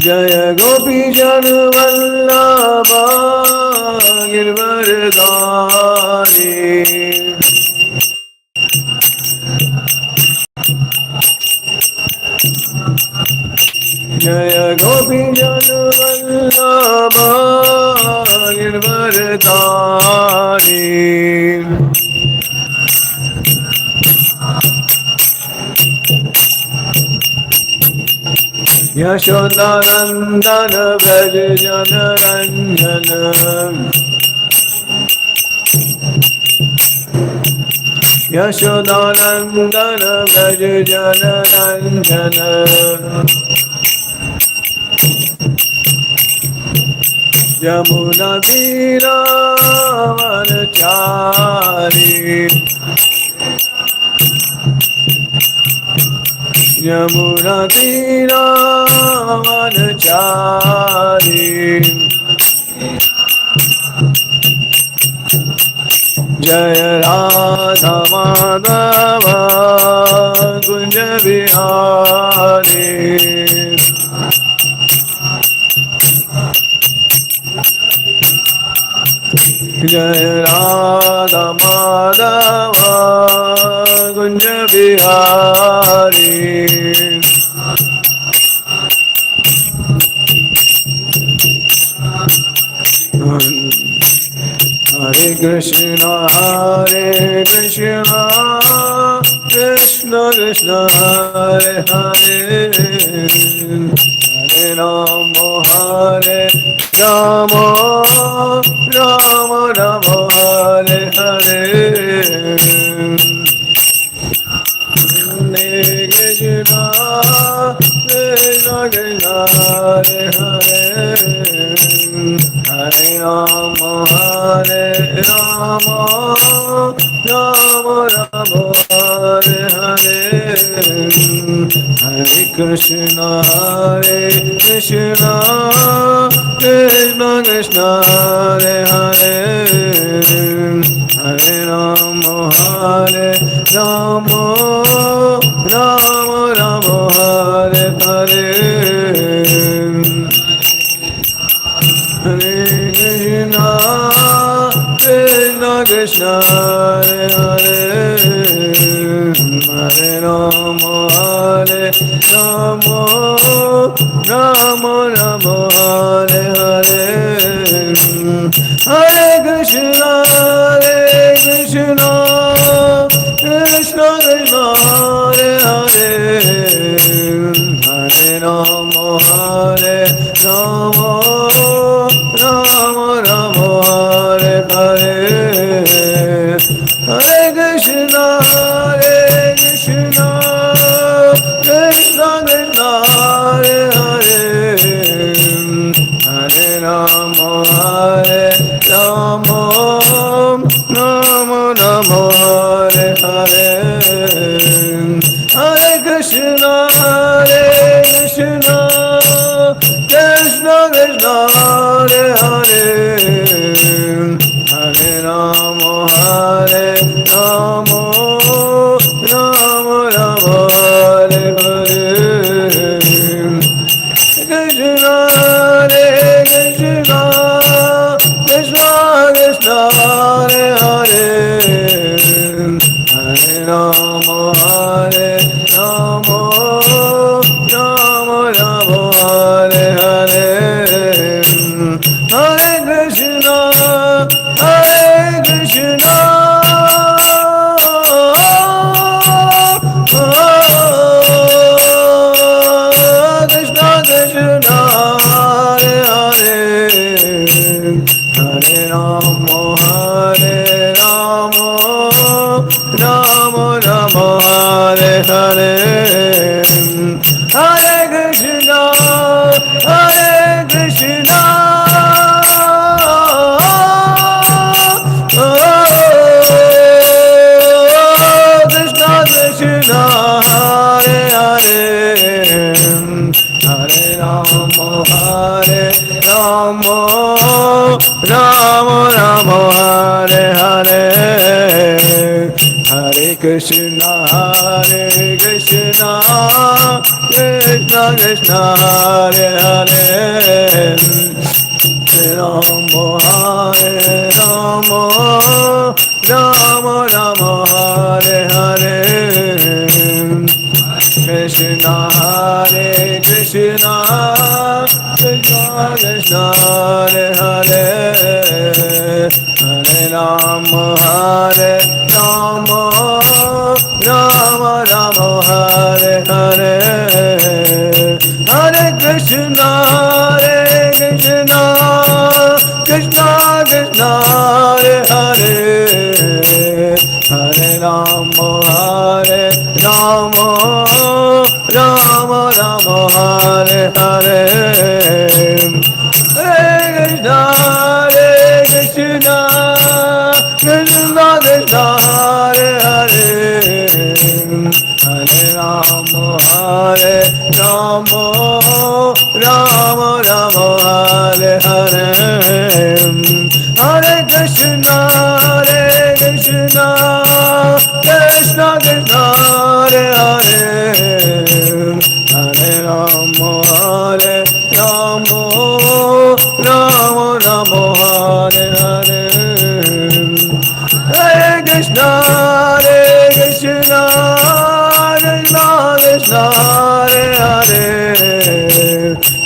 जय गोपी जन वल्लभा गिरवरधारी जय गोपी जन वल्लभा गिरवरधारी यशोदानंदन व्रज जन रंजन यशोदानंदन व्रज जन रंजन यमुना तीरावनचारी यमुना तीरावनचारी जय राधा माधव कुंज बिहारी जय राधा माधव कुंज बिहारी हरे Krishna Krishna Krishna Hare Hare Hare Ram Ram Ram Ram Hare Hare Hare Krishna Krishna Krishna Hare Hare Hare Ram Ram Ram Hare Hare Hare Krishna Krishna Krishna Hare Hare Hare Ram Ram Ram Ram Hare Hare Hare Krishna Krishna Hare Hare Hare Ram Ram Ram Hare Hare Hare Krishna Krishna Krishna Hare Hare Hare Ram Ram Ram Ram Hare Hare Hare Krishna Krishna Krishna Hare Hare Hare Ram Ram Ram Ram Hare Hare Hare Krishna Krishna Krishna Krishna Hare Hare Hare Ram Ram Ram Ram Hare Hare Krishna Krishna Krishna Krishna Hare Hare Hare Ram Ram Ram Ram Hare Hare Hare Krishna Krishna Krishna Hare Hare Hare Ram Ram Ram Ram Hare Hare Hare Krishna Krishna Krishna Hare Hare Hare Ram Ram Ram Ram Hare Hare Hare Krishna Krishna Krishna Hare Hare Rama Hare Rama Rama Rama Hare Hare Krishna Hare Krishna Krishna Krishna Hare Hare Hare Rama Hare Rama Rama Rama Hare Hare Hare Krishna Krishna Krishna Krishna Hare Hare Hare Rama Hare Rama Rama Rama Hare Hare Hare Krishna Krishna Krishna Krishna Hare Hare Hare Rama Hare Rama Rama Rama Hare Hare Hare Krishna Krishna Krishna Krishna Hare Hare Hare Rama Hare Rama Rama Rama Hare Hare Hare Krishna Krishna Krishna Krishna Hare Hare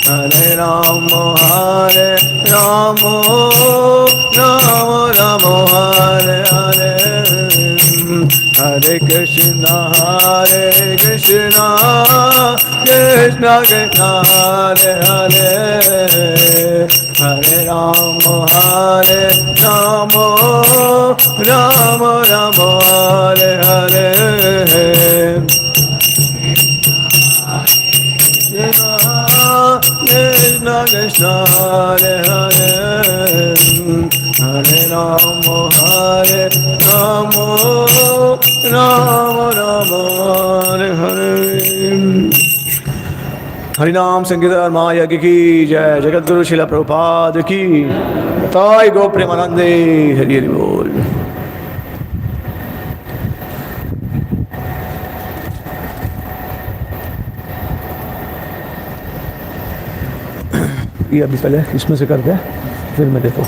Hare Rama Hare Rama Rama Rama Hare Hare Hare Krishna Krishna Krishna Krishna Hare Hare Hare Rama Hare Rama Rama Rama Hare Hare Krishna Krishna Hare Hare Hare Rama Hare Rama Rama Rama Hare Hare हरिनाम संकीर्तन महायज्ञ की जय। जगतगुरु श्रील प्रभुपाद की ताई गो प्रेमानंदे। हरि हरि बोल। ये अभी पहले इसमें से करते हैं फिर मैं देखो।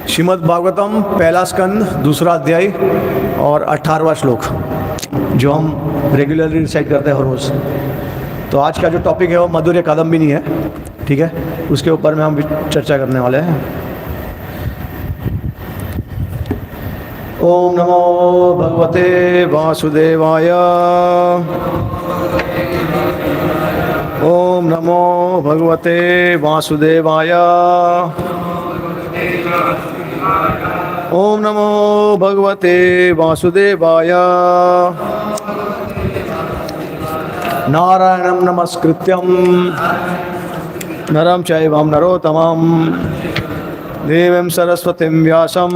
श्रीमद् भागवतम पहला स्कंद दूसरा अध्याय और 18वां श्लोक जो हम रेगुलरली रिसाइट करते हैं हर रोज। तो आज का जो टॉपिक है वो मधुर्य कादम्बिनी है, ठीक है, उसके ऊपर में हम चर्चा करने वाले हैं। ओम नमो भगवते वासुदेवाय। ओम नमो भगवते वासुदेवाय। ओम नमो भगवते वासुदेवाय। नारायणं नमस्कृत्यं नरं चैव नरोत्तमं देवीं सरस्वतीं व्यासं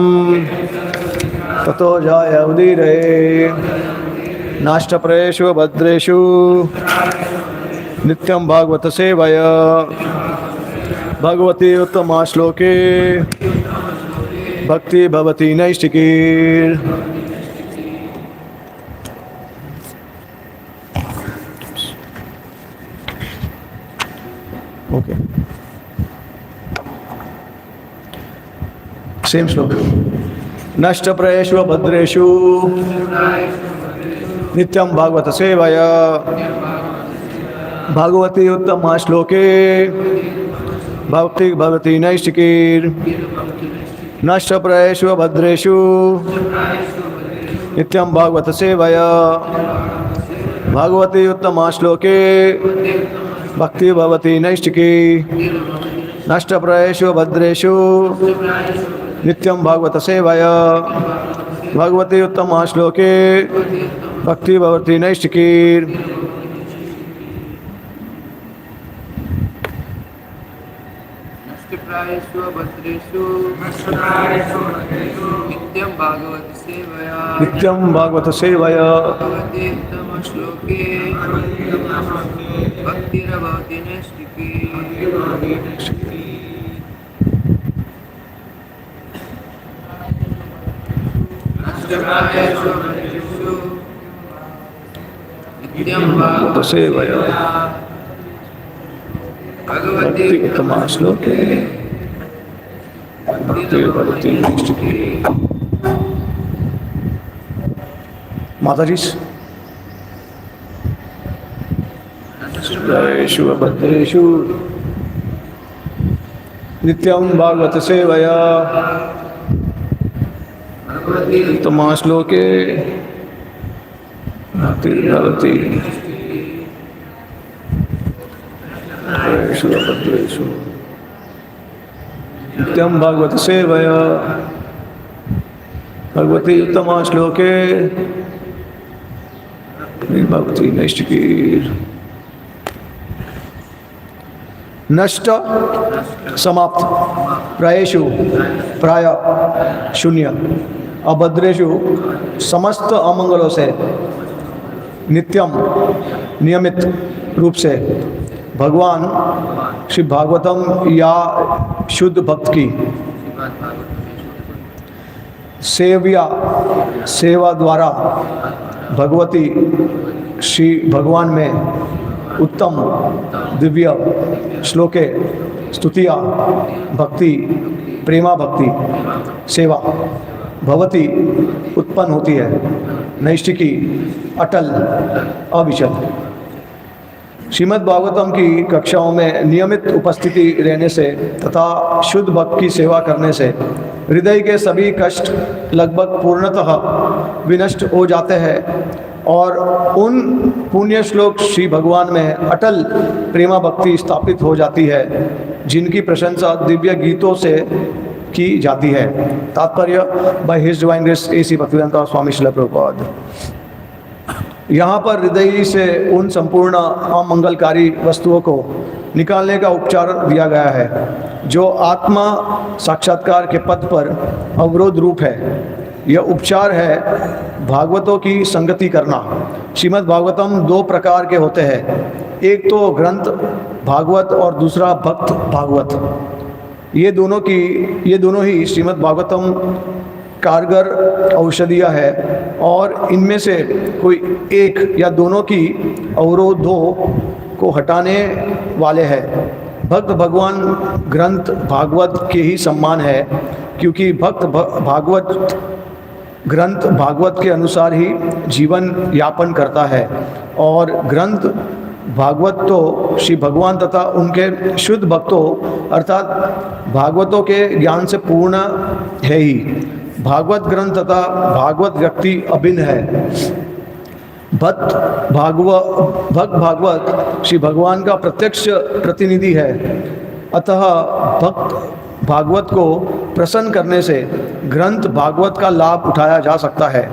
ततो जाय उदीरये। नाष्टप्रेषु भद्रेषु नित्यं भागवत सेवया। भगवती उत्तमा श्लोके भक्ति भवती नैष्टिकीर। ओके, सेम श्लोक। नष्ट प्रयेषु भद्रेषु नित्यं भागवत सेवया। भगवती उत्तमा श्लोके भक्ति भवती नैष्टिकीर। नष्ट प्रयेषु भद्रेषु नित्यं भागवत सेवया। भगवती उत्तमा श्लोके भक्ति भवती नैष्टिकी। नष्ट प्रयेषु भद्रेषु नित्यं भागवत सेवया। भगवती उत्तमा श्लोके भक्ति भवती नैष्टिकी। नित्यं भागवत सेवया। नित्यं भागवत सेवया। भगवती उत्तम श्लोके भक्तिर्भवति अष्टकामेषु मन्त्रेषु नित्यं भागवत सेवया भगवती उत्तमा श्लोके भक्ति नैष्ठिकी। माता जी शुभेषु भद्रेषु नित्यं भागवत सेवया उत्तमा श्लोके भक्तिर्भवति शुभेषु भद्रेषु नित्यं भागवत सेवया भगवती उत्तमा श्लोके भक्ति नैष्ठिकी। नष्ट समाप्त, प्रायेषु प्राय शून्य, अभद्रेषु समस्त अमंगलों से, नित्यम नियमित रूप से भगवान श्री भागवतम या शुद्ध भक्त की सेवा द्वारा भगवती श्री भगवान में उत्तम दिव्य श्लोके स्तुतिया भक्ति प्रेमा भक्ति सेवा भवती उत्पन्न होती है, नैष्ठिकी अटल अविचल। श्रीमद् भागवतम की कक्षाओं में नियमित उपस्थिति रहने से तथा शुद्ध भक्त की सेवा करने से हृदय के सभी कष्ट लगभग पूर्णतः विनष्ट हो जाते हैं और उन पुण्य श्लोक श्री भगवान में अटल प्रेमा भक्ति स्थापित हो जाती है जिनकी प्रशंसा दिव्य गीतों से की जाती है। तात्पर्य by his divine grace A.C. भक्तिवेदांता स्वामी श्रील प्रभुपाद। यहाँ पर हृदय से उन संपूर्ण अमंगलकारी वस्तुओं को निकालने का उपचार दिया गया है जो आत्मा साक्षात्कार के पथ पर अवरोध रूप है। यह उपचार है भागवतों की संगति करना। श्रीमद् भागवतम दो प्रकार के होते हैं, एक तो ग्रंथ भागवत और दूसरा भक्त भागवत। ये दोनों ही श्रीमद् भागवतम कारगर औषधियाँ है और इनमें से कोई एक या दोनों की अवरोधों को हटाने वाले हैं। भक्त भगवान ग्रंथ भागवत के ही सम्मान है क्योंकि भक्त भागवत ग्रंथ भागवत के अनुसार ही जीवन यापन करता है और ग्रंथ भागवत तो श्री भगवान तथा उनके शुद्ध भक्तों अर्थात भागवतों के ज्ञान से पूर्ण है ही। भागवत ग्रंथ तथा भागवत व्यक्ति अभिन्न है। भक्त भागवत श्री भगवान का प्रत्यक्ष प्रतिनिधि है, अतः भक्त भागवत को प्रसन्न करने से ग्रंथ भागवत का लाभ उठाया जा सकता है।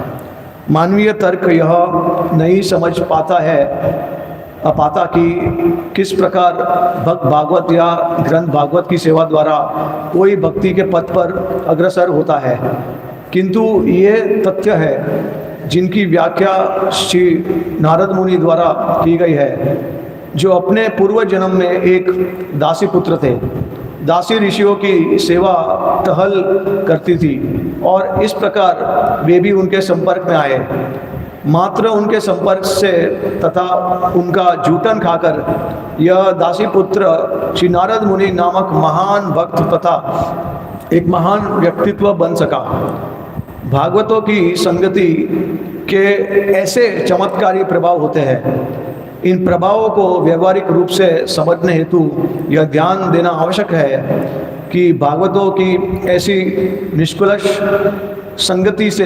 मानवीय तर्क यह नहीं समझ पाता कि किस प्रकार भक्त भागवत या ग्रंथ भागवत की सेवा द्वारा कोई भक्ति के पथ पर अग्रसर होता है, किंतु ये तथ्य है जिनकी व्याख्या श्री नारद मुनि द्वारा की गई है, जो अपने पूर्व जन्म में एक दासी पुत्र थे। दासी ऋषियों की सेवा टहल करती थी और इस प्रकार वे भी उनके संपर्क में आए। मात्र उनके संपर्क से तथा उनका जूठन खाकर यह दासी पुत्र श्री नारद मुनि नामक महान भक्त तथा एक महान व्यक्तित्व बन सका। भागवतों की संगति के ऐसे चमत्कारी प्रभाव होते हैं। इन प्रभावों को व्यवहारिक रूप से समझने हेतु यह ध्यान देना आवश्यक है कि भागवतों की ऐसी निष्कलुष संगति से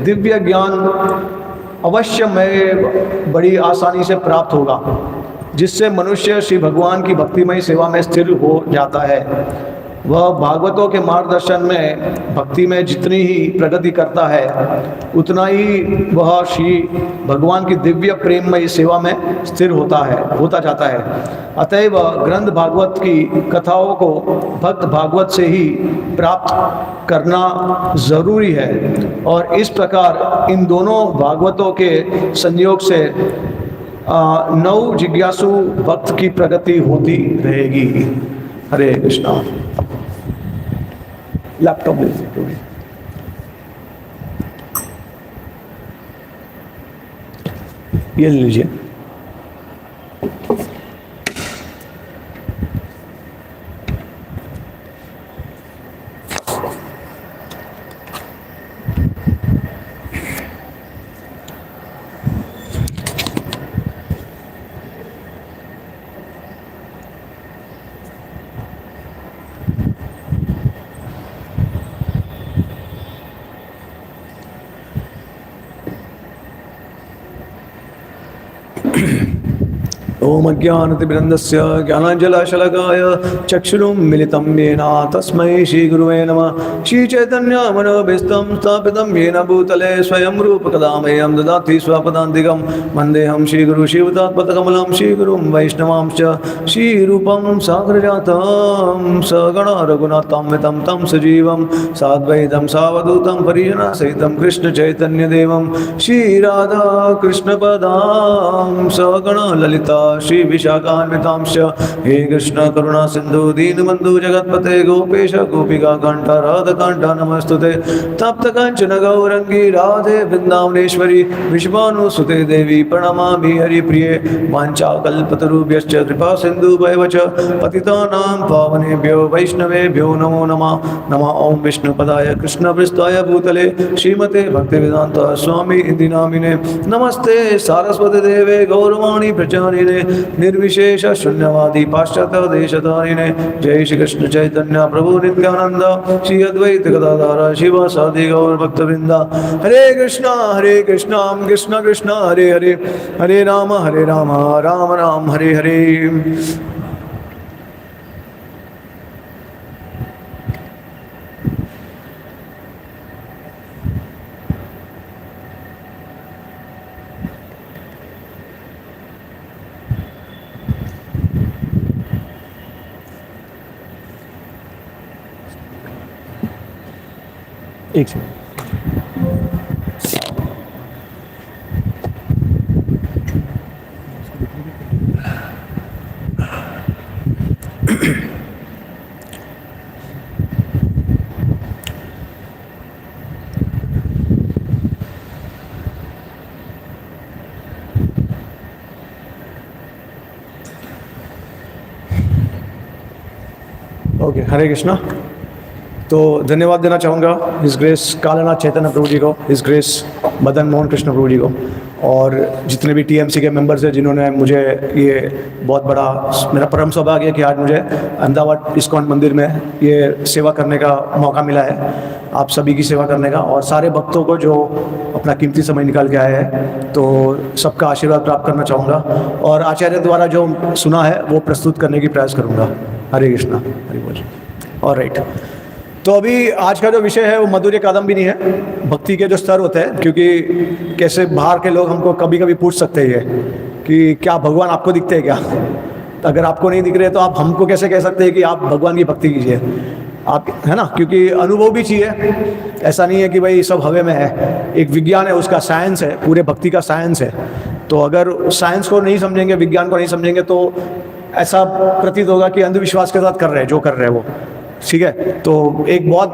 दिव्य ज्ञान अवश्य में बड़ी आसानी से प्राप्त होगा, जिससे मनुष्य श्री भगवान की भक्तिमय सेवा में स्थिर हो जाता है। वह भागवतों के मार्गदर्शन में भक्ति में जितनी ही प्रगति करता है उतना ही वह श्री भगवान की दिव्य प्रेममय सेवा में स्थिर होता जाता है। अतएव ग्रंथ भागवत की कथाओं को भक्त भागवत से ही प्राप्त करना जरूरी है और इस प्रकार इन दोनों भागवतों के संयोग से नव जिज्ञासु भक्त की प्रगति होती रहेगी। हरे कृष्णा। लैपटॉप ले सकते ये ले लीजिए। ओम अज्ञानतिमिरन्दस्य ज्ञानाञ्जनशलाकाय चक्षुरुन्मिलितं येन तस्मै श्रीगुरुवे नमः। श्रीचैतन्यमनोभीष्टं स्थापितं येन भूतले स्वयं रूपकदा मह्यं ददाति स्वपदान्तिकं। वन्देऽहं श्रीगुरु शिवतात्पदकमलं श्रीगुरुं वैष्णवांश्च श्रीरूपं सागरजातं सगण रघुनाथान्वितं तं सजीवं साद्वैतं सावधूतं परिजनसहितं कृष्णचैतन्यदेवं श्रीराधा कृष्णपदां सगण ललिता श्री विशाखान्वितांश। हे कृष्ण करुणा सिंधु दीनबंधु जगतपते गोपेश गोपिका कंठ राधाकांठ नमस्तुते। तप्त कंचन गौरंगी राधे वृंदावनेश्वरी विश्वानुसुते देवी प्रणमामि हरिप्रिये। वाञ्छाकल्पतरुभ्यश्च कृपा सिन्धुभ्येव च पतितानां पावनेभ्यो वैष्णवेभ्यो नमो नमः। नमः ओं विष्णुपदाय कृष्णपृष्ठाय भूतले श्रीमते भक्तिवेदांत स्वामी इति नामिने। नमस्ते सारस्वती देवे गौरवाणी प्रचारिणे निर्विशेष शून्यवादी पाश्चात्य देशधारिणे। जय श्री कृष्ण चैतन्य प्रभु नित्यानंद श्री अद्वैत गदाधर शिवासादि गौर भक्तवृंद। हरे कृष्णा कृष्ण कृष्ण हरे हरे, हरे राम राम राम हरे हरे। एक सेकंड। ओके, हरे कृष्णा। तो धन्यवाद देना चाहूँगा हिज ग्रेस कालानाथ चैतन्य प्रभु जी को, हिज ग्रेस मदन मोहन कृष्ण प्रभु जी को, और जितने भी टीएमसी के मेंबर्स हैं जिन्होंने मुझे ये बहुत बड़ा, मेरा परम सौभाग्य है कि आज मुझे अहमदाबाद इस्कॉन मंदिर में ये सेवा करने का मौका मिला है, आप सभी की सेवा करने का, और सारे भक्तों को जो अपना कीमती समय निकाल के आए हैं, तो सबका आशीर्वाद प्राप्त करना चाहूँगा और आचार्य द्वारा जो सुना है वो प्रस्तुत करने की प्रयास करूँगा। हरे कृष्णा, हरि बोल। ऑलराइट, तो अभी आज का जो विषय है वो मधुर्य कादम्बिनी है, भक्ति के जो स्तर होते हैं, क्योंकि कैसे बाहर के लोग हमको कभी कभी पूछ सकते हैं कि क्या भगवान आपको दिखते हैं क्या? अगर आपको नहीं दिख रहे तो आप हमको कैसे कह सकते हैं कि आप भगवान की भक्ति कीजिए? आप, है ना, क्योंकि अनुभव भी चाहिए। ऐसा नहीं है कि भाई सब हवे में है, एक विज्ञान है, उसका साइंस है, पूरे भक्ति का साइंस है। तो अगर साइंस को नहीं समझेंगे, विज्ञान को नहीं समझेंगे, तो ऐसा प्रतीत होगा कि अंधविश्वास के साथ कर रहे हैं जो कर रहे हैं वो। ठीक है, तो एक बहुत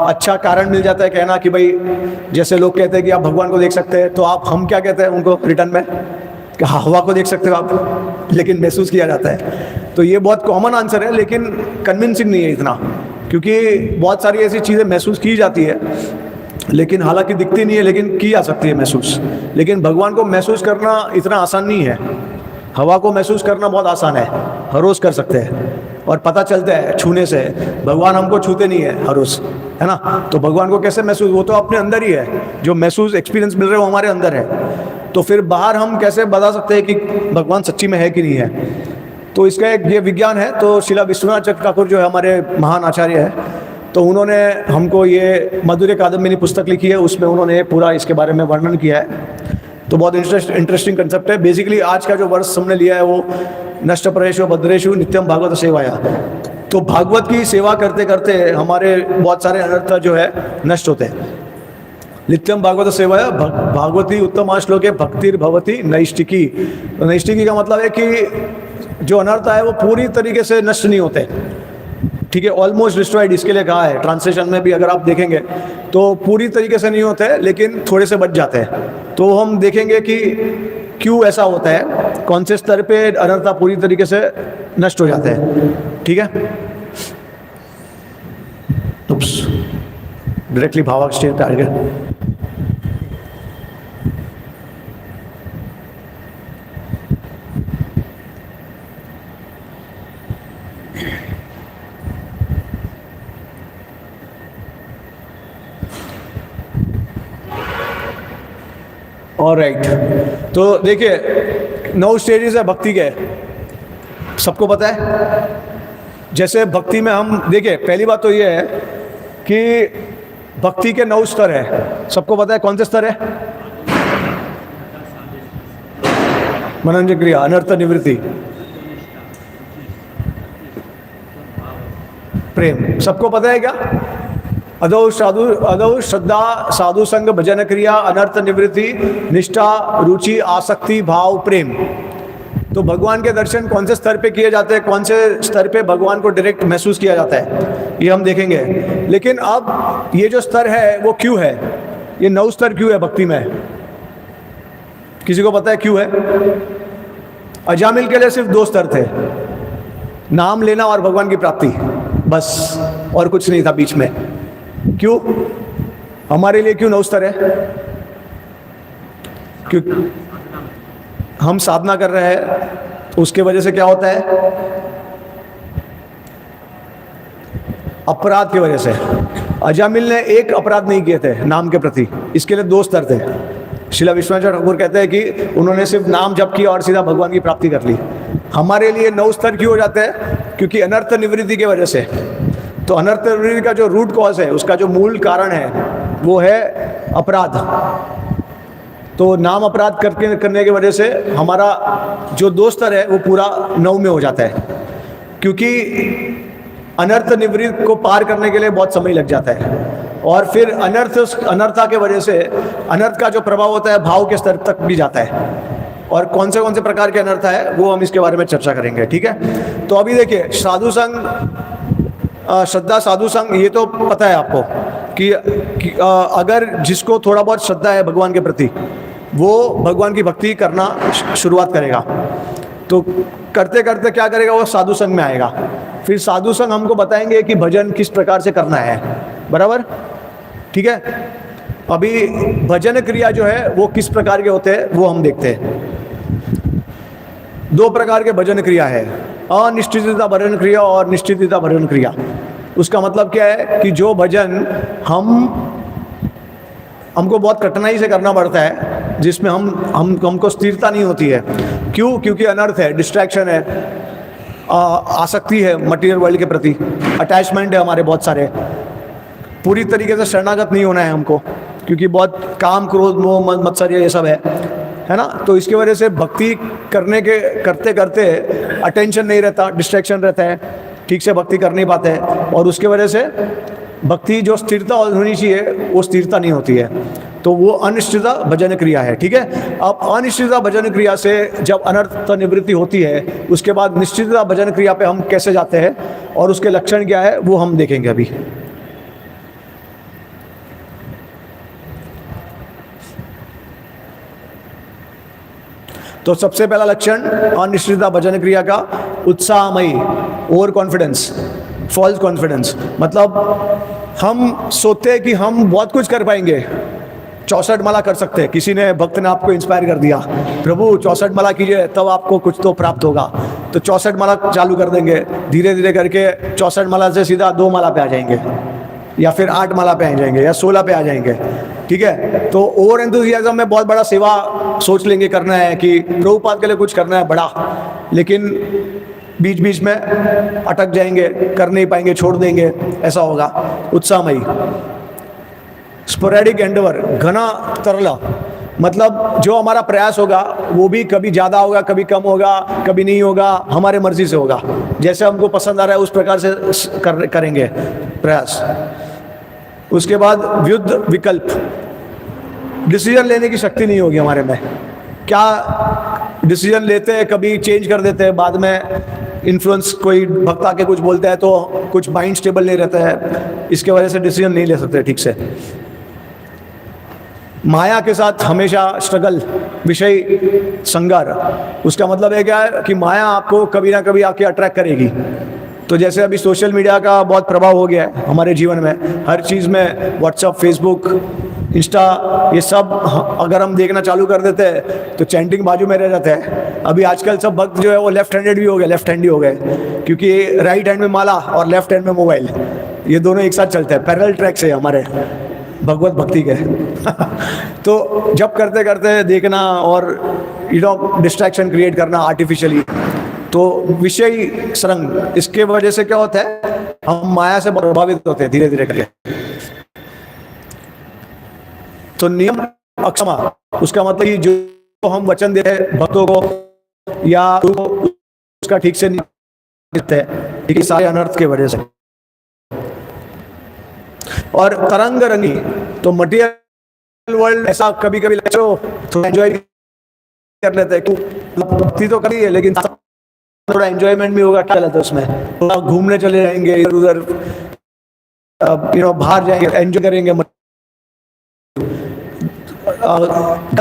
अच्छा कारण मिल जाता है कहना कि भाई, जैसे लोग कहते हैं कि आप भगवान को देख सकते हैं, तो हम क्या कहते हैं उनको रिटर्न में कि हवा को देख सकते हो आप, लेकिन महसूस किया जाता है। तो ये बहुत कॉमन आंसर है, लेकिन कन्विंसिंग नहीं है इतना, क्योंकि बहुत सारी ऐसी चीज़ें महसूस की जाती है, लेकिन हालांकि दिखती नहीं है, लेकिन की जा सकती है महसूस। लेकिन भगवान को महसूस करना इतना आसान नहीं है। हवा को महसूस करना बहुत आसान है, हर रोज़ कर सकते हैं, और पता चलता है छूने से। भगवान हमको छूते नहीं है हर रोज़, है ना। तो भगवान को कैसे महसूस, वो तो अपने अंदर ही है, जो महसूस एक्सपीरियंस मिल रहा है वो हमारे अंदर है। तो फिर बाहर हम कैसे बता सकते हैं कि भगवान सच्ची में है कि नहीं है? तो इसका एक ये विज्ञान है। तो शिला विश्वनाथ चक्रवर्ती ठाकुर जो है हमारे महान आचार्य है, तो उन्होंने हमको ये मधुर्य कादम्बिनी पुस्तक लिखी है, उसमें उन्होंने पूरा इसके बारे में वर्णन किया है। तो बहुत इंटरेस्टिंग कंसेप्ट है। बेसिकली आज का जो वर्ष हमने लिया है वो नष्ट परेशु भद्रेशु नित्यम भागवत सेवाया। तो भागवत की सेवा करते करते हमारे बहुत सारे अनर्थ जो है नष्ट होते हैं। नित्यम भागवत सेवाया भागवती उत्तम श्लोके भक्तिर भवती नैष्टिकी। तो नैष्टिकी का मतलब है कि जो अनर्थ है वो पूरी तरीके से नष्ट नहीं होते, ठीक है, ऑलमोस्ट डिस्ट्रॉयड इसके लिए कहा है। ट्रांसलेशन में भी अगर आप देखेंगे तो पूरी तरीके से नहीं होते हैं, लेकिन थोड़े से बच जाते हैं। तो हम देखेंगे कि क्यों ऐसा होता है, कौन से स्तर पे अनर्थता पूरी तरीके से नष्ट हो जाते हैं। ठीक है, डायरेक्टली भावाक स्टेज पे आ गए। ऑलराइट, तो देखिए 9 स्टेजेस है भक्ति के, सबको पता है। जैसे भक्ति में हम देखिए, पहली बात तो ये है कि भक्ति के 9 स्तर है, सबको पता है। कौन से स्तर है? मनोरंजन क्रिया, अनर्थ निवृत्ति, प्रेम, सबको पता है क्या? अदौ श्रद्धा, साधु संग, भजन क्रिया, अनर्थ निवृत्ति, निष्ठा, रुचि, आसक्ति, भाव, प्रेम। तो भगवान के दर्शन कौन से स्तर पे किए जाते हैं, कौन से स्तर पे भगवान को डायरेक्ट महसूस किया जाता है, ये हम देखेंगे। लेकिन अब ये जो स्तर है वो क्यों है, ये 9 स्तर क्यों है भक्ति में? किसी को पता है क्यों है? अजामिल के लिए सिर्फ 2 स्तर थे, नाम लेना और भगवान की प्राप्ति, बस, और कुछ नहीं था बीच में। क्यों? हमारे लिए क्यों 9 स्तर है? क्यों? हम साधना कर रहे हैं, उसके वजह से क्या होता है? अपराध की वजह से। अजामिल ने एक अपराध नहीं किए थे नाम के प्रति, इसके लिए 2 स्तर थे। श्रील विश्वनाथ ठाकुर कहते हैं कि उन्होंने सिर्फ नाम जप किया और सीधा भगवान की प्राप्ति कर ली। हमारे लिए 9 स्तर क्यों हो जाते हैं? क्योंकि अनर्थ निवृत्ति की वजह से। तो अनर्थ निवृत्ति का जो रूट कॉज है, उसका जो मूल कारण है, वो है अपराध। तो नाम अपराध करने की वजह से हमारा जो 2 स्तर है वो पूरा 9 में हो जाता है। क्योंकि अनर्थ निवृत्ति को पार करने के लिए बहुत समय लग जाता है, और फिर अनर्था के वजह से अनर्थ का जो प्रभाव होता है भाव के स्तर तक भी जाता है। और कौन से प्रकार के अनर्थ है वो हम इसके बारे में चर्चा करेंगे। ठीक है, तो अभी देखिए, साधु संग, श्रद्धा, साधु संग, ये तो पता है आपको कि अगर जिसको थोड़ा बहुत श्रद्धा है भगवान के प्रति, वो भगवान की भक्ति करना शुरुआत करेगा। तो करते करते क्या करेगा, वो साधु संग में आएगा। फिर साधु संग हमको बताएंगे कि भजन किस प्रकार से करना है, बराबर? ठीक है, अभी भजन क्रिया जो है वो किस प्रकार के होते हैं वो हम देखते हैं। 2 प्रकार के भजन क्रिया है, अनिश्चितता भजन क्रिया और निश्चितता भजन क्रिया। उसका मतलब क्या है कि जो भजन हमको बहुत कठिनाई से करना पड़ता है, जिसमें हमको स्थिरता नहीं होती है। क्यों? क्योंकि अनर्थ है, डिस्ट्रैक्शन है, आसक्ति है मटीरियल वर्ल्ड के प्रति, अटैचमेंट है हमारे बहुत सारे। पूरी तरीके से शरणागत नहीं होना है हमको, क्योंकि बहुत काम, क्रोध, मोह, मत्सर्य ये सब है ना। तो इसकी वजह से भक्ति करते करते अटेंशन नहीं रहता, डिस्ट्रैक्शन रहता है, ठीक से भक्ति कर नहीं पाते हैं, और उसके वजह से भक्ति जो स्थिरता होनी चाहिए वो स्थिरता नहीं होती है। तो वो अनिश्चितता भजन क्रिया है। ठीक है, अब अनिश्चितता भजन क्रिया से जब अनर्थ निवृत्ति होती है, उसके बाद निश्चितता भजन क्रिया पे हम कैसे जाते हैं और उसके लक्षण क्या है वो हम देखेंगे अभी। तो सबसे पहला लक्षण अनिश्चितता भजन क्रिया का, उत्साहमयी, ओवर कॉन्फिडेंस, फॉल्स कॉन्फिडेंस। मतलब हम सोचते हैं कि हम बहुत कुछ कर पाएंगे, 64 माला कर सकते हैं। किसी ने, भक्त ने आपको इंस्पायर कर दिया, प्रभु 64 माला कीजिए तब आपको कुछ तो प्राप्त होगा। तो 64 माला चालू कर देंगे, धीरे धीरे करके 64 माला से सीधा 2 माला पे आ जाएंगे, या फिर 8 माला पे आ जाएंगे, या 16 पे आ जाएंगे। ठीक है, तो ओवर एंथुसियाज्म में बहुत बड़ा सेवा सोच लेंगे करना है, कि प्रभुपाद के लिए कुछ करना है बड़ा, लेकिन बीच बीच में अटक जाएंगे, कर नहीं पाएंगे, छोड़ देंगे, ऐसा होगा। उत्साहमयी, स्पोरेडिक एंडेवर, घना तरला, मतलब जो हमारा प्रयास होगा वो भी कभी ज़्यादा होगा, कभी कम होगा, कभी नहीं होगा, हमारे मर्जी से होगा, जैसे हमको पसंद आ रहा है उस प्रकार से करेंगे प्रयास। उसके बाद व्युत्थ विकल्प, डिसीजन लेने की शक्ति नहीं होगी हमारे में। क्या डिसीजन लेते हैं, कभी चेंज कर देते हैं, बाद में इन्फ्लुएंस, कोई भक्त आके कुछ बोलता है तो कुछ माइंड स्टेबल नहीं रहता है, इसके वजह से डिसीजन नहीं ले सकते ठीक से। माया के साथ हमेशा स्ट्रगल, विषय संघार, उसका मतलब है क्या है कि माया आपको कभी ना कभी आके अट्रैक्ट करेगी। तो जैसे अभी सोशल मीडिया का बहुत प्रभाव हो गया है हमारे जीवन में, हर चीज़ में व्हाट्सअप, फेसबुक, इंस्टा, ये सब अगर हम देखना चालू कर देते हैं तो चैंटिंग बाजू में रह जाता है। अभी आजकल सब भक्त जो है वो लेफ्ट हैंडेड भी हो गए, लेफ्ट हैंड ही हो गए, क्योंकि राइट हैंड में माला और लेफ्ट हैंड में मोबाइल, ये दोनों एक साथ चलते हैं, पैरेलल ट्रैक से हमारे भगवत भक्ति के। तो जब करते करते देखना और डिस्ट्रैक्शन क्रिएट करना आर्टिफिशियली, तो विषय सरंग, इसके वजह से क्या होता है, हम माया से प्रभावित होते हैं धीरे धीरे करके। तो नियम अक्षमा, उसका मतलब कि जो हम वचन देते हैं भक्तों को या उसका ठीक से नहीं देते हैं, ठीक है, सारे अनर्थ के वजह से। और तरंग रंगी, तो मटेरियल वर्ल्ड ऐसा कभी कभी थोड़ा एंजॉय कर लेते हैं, भक्ति तो करी है लेकिन थोड़ा एंजॉयमेंट भी होगा, क्या लगता है उसमें, थोड़ा घूमने चले जाएंगे इधर उधर, बाहर जाएंगे, एंजॉय करेंगे,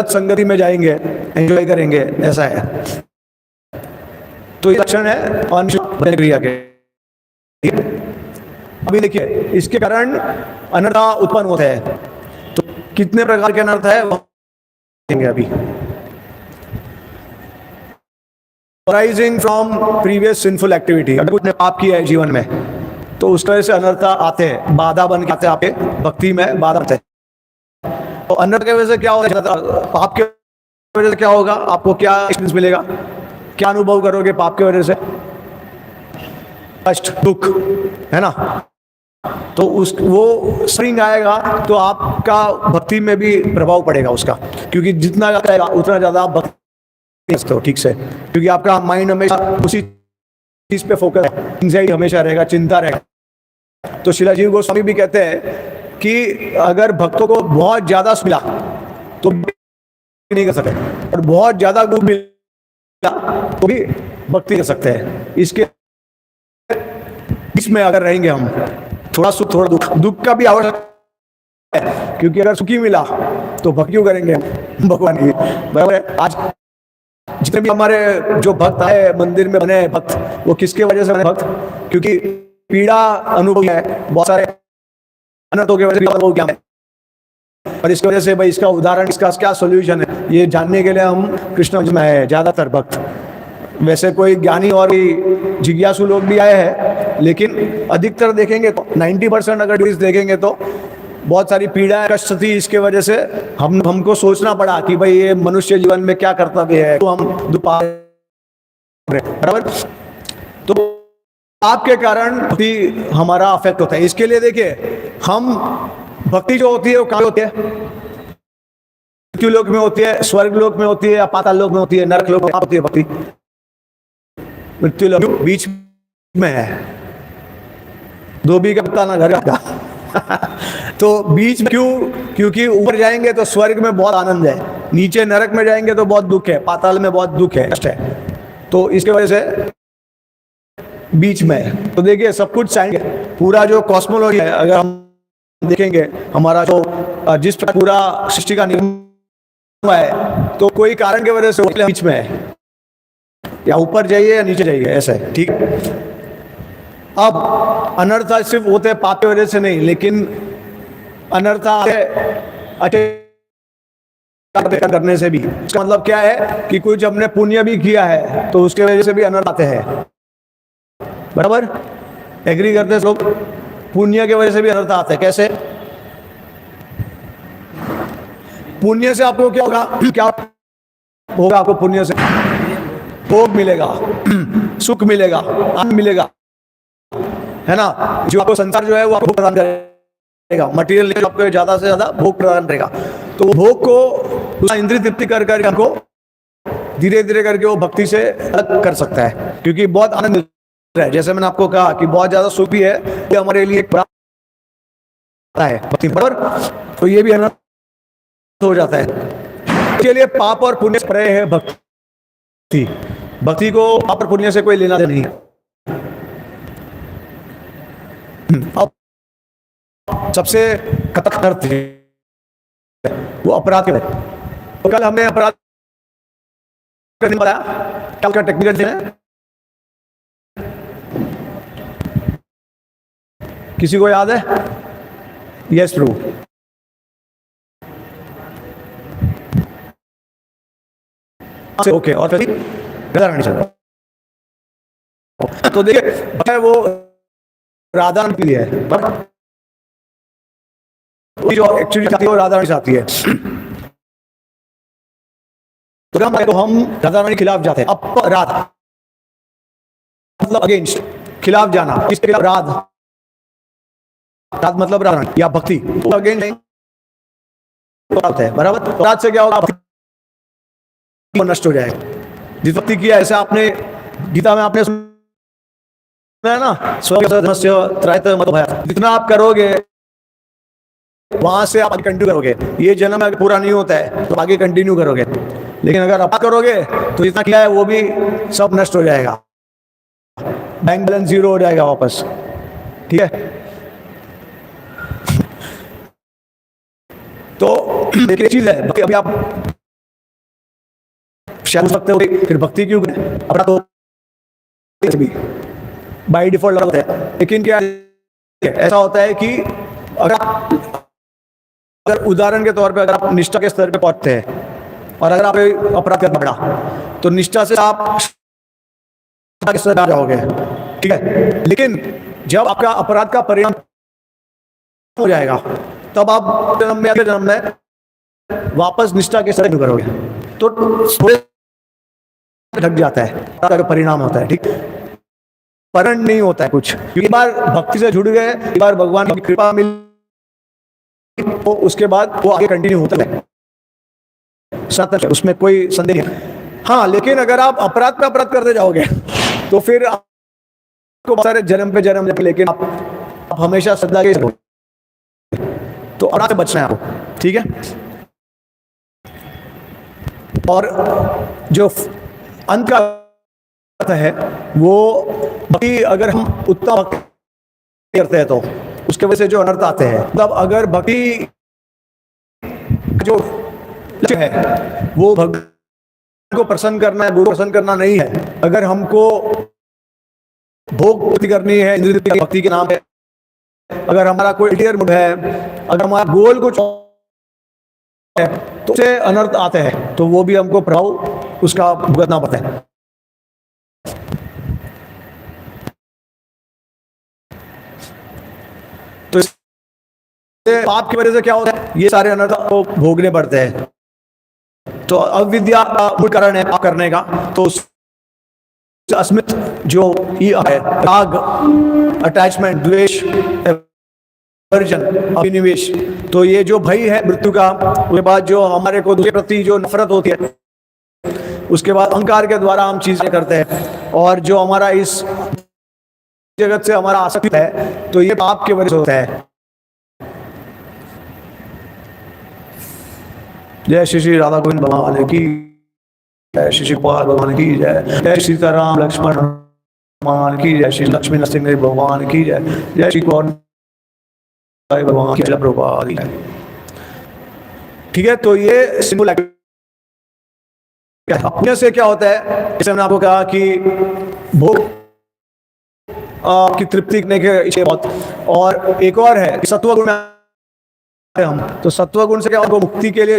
संगति में जाएंगे, एंजॉय करेंगे, ऐसा है। तो ये लक्षण है अनिष्ट क्रिया के। अभी देखिए, इसके कारण अनर्थ उत्पन्न होता है। तो कितने प्रकार के अनर्थ है वो देखेंगे अभी। Arising from previous sinful activity, अगर कुछ ने पाप किया है जीवन में तो उस तरह से अनर्थ आते हैं, बाधा बन के आते हैं, आपके भक्ति में बाधा आते हैं। तो अनर्थ की वजह से क्या होगा, पाप के वजह से क्या होगा, आपको क्या एक्सपीरियंस मिलेगा, क्या अनुभव करोगे पाप की वजह से, कष्ट, दुख, है ना। तो वो स्प्रिंग आएगा तो आपका भक्ति में भी प्रभाव पड़ेगा उसका, क्योंकि जितना ज्यादा आएगा उतना ज्यादा आप भक्ति हो ठीक से, क्योंकि आपका माइंड हमेशा उसी चीज पे फोकस है, एंजाइटी हमेशा रहेगा, चिंता रहेगा। तो शिला जीव गोस्वामी भी कहते हैं कि अगर भक्तों को बहुत ज्यादा मिला तो नहीं कर सकते, और बहुत ज्यादा गुण मिला तो भी भक्ति कर सकते हैं। इसके बीच में अगर रहेंगे हम, थोड़ा सुख थोड़ा दुख, दुख का भी आवश्यक है, क्योंकि अगर सुखी मिला तो भक्ति क्यों करेंगे हम भगवान की, बराबर है। आज जितने भी हमारे जो भक्त आए मंदिर में बने भक्त, वो किसके वजह से बने भक्त, क्योंकि पीड़ा अनुभव है, बहुत सारे अनर्थों की वजह से अनुभव किया है, और इसकी वजह से भाई इसका उदाहरण, इसका क्या सॉल्यूशन है, ये जानने के लिए हम कृष्ण में है ज्यादातर भक्त। वैसे कोई ज्ञानी और जिज्ञासु लोग भी आए हैं, लेकिन अधिकतर देखेंगे तो 90% अगर देखेंगे तो बहुत सारी पीड़ा कष्ट थी, इसके वजह से हमको सोचना पड़ा कि भाई ये मनुष्य जीवन में क्या कर्तव्य है, तो हम दुपा बराबर। तो आपके कारण भक्ति हमारा अफेक्ट होता है। इसके लिए देखिए, हम भक्ति जो होती है वो कहाँ होती है, मृत्यु लोक में होती है, स्वर्ग लोक में होती है, या पाताल लोक में होती है, नरक लोक में होती है भक्ति। मृत्यु लोक बीच में है, धोबी का पत्ता ना घर का। तो बीच में क्यों, क्योंकि ऊपर जाएंगे तो स्वर्ग में बहुत आनंद है, नीचे नरक में जाएंगे तो बहुत दुख है, पाताल में बहुत दुख है, कष्ट है। तो इसके वजह से बीच में है। तो देखिए, सब कुछ चाहिए, पूरा जो कॉस्मोलॉजी है अगर हम देखेंगे, हमारा जो जिस पूरा सृष्टि का निर्माण हुआ है, तो कोई कारण की वजह से बीच में है, या ऊपर जाइए या नीचे जाइए, ऐसा है, ठीक। अब अनर्थ सिर्फ होते हैं पाप की वजह से नहीं, लेकिन अनर्थ अच्छे करने से भी। इसका मतलब क्या है कि कुछ हमने पुण्य भी किया है तो उसके वजह से भी अनर्थ आते हैं, बराबर, एग्री करते हैं लोग, पुण्य की वजह से भी अनर्थ आते हैं। कैसे? पुण्य से आपको क्या होगा, क्या होगा आपको पुण्य से? भोग मिलेगा, सुख मिलेगा, आनंद मिलेगा, है ना। जो आपको संसार जो है वो आपको प्रदान करेगा, मटेरियल आपको ज्यादा से ज्यादा भोग प्रदान करेगा। तो वो भोग को इंद्रिय तृप्ति कर करके हमको धीरे धीरे करके वो भक्ति से अलग कर सकता है, क्योंकि बहुत आनंद मिल रहा है। जैसे मैंने आपको कहा कि बहुत ज्यादा सुख भी है, ये हमारे लिए एक है भक्ति, बराबर। तो ये भी अनर्थ हो जाता है। इसके लिए पाप और पुण्य परे है भक्ति। भक्ति को पाप और पुण्य से कोई लेना देना नहीं है। अब सबसे खतरनाक अर्थ है वो अपराध के है। तो कल हमने अपराध करने बताया, क्या उसका टेक्निकल है? किसी को याद है? Yes true. ओके, और फिर राधा रानी चल। तो देखिए वो राधा रानी के लिए है, जो एक्चुअली चाहती है वो राधा रानी चाहती है। तो हम राधा रानी के खिलाफ जाते हैं। अपराध मतलब अगेंस्ट, खिलाफ जाना, किसके खिलाफ? राध। राध मतलब राधा रानी या भक्ति, तो अगेंस्ट है, बराबर। तो राध से क्या होगा? भक्ति नष्ट हो जाएगा। जिस भक्ति किया, ऐसे आपने गीता में आपने सुना है ना, स्वधर्मस्य त्रयत मतो भयात्। जितना आप करोगे वहां से आप कंटिन्यू करोगे। ये जन्म अगर पूरा नहीं होता है तो आगे कंटिन्यू करोगे, लेकिन अगर आप करोगे तो जितना किया है वो भी सब नष्ट हो जाएगा, बैंक बैलेंस जीरो हो जाएगा वापस। ठीक है, तो एक चीज है, अभी आप शायद सकते हो फिर भक्ति क्यों करें? अपना तो भी बाय डिफॉल्ट होता है, लेकिन क्या ऐसा होता है कि अगर उदाहरण के तौर पे अगर आप निष्ठा के स्तर पे पहुंचते हैं और अगर आप अपराध करना पड़ा तो निष्ठा से आप के स्तर पे आ जाओगे, ठीक है। लेकिन जब आपका अपराध का परिणाम हो जाएगा तब आप जन्म में, अगले जन्म में वापस निष्ठा के स्तर पे करोगे, तो ढक जाता है, परिणाम होता है। ठीक, परिणाम नहीं होता है कुछ, क्योंकि बार भक्ति से जुड़ गए, एक बार भगवान की कृपा मिल, तो उसके बाद वो आगे कंटिन्यू होता है, सतत, उसमें कोई संदेह नहीं। हाँ, लेकिन अगर आप अपराध पे अपराध करते जाओगे तो फिर आपको बहुत सारे जन्म पे जन्म, लेकिन आप हमेशा सदा के रहोगे। तो अपराध से बचना है आपको, ठीक है। और जो अंत का अर्थ है वो भक्ति, अगर हम उत्तम भक्ति करते हैं तो उसके वजह से जो अनर्थ आते हैं, मतलब अगर भक्ति जो लक्ष्य है वो भगवान को प्रसन्न करना है, गुरु को प्रसन्न करना नहीं है, अगर हमको भोग पूर्ति करनी है इंद्रिय भक्ति के नाम पे, अगर हमारा कोई अल्टीरियर मोटिव है, अगर हमारा गोल कुछ है, तो उससे अनर्थ आते हैं, तो वो भी हमको प्रभाव उसका भुगतना पड़ता है। तो पाप की वजह से क्या होता है? ये सारे अनर्थ को भोगने पड़ते हैं। तो अविद्या का मूल कारण है पाप करने का। तो अस्मित जो है, राग, अटैचमेंट, द्वेष, वर्जन, अभिनिवेश, तो ये जो भय है मृत्यु का, उसके बाद जो हमारे को दूसरे प्रति जो नफरत होती है, उसके बाद अहंकार के द्वारा हम चीजें करते हैं, और जो हमारा इस जगत से हमारा आसक्ति है, तो ये पाप की वजह से होता है। जय श्री श्री राधा गोविंद भगवान की जय, श्री श्री पाल भगवान की जय, जय सीताराम लक्ष्मण भगवान की जय, श्री लक्ष्मी नरसिंह भगवान की जय, जय श्री कौन भगवान की जय, प्रभुपाद की जय। ठीक है, तो ये सिंपल अपने से क्या होता है, जैसे मैंने आपको कहा कि भोग की तृप्ति करने के इच्छा बहुत, और एक और है सत्व गुण में हम, तो सत्व गुण से क्या होगा? मुक्ति के लिए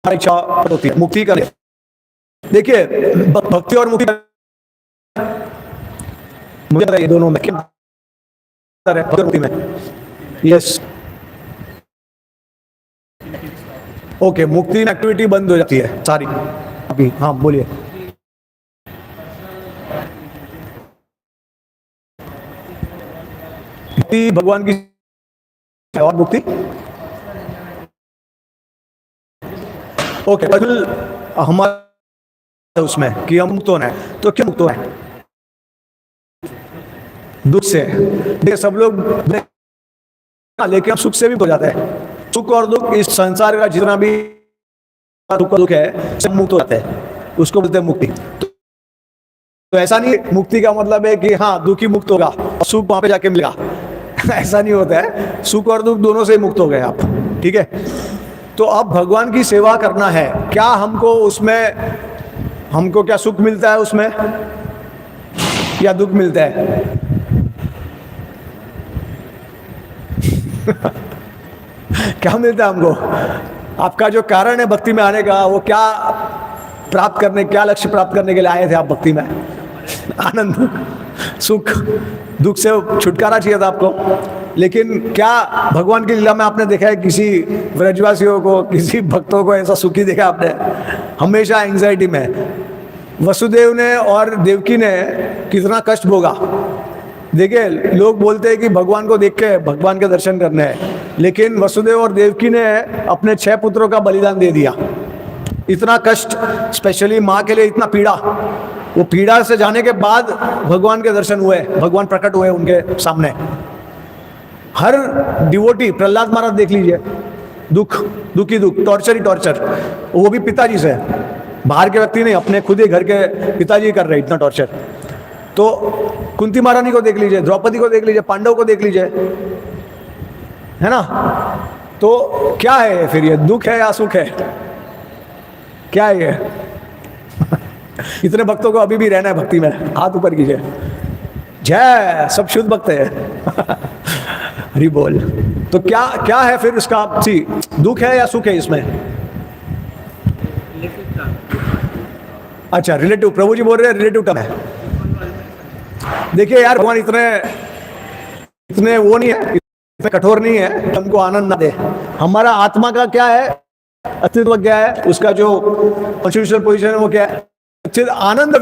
इच्छा होती है मुक्ति का। देखिए भक्ति और मुक्ति मुझे बताइए दोनों में क्या है? भक्ति में यस, ओके, मुक्ति में एक्टिविटी बंद हो जाती है सारी अभी। हाँ बोलिए। मुक्ति भगवान की और मुक्ति, ओके, हमारे उसमें कि हम मुक्त होना है, तो क्यों मुक्त होना है? दुख से। देखिए सब लोग, लेकिन सुख से भी हो जाता है। सुख और दुख, इस संसार का जितना भी दुख है सब मुक्त हो जाता है, उसको बोलते हैं मुक्ति। तो ऐसा नहीं मुक्ति का मतलब है कि हाँ दुखी मुक्त होगा और सुख वहां पे जाके मिलेगा ऐसा नहीं होता है। सुख और दुख दोनों से ही मुक्त हो गए आप, ठीक है। तो अब भगवान की सेवा करना है, क्या हमको उसमें, हमको क्या सुख मिलता है उसमें या दुख मिलता है? क्या मिलता है हमको? आपका जो कारण है भक्ति में आने का, वो क्या प्राप्त करने, क्या लक्ष्य प्राप्त करने के लिए आए थे आप भक्ति में? आनंद, सुख, दुख से छुटकारा चाहिए था आपको। लेकिन क्या भगवान की लीला में आपने देखा है किसी ब्रजवासियों को, किसी भक्तों को ऐसा सुखी देखा आपने? हमेशा एंजाइटी में। वसुदेव ने और देवकी ने कितना कष्ट भोगा। देखिए लोग बोलते हैं कि भगवान को देख के भगवान के दर्शन करने हैं, लेकिन वसुदेव और देवकी ने अपने 6 पुत्रों का बलिदान दे दिया। इतना कष्ट, स्पेशली माँ के लिए इतना पीड़ा, वो पीड़ा से जाने के बाद भगवान के दर्शन हुए, भगवान प्रकट हुए उनके सामने। हर डिवोटी, प्रहलाद महाराज देख लीजिए, दुख, दुखी दुख, टॉर्चर ही टॉर्चर, वो भी पिताजी से, बाहर के व्यक्ति नहीं, अपने खुद ही घर के पिताजी कर रहे इतना टॉर्चर। तो कुंती महारानी को देख लीजिए, द्रौपदी को देख लीजिए, पांडव को देख लीजिए, है ना। तो क्या है फिर ये, दुख है या सुख है? क्या है ये? इतने भक्तों को अभी भी रहना है भक्ति में, हाथ ऊपर कीजिए। जय, सब शुद्ध भक्त है। हरि बोल। तो क्या क्या है फिर इसका, सी दुख है या सुख है इसमें? अच्छा, रिलेटिव, प्रभु जी बोल रहे हैं रिलेटिव टर्म है। देखिए यार, भगवान इतने वो नहीं है, इतने कठोर नहीं है, हमको आनंद ना दे। हमारा आत्मा का क्या है, अस्तित्व क्या है, उसका जो कॉन्स्टिट्यूशनल पोजीशन है वो क्या है? सच्चिद आनंद।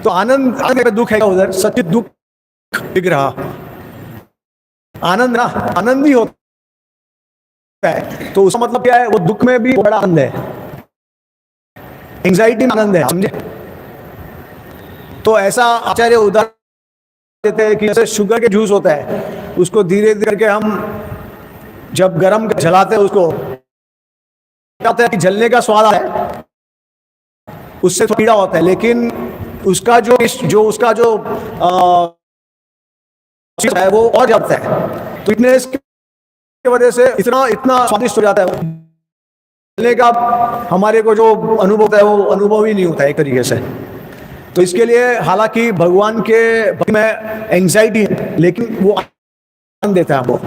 तो आनंद, आनंद दुख है उधर, सच्चिद दुख दिख रहा, आनंद ना, आनंद ही होता है। तो उसका मतलब क्या है, वो दुख में भी बड़ा आनंद है, एंजाइटी में आनंद है, समझे। तो ऐसा आचार्य उदाहरण देते हैं कि जैसे शुगर के जूस होता है, उसको धीरे धीरे करके हम जब गरम जलाते हैं उसको, क्या होता है कि जलने का स्वाद आता है, उससे तो पीड़ा होता है, लेकिन उसका उसका जो है वो और जाता है। तो इतने की वजह से इतना स्वादिष्ट हो जाता है, जलने का हमारे को जो अनुभव होता है वो अनुभव ही नहीं होता है एक तरीके से। तो इसके लिए हालांकि भगवान के भक्ति में एंजाइटी है, लेकिन वो आनंद देता है आपको,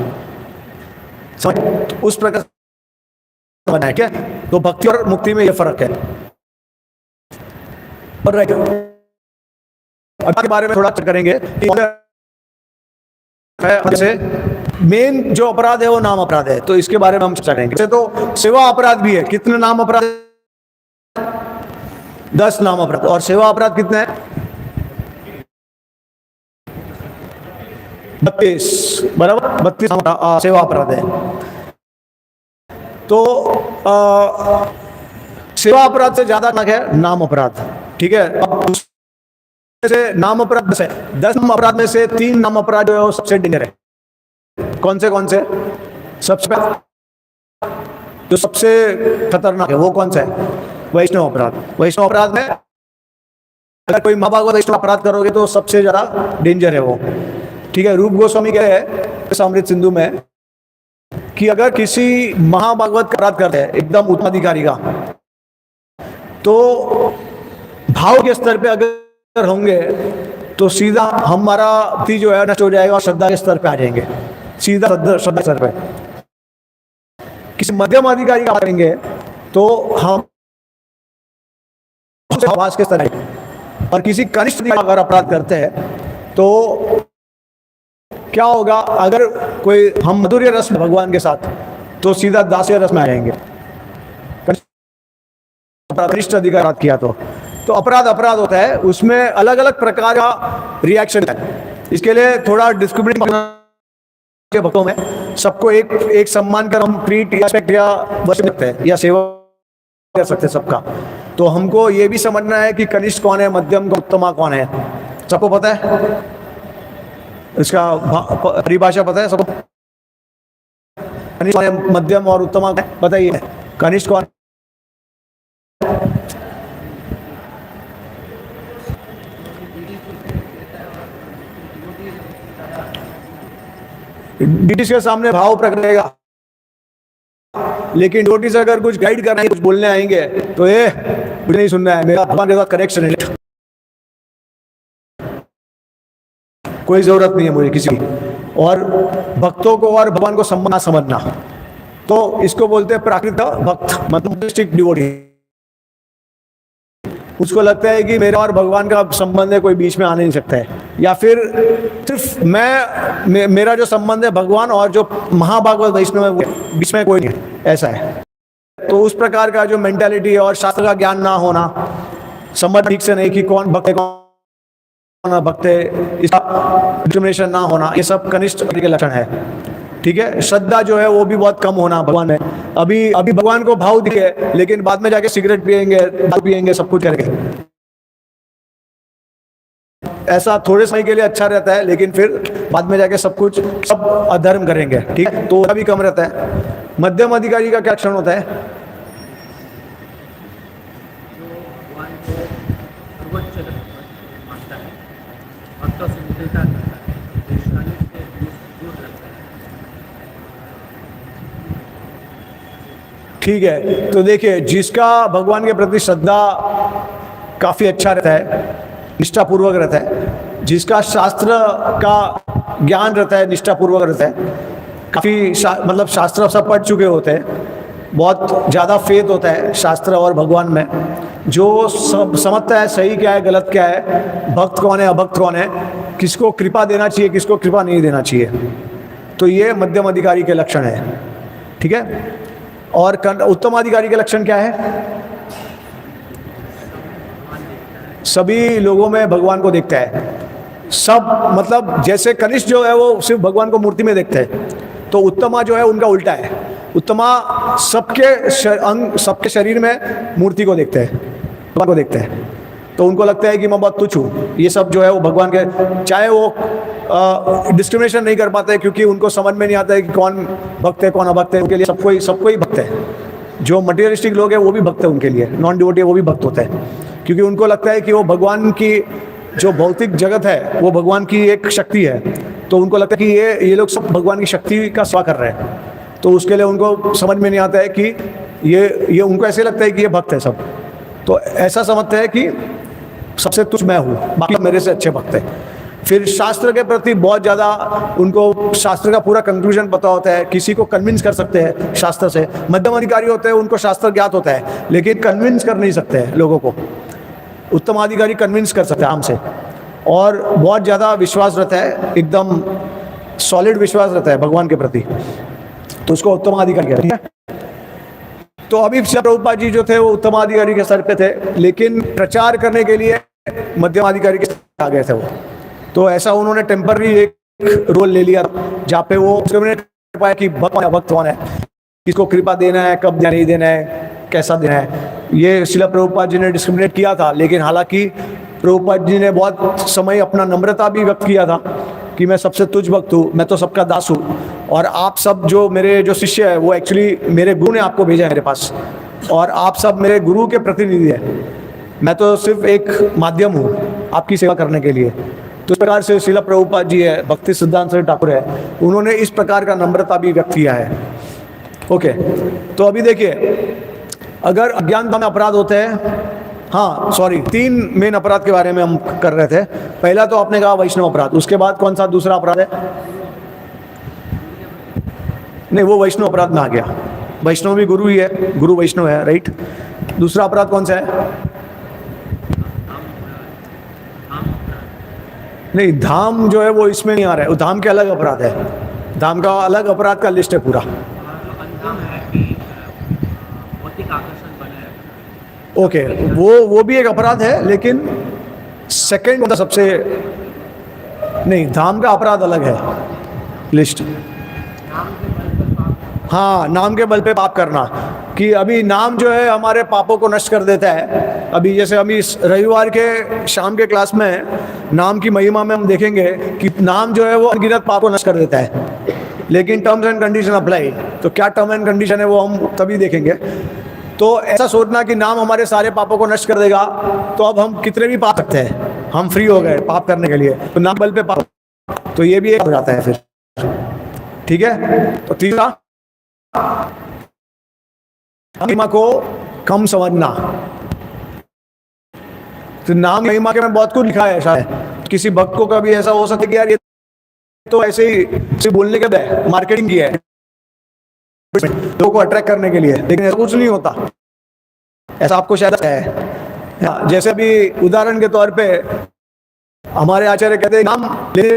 समझ, उस प्रकार बना है क्या। तो भक्ति और मुक्ति में ये फर्क है। और राइट, अब के बारे में थोड़ा करेंगे। जैसे मेन जो अपराध है वो नाम अपराध है, तो इसके बारे में हम चर्चा करेंगे। जैसे तो सेवा अपराध भी है, कितने नाम अपराध? 10 नाम अपराध। और सेवा अपराध कितने हैं? 32, बराबर 32 सेवा अपराध है। तो सेवा अपराध से ज्यादा है नाम अपराध, ठीक है। अब से नाम अपराध 10 है, 10 नाम अपराध में से 3 नाम अपराध जो है वो सबसे डेंजर है। कौन से? सबसे जो सबसे खतरनाक है वो कौन सा है? वैष्णव अपराध। वैष्णव अपराध में अगर कोई महाभागवत वैष्णव अपराध करोगे तो सबसे ज्यादा डेंजर है वो, ठीक है। रूप गोस्वामी कह रहे हैं अमृत सिंधु में कि अगर किसी महाभागवत का अपराध करते हैं एकदम उत्तराधिकारी का, तो भाव के स्तर पे अगर होंगे तो सीधा हमारा भक्ति जो है नष्ट हो जाएगा और श्रद्धा के स्तर पे आ जाएंगे, सीधा श्रद्धा स्तर पे। किसी मध्यम अधिकारी का करेंगे तो हम आवाज के स्तर आएंगे, और किसी कनिष्ठ अधिकारी अगर अपराध करते हैं तो क्या होगा, अगर कोई हम मधुर्य रस में भगवान के साथ, तो सीधा दास्य रस में आ जाएंगे। कनिष्ठ अधिकार किया तो अपराध होता है, उसमें अलग अलग प्रकार का रिएक्शन है। इसके लिए थोड़ा डिस्क्रिमिनेशन के भक्तों में सबको एक सम्मान कर हम ट्रीट या रिस्पेक्ट या वर्शिप सकते हैं या सेवा कर सकते हैं सबका। तो हमको ये भी समझना है कि कनिष्ठ कौन है, मध्यम कौन, उत्तमा कौन है। सबको पता है इसका परिभाषा? पता है सबको? कनिष्ठ, मध्यम और उत्तमा बताइए। कनिष्ठ कौन? डिवोटीज के सामने भाव प्रकट रहेगा, लेकिन डिवोटीज अगर कुछ गाइड करना है, कुछ बोलने आएंगे तो ये मुझे नहीं सुनना है, मेरा भगवान के साथ कनेक्शन है, कोई जरूरत नहीं है मुझे किसी की। और भक्तों को और भगवान को समझना, तो इसको बोलते हैं प्राकृत भक्त, मतलब डिवोटी। उसको लगता है कि मेरा और भगवान का संबंध है, कोई बीच में आ नहीं सकता है, या फिर सिर्फ मेरा जो संबंध है भगवान और जो महाभागवत वैष्णव है वो बीच में कोई नहीं है, ऐसा है। तो उस प्रकार का जो मेंटालिटी है और शास्त्र का ज्ञान ना होना, समझ ठीक से नहीं कि कौन भक्त है कौन भक्त है, इसका डिटर्मिनेशन ना होना, ये सब कनिष्ठ के लक्षण है। ठीक है, श्रद्धा जो है वो भी बहुत कम होना भगवान में। अभी भगवान को भाव दिखे, लेकिन बाद में जाके सिगरेट पिएंगे, दारू पिएंगे, सब कुछ करेंगे। ऐसा थोड़े समय के लिए अच्छा रहता है, लेकिन फिर बाद में जाके सब अधर्म करेंगे। ठीक है, तो भी कम रहता है। मध्यम अधिकारी का क्या लक्षण होता है? ठीक है, तो देखिए, जिसका भगवान के प्रति श्रद्धा काफी अच्छा रहता है, निष्ठापूर्वक रहता है, जिसका शास्त्र का ज्ञान रहता है, निष्ठापूर्वक रहता है, काफी मतलब शास्त्र सब पढ़ चुके होते हैं, बहुत ज़्यादा फेथ होता है शास्त्र और भगवान में, जो सब समझता है सही क्या है गलत क्या है, भक्त कौन है अभक्त कौन है, किसको कृपा देना चाहिए किसको कृपा नहीं देना चाहिए। तो ये मध्यम अधिकारी के लक्षण है। ठीक है, और उत्तम अधिकारी के लक्षण क्या है? सभी लोगों में भगवान को देखता है, सब मतलब जैसे कनिष्ठ जो है वो सिर्फ भगवान को मूर्ति में देखते हैं, तो उत्तमा जो है उनका उल्टा है। उत्तमा सबके शरीर में मूर्ति को देखते हैं, भगवान को देखते हैं, तो उनको लगता है कि मैं बहुत तुच्छ हूँ। ये सब जो है वो भगवान के, चाहे वो डिस्क्रिमिनेशन नहीं कर पाते, क्योंकि उनको समझ में नहीं आता है कि कौन भक्त है कौन अभक्त है, उनके लिए सबको ही भक्त है। जो मटेरियलिस्टिक लोग हैं वो भी भक्त है उनके लिए, नॉन डिवोटी वो भी भक्त होते हैं, क्योंकि उनको लगता है कि वो भगवान की जो भौतिक जगत है वो भगवान की एक शक्ति है, तो उनको लगता है कि ये लोग सब भगवान की शक्ति का सेवा कर रहे हैं, तो उसके लिए उनको समझ में नहीं आता है कि ये उनको ऐसे लगता है कि ये भक्त है सब, तो ऐसा समझते हैं कि सबसे तुच्छ मैं हूँ, बाकी मेरे से अच्छे भक्त हैं। फिर शास्त्र के प्रति बहुत ज़्यादा उनको शास्त्र का पूरा कंक्लूजन पता होता है, किसी को कन्विंस कर सकते हैं शास्त्र से। मध्यम अधिकारी होते हैं, उनको शास्त्र ज्ञात होता है, लेकिन कन्विंस कर नहीं सकते हैं लोगों को। उत्तम अधिकारी कन्विंस कर सकते हैं आराम से, और बहुत ज़्यादा विश्वास रहता है, एकदम सॉलिड विश्वास रहता है भगवान के प्रति, तो उसको उत्तम अधिकारी कहते हैं। तो अभी श्रील प्रभुपाद जी जो थे वो उत्तम अधिकारी के सर पे थे, लेकिन प्रचार करने के लिए मध्यम अधिकारी के आ गए थे वो, तो ऐसा उन्होंने टेम्पररी एक रोल ले लिया, जहाँ पे वो डिस्क्रिमिनेट कर पाया कि भक्त कौन है, किसको कृपा देना है, कब नहीं देना है, कैसा देना है। ये श्रील प्रभुपाद जी ने डिस्क्रिमिनेट किया था, लेकिन हालांकि प्रभुपाद जी ने बहुत समय अपना नम्रता भी व्यक्त किया था कि मैं सबसे तुच्छ भक्त हूँ, मैं तो सबका दास हूँ, और आप सब जो मेरे जो शिष्य है वो एक्चुअली मेरे गुरु ने आपको भेजा है मेरे पास, और आप सब मेरे गुरु के प्रतिनिधि हैं, मैं तो सिर्फ एक माध्यम हूँ आपकी सेवा करने के लिए। तो इस प्रकार से श्रील प्रभुपाद जी है, भक्ति सिद्धांत सरस्वती ठाकुर है, उन्होंने इस प्रकार का नम्रता भी व्यक्त किया है। ओके, तो अभी देखिए, अगर अज्ञानता में अपराध होते हैं, हाँ सॉरी, 3 मेन अपराध के बारे में हम कर रहे थे। पहला तो आपने कहा वैष्णव अपराध, उसके बाद कौन सा दूसरा अपराध है? नहीं, वो वैष्णव अपराध में आ गया, वैष्णव भी गुरु ही है, गुरु वैष्णव है, राइट। दूसरा अपराध कौन सा है? नहीं, धाम जो है वो इसमें नहीं आ रहा है, वो धाम के अलग अपराध है, धाम का अलग अपराध का लिस्ट है पूरा। ओके, वो भी एक अपराध है, लेकिन सेकंड मतलब सबसे, नहीं, धाम का अपराध अलग है लिस्ट। हाँ, नाम के बल पे पाप करना, कि अभी नाम जो है हमारे पापों को नष्ट कर देता है। अभी जैसे अभी रविवार के शाम के क्लास में नाम की महिमा में हम देखेंगे कि नाम जो है वो अनगिनत पाप को नष्ट कर देता है, लेकिन टर्म्स एंड कंडीशन अप्लाई। तो क्या टर्म एंड कंडीशन है वो हम तभी देखेंगे। तो ऐसा सोचना कि नाम हमारे सारे पापों को नष्ट कर देगा, तो अब हम कितने भी पाप सकते हैं, हम फ्री हो गए पाप करने के लिए, तो नाम बल पे पाप, तो ये भी एक हो जाता है फिर। ठीक है। तो तीसरा, महिमा को कम समझना। तो नाम महिमा के में बहुत कुछ लिखा है शायद। किसी भक्त को कभी ऐसा हो सकता है कि यार ये तो ऐसे ही बोलने के लिए मार्केटिंग की है लोगों को अट्रैक्ट करने के लिए, लेकिन ऐसा कुछ नहीं होता। ऐसा आपको शायद है। जैसे अभी उदाहरण के तौर पे हमारे आचार्य कहते हैं नाम ले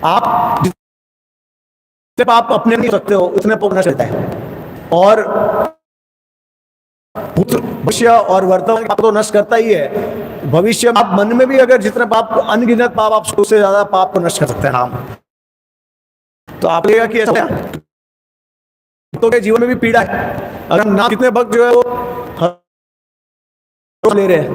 आप जितने पाप अपने नहीं सकते हो उतने पाप नष्ट रहता है, और भविष्य और वर्तमान पाप तो नष्ट करता ही है। भविष्य में आप मन में भी अगर जितने पाप, अनगिनत पाप, आप उससे ज्यादा पाप को नष्ट कर सकते हैं नाम। तो आप लगेगा कि ऐसा तो के जीवन में भी पीड़ा है। अगर नाम कितने भक्त जो है वो ले रहे हैं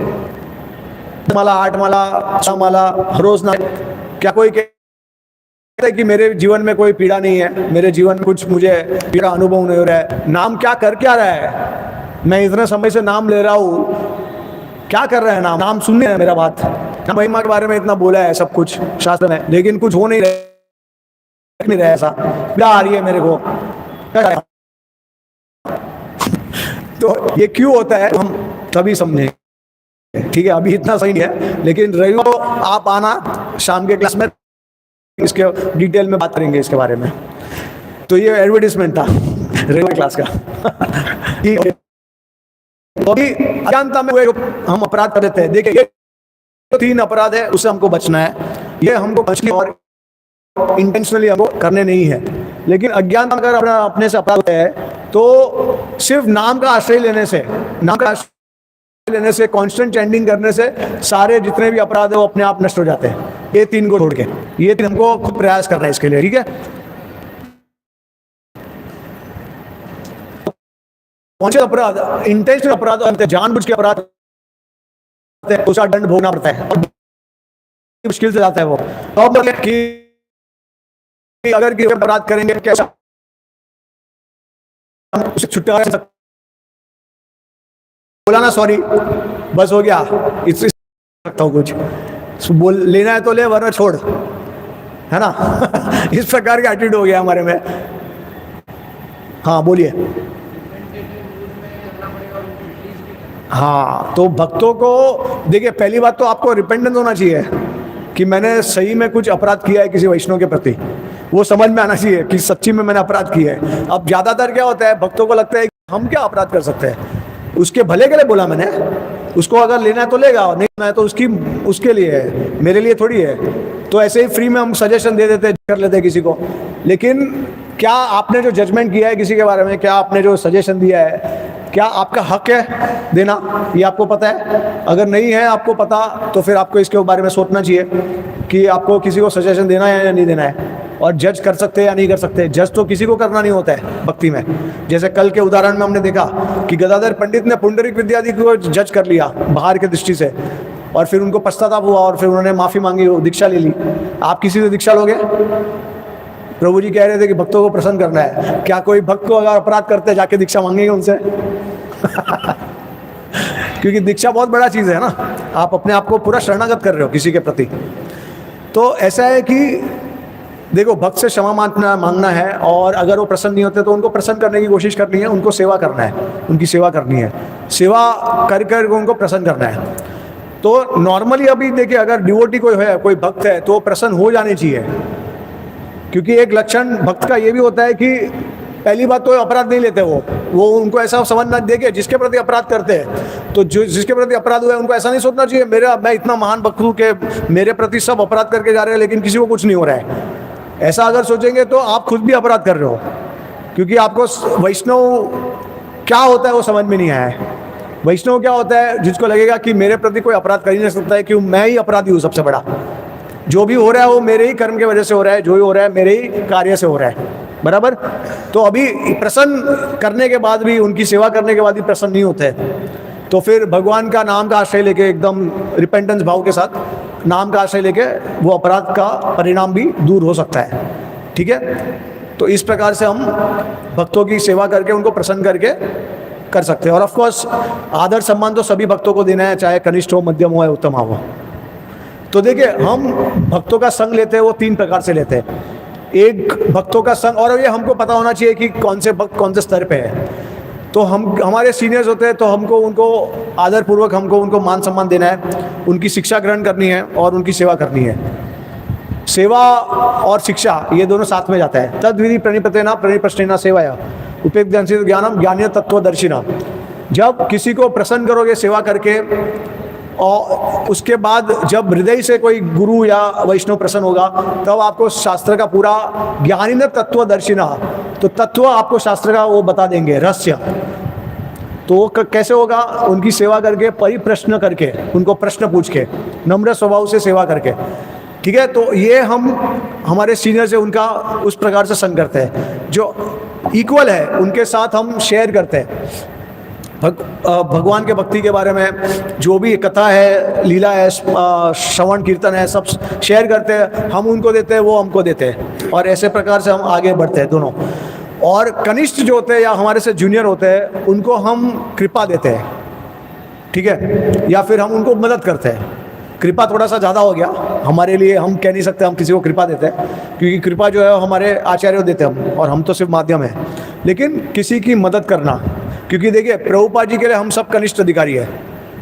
माला, 8 माला, 6 माला हर रोज ना, क्या कोई कहता है कि मेरे जीवन में कोई पीड़ा नहीं है, मेरे जीवन में कुछ मुझे पीड़ा अनुभव नहीं हो रहा है? नाम क्या कर क्या रहा है? मैं इतने समय से नाम ले रहा हूँ, क्या कर रहा है नाम? नाम सुनने है मेरा बात। महिमा के बारे में इतना बोला है सब कुछ शास्त्र में, लेकिन कुछ हो नहीं रहा है, ऐसा पीड़ा आ रही है मेरे को। तो ये क्यों होता है हम तभी समझें, ठीक है। अभी इतना सही नहीं है, लेकिन रविवार को आप आना शाम के क्लास में, इसके डिटेल में बात करेंगे इसके बारे में। तो ये एडवर्टाइजमेंट था रविवार क्लास का। तो अभी अज्ञानता में हम अपराध कर देते हैं। देखिए ये 3 अपराध है, उससे हमको बचना है। ये हमको बचने और इंटेंशनली हमको करने नहीं है। लेकिन अज्ञानता अगर अपने से अपराध होता है तो सिर्फ नाम का आश्रय लेने से, नाम का आश्रय लेने से, कांस्टेंट चैंटिंग करने से सारे जितने भी अपराध है वो अपने आप नष्ट हो जाते हैं। ये 3 को छोड़ के, ये 3 हमको खुद प्रयास करना है इसके लिए, ठीक है। कौन से अपराध? इंटेंशनल अपराध, जानबूझ के अपराध, उसका दंड भोगना पड़ता है, मुश्किल से जाता है वो। तो कि अगर अपराध करेंगे कैसा उसे छुटकारा सकते, बोला ना सॉरी बस हो गया, इससे सकता हूँ कुछ बोल लेना है तो ले वरना छोड़, है ना। इस प्रकार का एटीट्यूड हो गया हमारे में। हाँ बोलिए। हाँ, तो भक्तों को देखिए, पहली बात तो आपको रिपेंटेंस होना चाहिए कि मैंने सही में कुछ अपराध किया है किसी वैष्णव के प्रति, वो समझ में आना चाहिए कि सच्ची में मैंने अपराध किया है। अब ज्यादातर क्या होता है, भक्तों को लगता है कि हम क्या अपराध कर सकते हैं, उसके भले के लिए बोला मैंने, उसको अगर लेना है तो लेगा, नहीं लेना है तो उसके लिए है, मेरे लिए थोड़ी है। तो ऐसे ही फ्री में हम सजेशन दे देते, कर लेते हैं किसी को। लेकिन क्या आपने जो जजमेंट किया है किसी के बारे में, क्या आपने जो सजेशन दिया है, क्या आपका हक है देना, ये आपको पता है? अगर नहीं है आपको पता तो फिर आपको इसके बारे में सोचना चाहिए कि आपको किसी को सजेशन देना है या नहीं देना है, और जज कर सकते हैं या नहीं कर सकते। जज तो किसी को करना नहीं होता है भक्ति में। जैसे कल के उदाहरण में हमने देखा कि गदाधर पंडित ने पुंडरीक विद्यार्थी को जज कर लिया बाहर के दृष्टि से, और फिर उनको पश्चाताप हुआ और फिर उन्होंने माफी मांगी, दीक्षा ले ली। आप किसी से दीक्षा लोगे? प्रभु जी कह रहे थे कि भक्तों को प्रसन्न करना है। क्या कोई भक्त को अगर अपराध करते जाके दीक्षा मांगेंगे उनसे? क्योंकि दीक्षा बहुत बड़ा चीज है ना, आप अपने आप को पूरा शरणागत कर रहे हो किसी के प्रति। तो ऐसा है कि देखो, भक्त से क्षमा मांगना है, और अगर वो प्रसन्न नहीं होते तो उनको प्रसन्न करने की कोशिश करनी है, उनको सेवा करना है, उनकी सेवा करनी है, सेवा कर उनको प्रसन्न करना है। तो नॉर्मली अभी देखिए, अगर डिवोटी कोई है, कोई भक्त है, तो प्रसन्न हो जाने चाहिए। क्योंकि एक लक्षण भक्त का ये भी होता है कि पहली बात तो अपराध नहीं लेते वो उनको ऐसा समझना, देखिए जिसके प्रति अपराध करते हैं तो जो जिसके प्रति अपराध हुआ है उनको ऐसा नहीं सोचना चाहिए मैं इतना महान भक्त हूँ कि मेरे प्रति सब अपराध करके जा रहे हैं लेकिन किसी को कुछ नहीं हो रहा है। ऐसा अगर सोचेंगे तो आप खुद भी अपराध कर रहे हो, क्योंकि आपको वैष्णव क्या होता है वो समझ में नहीं आया है। वैष्णव क्या होता है? जिसको लगेगा कि मेरे प्रति कोई अपराध कर ही नहीं सकता है, क्यों मैं ही अपराधी हूँ सबसे बड़ा, जो भी हो रहा है वो मेरे ही कर्म की वजह से हो रहा है, जो भी हो रहा है मेरे ही कार्य से हो रहा है, बराबर। तो अभी प्रसन्न करने के बाद भी, उनकी सेवा करने के बाद भी प्रसन्न नहीं होते हैं, तो फिर भगवान का नाम का आश्रय लेके एकदम रिपेंटेंस भाव के साथ नाम का आश्रय लेके वो अपराध का परिणाम भी दूर हो सकता है, ठीक है। तो इस प्रकार से हम भक्तों की सेवा करके उनको प्रसन्न करके कर सकते हैं। और ऑफ कोर्स आदर सम्मान तो सभी भक्तों को देना है, चाहे कनिष्ठ हो, मध्यम हो या उत्तम हो। तो देखिए, हम भक्तों का संग लेते हैं वो 3 प्रकार से लेते हैं। एक भक्तों का संग, और ये हमको पता होना चाहिए कि कौन से भक्त कौन से स्तर पे है। तो हम हमारे सीनियर्स होते हैं तो हमको उनको आदरपूर्वक हमको उनको मान सम्मान देना है, उनकी शिक्षा ग्रहण करनी है और उनकी सेवा करनी है। सेवा और शिक्षा ये दोनों साथ में जाता है। तद विधि प्रणिपतेना प्रणिप्रश्नेना सेवाया उपेक्ष ज्ञानम ज्ञानीय तत्वदर्शिना। जब किसी को प्रसन्न करोगे सेवा करके, और उसके बाद जब हृदय से कोई गुरु या वैष्णव प्रसन्न होगा, तब आपको शास्त्र का पूरा ज्ञानीय तत्वदर्शिना, तो तत्व आपको शास्त्र का वो बता देंगे, रहस्य। तो वो कैसे होगा? उनकी सेवा करके, परिप्रश्न करके, उनको प्रश्न पूछ के, नम्र स्वभाव से सेवा करके। ठीक है, तो ये हम हमारे सीनियर से उनका उस प्रकार से संग करते हैं, जो इक्वल है उनके साथ हम शेयर करते हैं। भगवान के भक्ति के बारे में जो भी कथा है, लीला है, श्रवण कीर्तन है, सब शेयर करते हैं। हम उनको देते हैं, वो हमको देते हैं, और ऐसे प्रकार से हम आगे बढ़ते हैं दोनों। और कनिष्ठ जो होते हैं या हमारे से जूनियर होते हैं, उनको हम कृपा देते हैं। ठीक है, या फिर हम उनको मदद करते हैं। कृपा थोड़ा सा ज़्यादा हो गया हमारे लिए, हम कह नहीं सकते हम किसी को कृपा देते हैं, क्योंकि कृपा जो है हमारे आचार्य देते हैं हम, और हम तो सिर्फ माध्यम है। लेकिन किसी की मदद करना, क्योंकि देखिए प्रभुपाद जी के लिए हम सब कनिष्ठ अधिकारी है,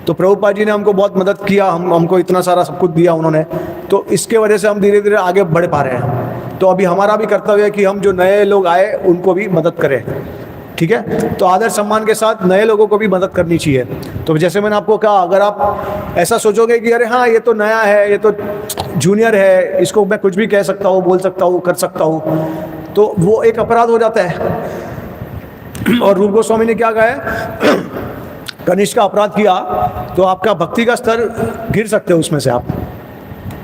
तो प्रभुपाद जी ने हमको बहुत मदद किया, हमको इतना सारा सब कुछ दिया उन्होंने, तो इसके वजह से हम धीरे धीरे आगे बढ़ पा रहे हैं। तो अभी हमारा भी कर्तव्य है कि हम जो नए लोग आए उनको भी मदद करें। ठीक है, तो आदर सम्मान के साथ नए लोगों को भी मदद करनी चाहिए। तो जैसे मैंने आपको कहा, अगर आप ऐसा सोचोगे कि अरे हाँ ये तो नया है, ये तो जूनियर है, इसको मैं कुछ भी कह सकता हूँ, बोल सकता हूँ, कर सकता हूँ, तो वो एक अपराध हो जाता है। और रूप गोस्वामी ने क्या कहा है? कनिष्ठ का अपराध किया तो आपका भक्ति का स्तर गिर सकते हो उसमें से आप।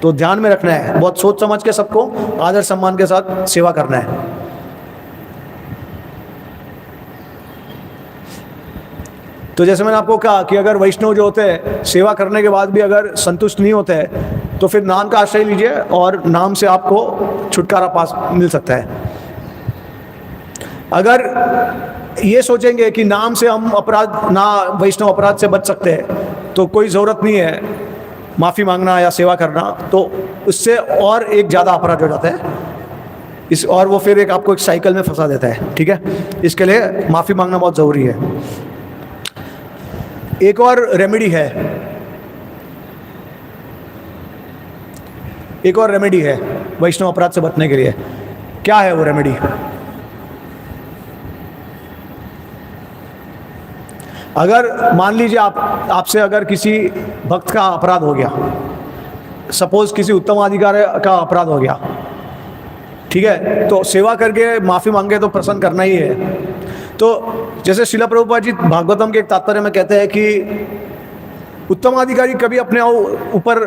तो ध्यान में रखना है, बहुत सोच समझ के सबको आदर सम्मान के साथ सेवा करना है। तो जैसे मैंने आपको कहा कि अगर वैष्णव जो होते हैं सेवा करने के बाद भी अगर संतुष्ट नहीं होते हैं, तो फिर नाम का आश्रय लीजिए और नाम से आपको छुटकारा पास मिल सकता है। अगर ये सोचेंगे कि नाम से हम अपराध ना वैष्णव अपराध से बच सकते हैं, तो कोई ज़रूरत नहीं है माफ़ी मांगना या सेवा करना, तो उससे और एक ज़्यादा अपराध हो जाता है इस, और वो फिर एक आपको एक साइकिल में फंसा देता है। ठीक है, इसके लिए माफ़ी मांगना बहुत ज़रूरी है। एक और रेमेडी है, एक और रेमेडी है वैष्णव अपराध से बचने के लिए। क्या है वो रेमेडी? अगर मान लीजिए आपसे अगर किसी भक्त का अपराध हो गया, सपोज किसी उत्तम अधिकारी का अपराध हो गया, ठीक है, तो सेवा करके माफ़ी मांगे तो प्रसन्न करना ही है। तो जैसे श्रील प्रभुपाद जी भागवतम के एक तात्पर्य में कहते हैं कि उत्तम अधिकारी कभी अपने ऊपर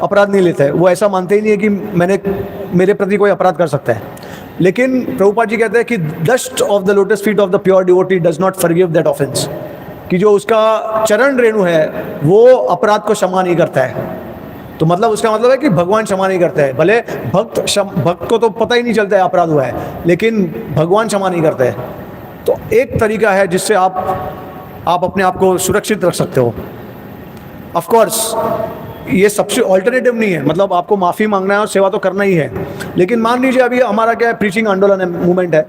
अपराध नहीं लेते हैं, वो ऐसा मानते ही नहीं है कि मेरे प्रति कोई अपराध कर सकता है। लेकिन प्रभुपाद जी कहते हैं कि dust of the lotus feet of the pure devotee does not forgive that offence, कि जो उसका चरण रेणु है वो अपराध को क्षमा नहीं करता है। तो मतलब उसका मतलब है कि भगवान क्षमा नहीं करते हैं। भले भक्त को तो पता ही नहीं चलता है अपराध हुआ है, लेकिन भगवान क्षमा नहीं करते हैं। तो एक तरीका है जिससे आप अपने आप को सुरक्षित रख सकते हो। ऑफ कोर्स ये सबसे ऑल्टरनेटिव नहीं है, मतलब आपको माफ़ी मांगना है और सेवा तो करना ही है। लेकिन मान लीजिए अभी हमारा क्या है, प्रीचिंग आंदोलन है, मूवमेंट है,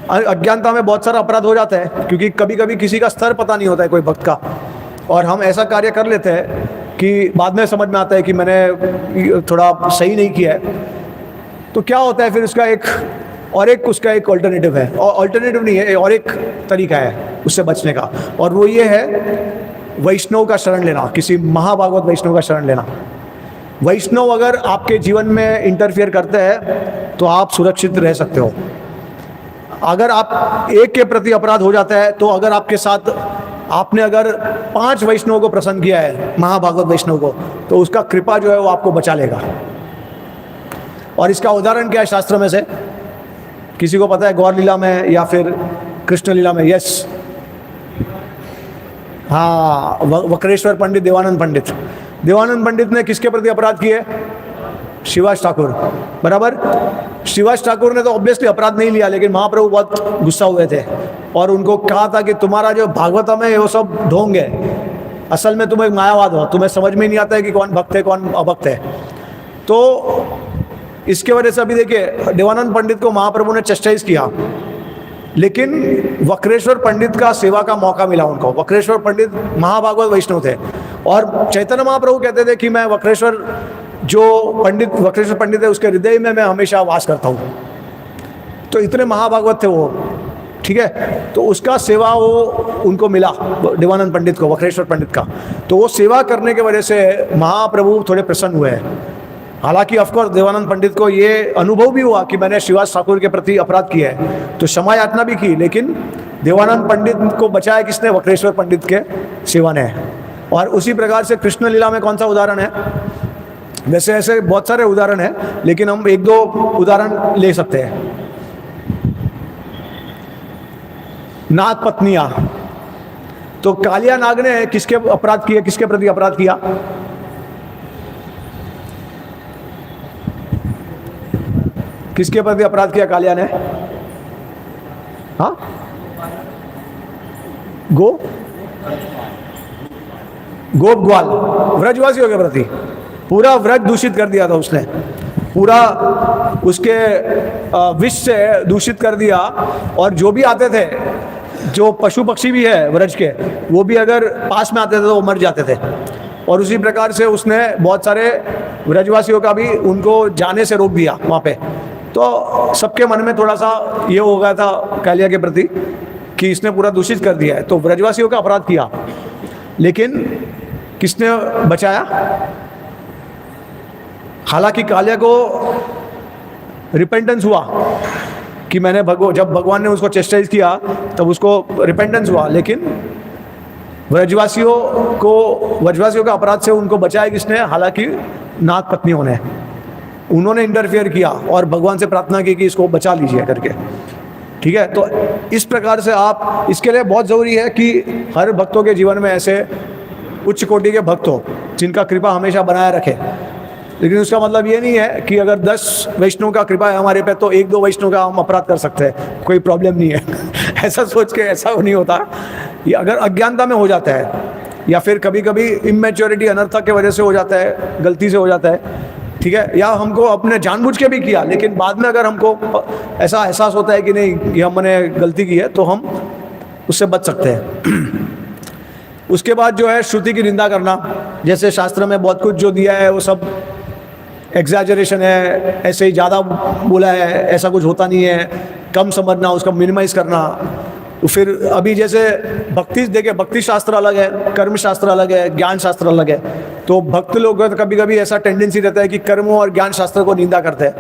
अज्ञानता में बहुत सारा अपराध हो जाता है, क्योंकि कभी कभी किसी का स्तर पता नहीं होता है कोई भक्त का, और हम ऐसा कार्य कर लेते हैं कि बाद में समझ में आता है कि मैंने थोड़ा सही नहीं किया है। तो क्या होता है फिर उसका उसका एक ऑल्टरनेटिव है, और ऑल्टरनेटिव नहीं है, और एक तरीका है उससे बचने का, और वो ये है वैष्णव का शरण लेना, किसी महाभागवत वैष्णव का शरण लेना। वैष्णव अगर आपके जीवन में इंटरफियर करते हैं तो आप सुरक्षित रह सकते हो। अगर आप एक के प्रति अपराध हो जाता है, तो अगर आपके साथ आपने अगर 5 वैष्णव को प्रसन्न किया है, महाभागवत वैष्णव को, तो उसका कृपा जो है वो आपको बचा लेगा। और इसका उदाहरण क्या है शास्त्र में से? किसी को पता है? गौर लीला में या फिर कृष्ण लीला में? यस, हाँ, वक्रेश्वर पंडित, देवानंद पंडित ने किसके प्रति अपराध किए? शिवाज ठाकुर, बराबर। शिवाज ठाकुर ने तो ऑब्वियसली अपराध नहीं लिया, लेकिन महाप्रभु बहुत गुस्सा हुए थे और उनको कहा था कि तुम्हारा जो भागवतम है वो सब ढोंग है, असल में तुम एक मायावाद हो, तुम्हें समझ में नहीं आता है कि कौन भक्त है कौन अभक्त है। तो इसके वजह से अभी देखिए देवानंद पंडित को महाप्रभु ने चेस्टाइज किया, लेकिन वक्रेश्वर पंडित का सेवा का मौका मिला उनको। वक्रेश्वर पंडित महाभागवत वैष्णव थे और चैतन्य महाप्रभु कहते थे कि मैं वक्रेश्वर पंडित है उसके हृदय में मैं हमेशा वास करता हूँ। तो इतने महाभागवत थे वो, ठीक है। तो उसका सेवा वो उनको मिला देवानंद पंडित को, वक्रेश्वर पंडित का। तो वो सेवा करने की वजह से महाप्रभु थोड़े प्रसन्न हुए हैं। हालांकि ऑफकोर्स देवानंद पंडित को ये अनुभव भी हुआ कि मैंने श्रीवास ठाकुर के प्रति अपराध किया है, तो क्षमा याचना भी की, लेकिन देवानंद पंडित को बचाया किसने? वक्रेश्वर पंडित के सेवा ने। और उसी प्रकार से कृष्ण लीला में कौन सा उदाहरण है? वैसे ऐसे बहुत सारे उदाहरण हैं, लेकिन हम एक दो उदाहरण ले सकते हैं। नाग पत्नियां, तो कालिया नाग ने किसके अपराध किए, किसके प्रति अपराध किया? किसके प्रति अपराध किया कालिया ने? हाँ, गोप ग्वाल, व्रजवासियों के प्रति पूरा व्रज दूषित कर दिया था उसने, पूरा उसके विष से दूषित कर दिया। और जो भी आते थे, जो पशु पक्षी भी है व्रज के, वो भी अगर पास में आते थे तो वो मर जाते थे। और उसी प्रकार से उसने बहुत सारे व्रजवासियों का भी उनको जाने से रोक दिया वहाँ पे। तो सबके मन में थोड़ा सा ये हो गया था कालिया के प्रति कि इसने पूरा दूषित कर दिया है, तो व्रजवासियों का अपराध किया। लेकिन किसने बचाया? हालांकि कालिया को रिपेंटेंस हुआ कि मैंने जब भगवान ने उसको चेस्टाइज किया तब उसको रिपेंटेंस हुआ, लेकिन व्रजवासियों का अपराध से उनको बचाया किसने? हालांकि नाग पत्नियों ने, उन्होंने इंटरफेयर किया और भगवान से प्रार्थना की कि इसको बचा लीजिए करके, ठीक है। तो इस प्रकार से आप, इसके लिए बहुत ज़रूरी है कि हर भक्तों के जीवन में ऐसे उच्च कोटि के भक्त हो जिनका कृपा हमेशा बनाए रखे। लेकिन उसका मतलब ये नहीं है कि अगर 10 वैष्णव का कृपा है हमारे पे तो 1-2 वैष्णव का हम अपराध कर सकते हैं, कोई प्रॉब्लम नहीं है। ऐसा सोच के ऐसा नहीं होता। ये अगर अज्ञानता में हो जाता है या फिर कभी कभी इमेच्योरिटी, अनर्था की वजह से हो जाता है, गलती से हो जाता है, ठीक है, या हमको अपने जानबूझ के भी किया, लेकिन बाद में अगर हमको ऐसा एहसास होता है कि नहीं ये हमने गलती की है, तो हम उससे बच सकते हैं। उसके बाद जो है श्रुति की निंदा करना, जैसे शास्त्र में बहुत कुछ जो दिया है वो सब एग्जैजरेशन है, ऐसे ही ज़्यादा बोला है, ऐसा कुछ होता नहीं है, कम समझना, उसका मिनिमाइज करना। फिर अभी जैसे भक्ति देखे, भक्ति शास्त्र अलग है, कर्म शास्त्र अलग है, ज्ञान शास्त्र अलग है। तो भक्त लोग कभी कभी ऐसा टेंडेंसी रहता है कि कर्म और ज्ञान शास्त्र को निंदा करते हैं,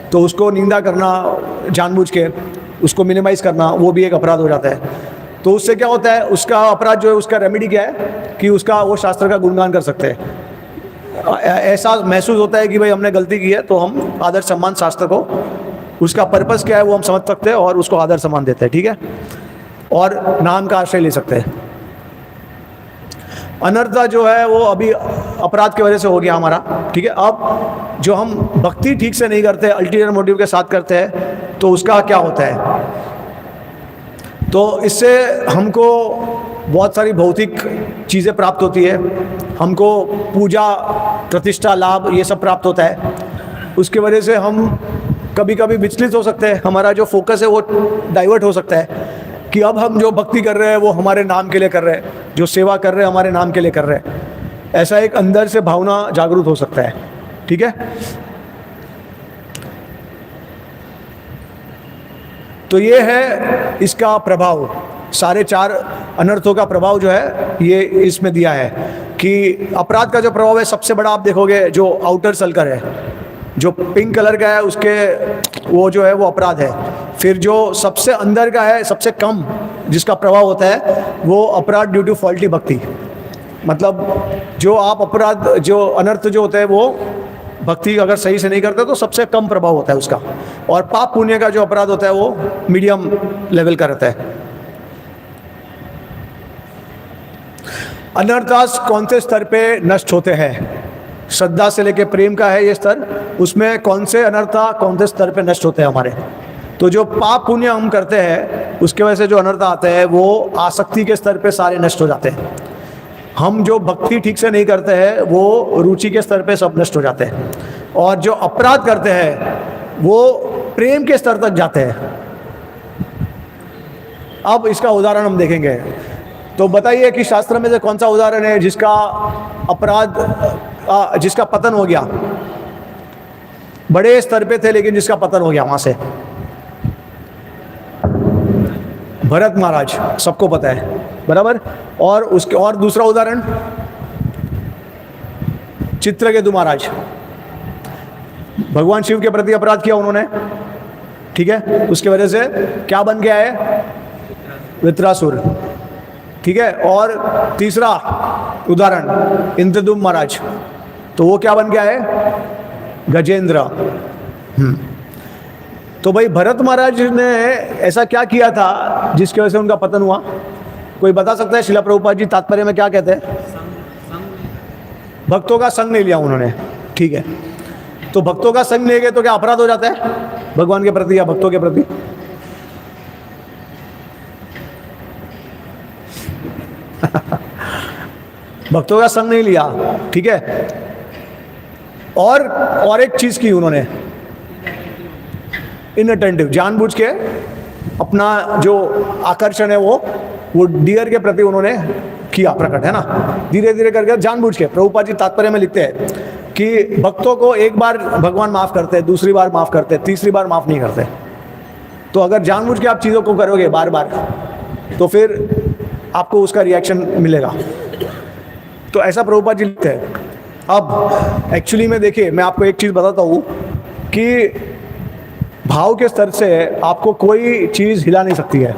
तो उसको निंदा करना जानबूझ के, उसको मिनिमाइज करना, वो भी एक अपराध हो जाता है। तो उससे क्या होता है, उसका अपराध जो है उसका रेमेडी क्या है कि उसका वो शास्त्र का गुणगान कर सकते हैं। ऐसा महसूस होता है कि भाई हमने गलती की है, तो हम आदर सम्मान शास्त्र को, उसका पर्पस क्या है वो हम समझ सकते हैं और उसको आदर सम्मान देते हैं, ठीक है, और नाम का आश्रय ले सकते हैं। अनर्था जो है वो अभी अपराध की वजह से हो गया हमारा, ठीक है। अब जो हम भक्ति ठीक से नहीं करते, अल्टीरियर मोटिव के साथ करते हैं, तो उसका क्या होता है? तो इससे हमको बहुत सारी भौतिक चीज़ें प्राप्त होती है, हमको पूजा, प्रतिष्ठा, लाभ, ये सब प्राप्त होता है। उसकी वजह से हम कभी कभी विचलित हो सकते हैं, हमारा जो फोकस है वो डाइवर्ट हो सकता है कि अब हम जो भक्ति कर रहे हैं वो हमारे नाम के लिए कर रहे हैं, जो सेवा कर रहे हैं हमारे नाम के लिए कर रहे हैं। ऐसा एक अंदर से भावना जागरूक हो सकता है, ठीक है। तो ये है इसका प्रभाव, सारे 4 अनर्थों का प्रभाव जो है ये इसमें दिया है कि अपराध का जो प्रभाव है सबसे बड़ा आप देखोगे जो आउटर सर्कल है, जो पिंक कलर का है, उसके वो जो है वो अपराध है। फिर जो सबसे अंदर का है, सबसे कम जिसका प्रभाव होता है, वो अपराध ड्यू टू फॉल्टी भक्ति। मतलब जो आप अपराध, जो अनर्थ जो होता है वो भक्ति अगर सही से नहीं करते तो सबसे कम प्रभाव होता है उसका। और पाप पुण्य का जो अपराध होता है वो मीडियम लेवल का रहता है। अनर्थास कौन से स्तर पे नष्ट होते हैं? श्रद्धा से लेके प्रेम का है ये स्तर, उसमें कौन से अनर्था कौन से स्तर पे नष्ट होते हैं हमारे। तो जो पाप पुण्य हम करते हैं उसके वजह से जो अनर्थ आते हैं वो आसक्ति के स्तर पे सारे नष्ट हो जाते हैं। हम जो भक्ति ठीक से नहीं करते हैं वो रुचि के स्तर पे सब नष्ट हो जाते हैं। और जो अपराध करते हैं वो प्रेम के स्तर तक जाते हैं। अब इसका उदाहरण हम देखेंगे। तो बताइए कि शास्त्र में से कौन सा उदाहरण है जिसका अपराध जिसका पतन हो गया, बड़े स्तर पे थे लेकिन जिसका पतन हो गया वहां से? भरत महाराज, सबको पता है, बराबर। और उसके और दूसरा उदाहरण चित्रकेतु महाराज, भगवान शिव के प्रति अपराध किया उन्होंने, ठीक है, उसके वजह से क्या बन गया है? वृत्रासुर, ठीक है। और तीसरा उदाहरण इंद्रदुम्न महाराज, तो वो क्या बन गया है? गजेंद्र। तो भाई भरत महाराज ने ऐसा क्या किया था जिसकी वजह से उनका पतन हुआ? कोई बता सकता है? श्रील प्रभुपाद जी तात्पर्य में क्या कहते हैं? भक्तों का संग नहीं लिया उन्होंने, ठीक है। तो भक्तों का संग लेंगे तो क्या अपराध हो जाता है भगवान के प्रति या भक्तों के प्रति? भक्तों का संग नहीं लिया, ठीक है। और एक चीज की उन्होंने, इनअटेंटिव, जानबूझ के अपना जो आकर्षण है वो डियर के प्रति उन्होंने किया प्रकट, है ना, धीरे धीरे करके जानबूझ के। प्रभुपाद जी तात्पर्य में लिखते हैं कि भक्तों को एक बार भगवान माफ करते हैं, दूसरी बार माफ करते हैं, तीसरी बार माफ नहीं करते। तो अगर जानबूझ के आप चीज़ों को करोगे बार बार तो फिर आपको उसका रिएक्शन मिलेगा। तो ऐसा प्रभुपाद जी लिखते हैं। अब एक्चुअली में देखिए, मैं आपको एक चीज़ बताता हूँ कि भाव के स्तर से आपको कोई चीज़ हिला नहीं सकती है।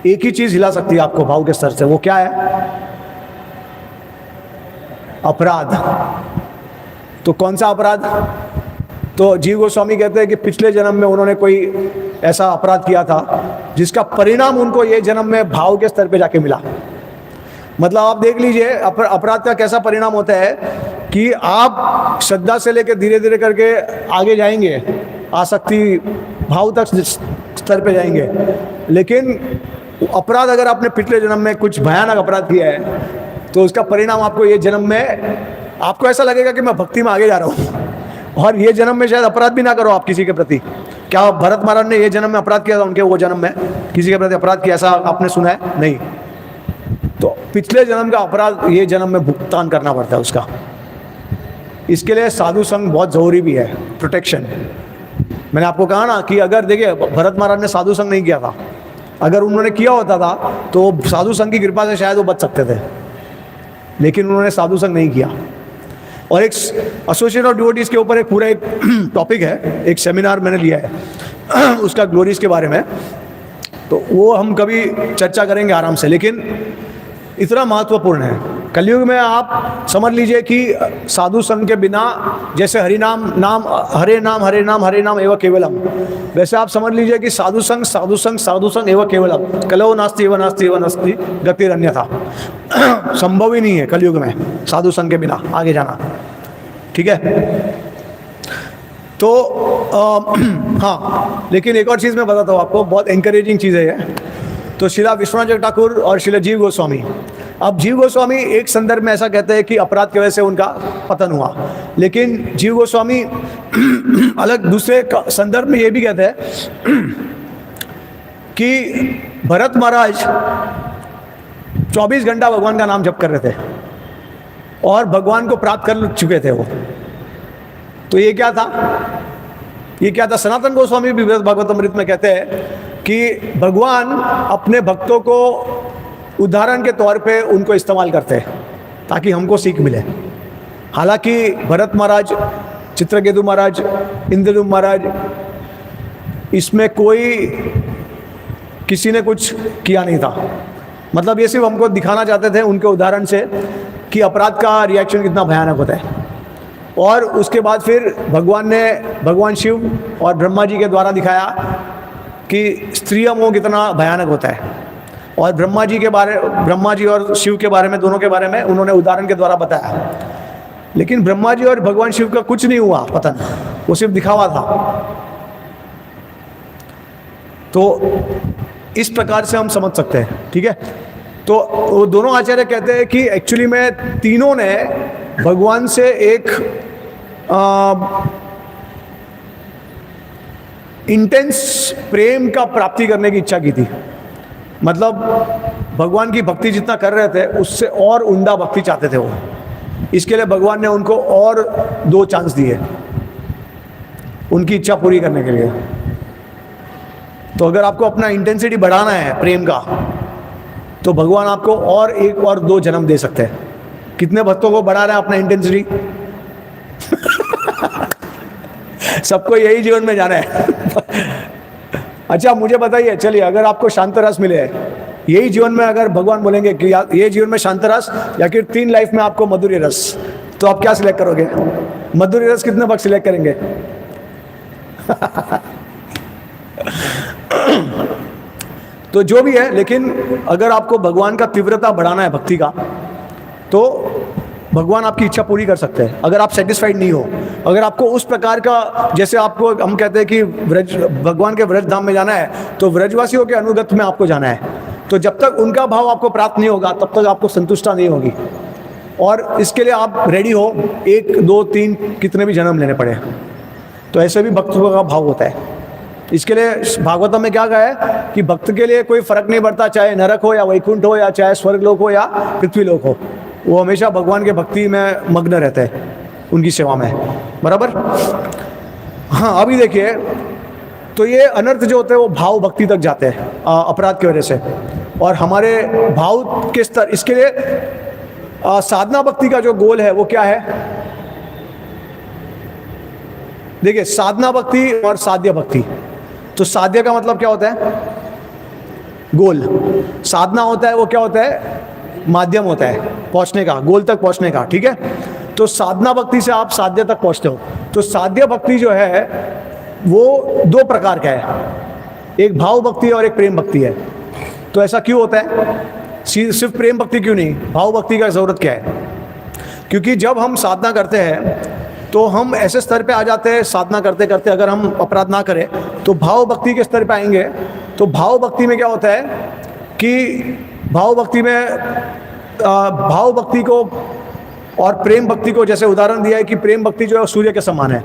एक ही चीज़ हिला सकती है आपको भाव के स्तर से, वो क्या है? अपराध। तो कौन सा अपराध? तो जीव गोस्वामी कहते हैं कि पिछले जन्म में उन्होंने कोई ऐसा अपराध किया था जिसका परिणाम उनको ये जन्म में भाव के स्तर पे जाके मिला। मतलब आप देख लीजिए अपराध का कैसा परिणाम होता है कि आप श्रद्धा से लेकर धीरे धीरे करके आगे जाएंगे, आसक्ति भाव तक स्तर पे जाएंगे, लेकिन अपराध अगर आपने पिछले जन्म में कुछ भयानक अपराध किया है तो उसका परिणाम आपको ये जन्म में, आपको ऐसा लगेगा कि मैं भक्ति में आगे जा रहा हूँ, और ये जन्म में शायद अपराध भी ना करो आप किसी के प्रति। क्या भरत महाराज ने ये जन्म में अपराध किया था? उनके वो जन्म में किसी के प्रति अपराध किया ऐसा आपने सुना है? नहीं। तो पिछले जन्म का अपराध ये जन्म में भुगतान करना पड़ता है उसका। इसके लिए साधु संग बहुत जरूरी भी है, प्रोटेक्शन। मैंने आपको कहा ना कि अगर देखिए भरत महाराज ने साधु संग नहीं किया था, अगर उन्होंने किया होता था तो साधु संग की कृपा से शायद वो बच सकते थे, लेकिन उन्होंने साधु संग नहीं किया। और एक एसोसिएशन ऑफ डिवोटीज के ऊपर एक पूरा एक टॉपिक है, एक सेमिनार मैंने लिया है उसका ग्लोरीज के बारे में, तो वो हम कभी चर्चा करेंगे आराम से। लेकिन इतना महत्वपूर्ण है कलयुग में, आप समझ लीजिए कि साधु संग के बिना, जैसे हरे नाम हरे नाम एवं केवलम, वैसे आप समझ लीजिए कि साधु संग एवं केवलम, कलौ नास्ति एवं नास्ति गतिरन्यथा। संभव ही नहीं है कलयुग में साधु संग के बिना आगे जाना, ठीक है। तो हाँ, लेकिन एक और चीज़ मैं बताता हूँ आपको, बहुत एनकरेजिंग चीज़ है ये। तो श्रीला विश्वनाथ ठाकुर और श्रीला जीव गोस्वामी, अब जीव गोस्वामी एक संदर्भ में ऐसा कहते हैं कि अपराध की वजह से उनका पतन हुआ, लेकिन जीव गोस्वामी अलग दूसरे संदर्भ में ये भी कहते हैं कि भरत महाराज 24 घंटा भगवान का नाम जप कर रहे थे और भगवान को प्राप्त कर चुके थे वो। तो ये क्या था? ये क्या था? सनातन गोस्वामी भी भागवतामृत में कहते हैं कि भगवान अपने भक्तों को उदाहरण के तौर पे उनको इस्तेमाल करते हैं ताकि हमको सीख मिले। हालांकि भरत महाराज, चित्रकेतु महाराज, इंद्रदुम्न महाराज, इसमें कोई किसी ने कुछ किया नहीं था। मतलब ये सिर्फ हमको दिखाना चाहते थे उनके उदाहरण से कि अपराध का रिएक्शन कितना भयानक होता है। और उसके बाद फिर भगवान शिव और ब्रह्मा जी के द्वारा दिखाया कि स्त्रीय मोह कितना भयानक होता है। और ब्रह्मा जी और शिव के बारे में, दोनों के बारे में उन्होंने उदाहरण के द्वारा बताया। लेकिन ब्रह्मा जी और भगवान शिव का कुछ नहीं हुआ पतन, वो सिर्फ दिखावा था। तो इस प्रकार से हम समझ सकते हैं, ठीक है। तो वो दोनों आचार्य कहते हैं कि एक्चुअली में तीनों ने भगवान से एक इंटेंस प्रेम का प्राप्ति करने की इच्छा की थी। मतलब भगवान की भक्ति जितना कर रहे थे उससे और उम्दा भक्ति चाहते थे वो। इसके लिए भगवान ने उनको और 2 चांस दिए उनकी इच्छा पूरी करने के लिए। तो अगर आपको अपना इंटेंसिटी बढ़ाना है प्रेम का, तो भगवान आपको और 1 और 2 जन्म दे सकते हैं। कितने भक्तों को बढ़ा रहे हैं अपना इंटेंसिटी? सबको यही जीवन में जाना है। अच्छा मुझे बताइए, चलिए अगर आपको शांत रस मिले, यही जीवन में अगर भगवान बोलेंगे कि ये जीवन में शांत रस या फिर 3 लाइफ में आपको मधुर्य रस, तो आप क्या सिलेक्ट करोगे? मधुर्य रस कितने भक्त सिलेक्ट करेंगे? तो जो भी है, लेकिन अगर आपको भगवान का तीव्रता बढ़ाना है भक्ति का, तो भगवान आपकी इच्छा पूरी कर सकते हैं। अगर आप सेटिस्फाइड नहीं हो, अगर आपको उस प्रकार का, जैसे आपको हम कहते हैं कि भगवान के व्रज धाम में जाना है, तो व्रजवासियों के अनुगत में आपको जाना है। तो जब तक उनका भाव आपको प्राप्त नहीं होगा तब तक आपको संतुष्टता नहीं होगी। और इसके लिए आप रेडी हो 1, 2, 3 कितने भी जन्म लेने पड़े। तो ऐसे भी भक्तों का भाव होता है। इसके लिए भागवतम में क्या कहा है कि भक्त के लिए कोई फर्क नहीं पड़ता, चाहे नरक हो या वैकुंठ हो या चाहे स्वर्गलोक हो या पृथ्वीलोक हो, वो हमेशा भगवान के भक्ति में मग्न रहते हैं, उनकी सेवा में। बराबर? हाँ, अभी देखिए, तो ये अनर्थ जो होते हैं वो भाव भक्ति तक जाते हैं अपराध की वजह से। और हमारे भाव के स्तर, इसके लिए साधना भक्ति का जो गोल है वो क्या है? देखिए, साधना भक्ति और साध्य भक्ति। तो साध्य का मतलब क्या होता है? गोल। साधना होता है वो क्या होता है? माध्यम होता है पहुंचने का, गोल तक पहुंचने का। ठीक है? तो साधना भक्ति से आप साध्य तक पहुंचते हो। तो साध्य भक्ति जो है वो 2 प्रकार का है, एक भाव भक्ति और एक प्रेम भक्ति है। तो ऐसा क्यों होता है? सिर्फ प्रेम भक्ति क्यों नहीं, भाव भक्ति का जरूरत क्या है? क्योंकि जब हम साधना करते हैं तो हम ऐसे स्तर पे आ जाते हैं, साधना करते करते अगर हम अपराध ना करें तो भाव भक्ति के स्तर पे आएंगे। तो भाव भक्ति में क्या होता है कि भाव भक्ति में भाव भक्ति को और प्रेम भक्ति को, जैसे उदाहरण दिया है कि प्रेम भक्ति जो है सूर्य के समान है,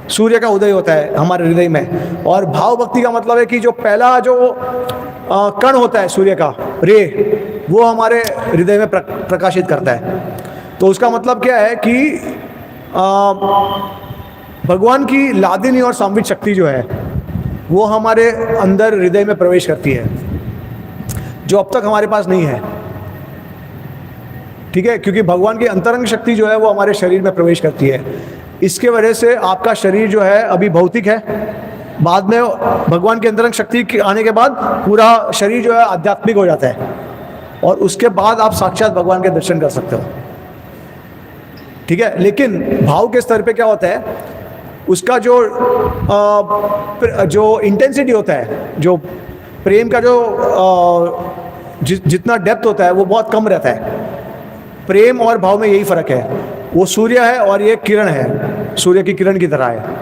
सूर्य का उदय होता है हमारे हृदय में। और भाव भक्ति का मतलब है कि जो पहला जो कण होता है सूर्य का, रे, वो हमारे हृदय में प्रकाशित करता है। तो उसका मतलब क्या है कि भगवान की लादिनी और सांवित शक्ति जो है वो हमारे अंदर हृदय में प्रवेश करती है, जो अब तक हमारे पास नहीं है। ठीक है? क्योंकि भगवान की अंतरंग शक्ति जो है वो हमारे शरीर में प्रवेश करती है। इसके वजह से आपका शरीर जो है अभी भौतिक है, बाद में भगवान की अंतरंग शक्ति आने के बाद पूरा शरीर जो है आध्यात्मिक हो जाता है, और उसके बाद आप साक्षात भगवान के दर्शन कर सकते हो। ठीक है? लेकिन भाव के स्तर पे क्या होता है, उसका जो इंटेंसिटी होता है, जो प्रेम का जो जितना डेप्थ होता है वो बहुत कम रहता है। प्रेम और भाव में यही फर्क है, वो सूर्य है और ये किरण है, सूर्य की किरण की तरह है।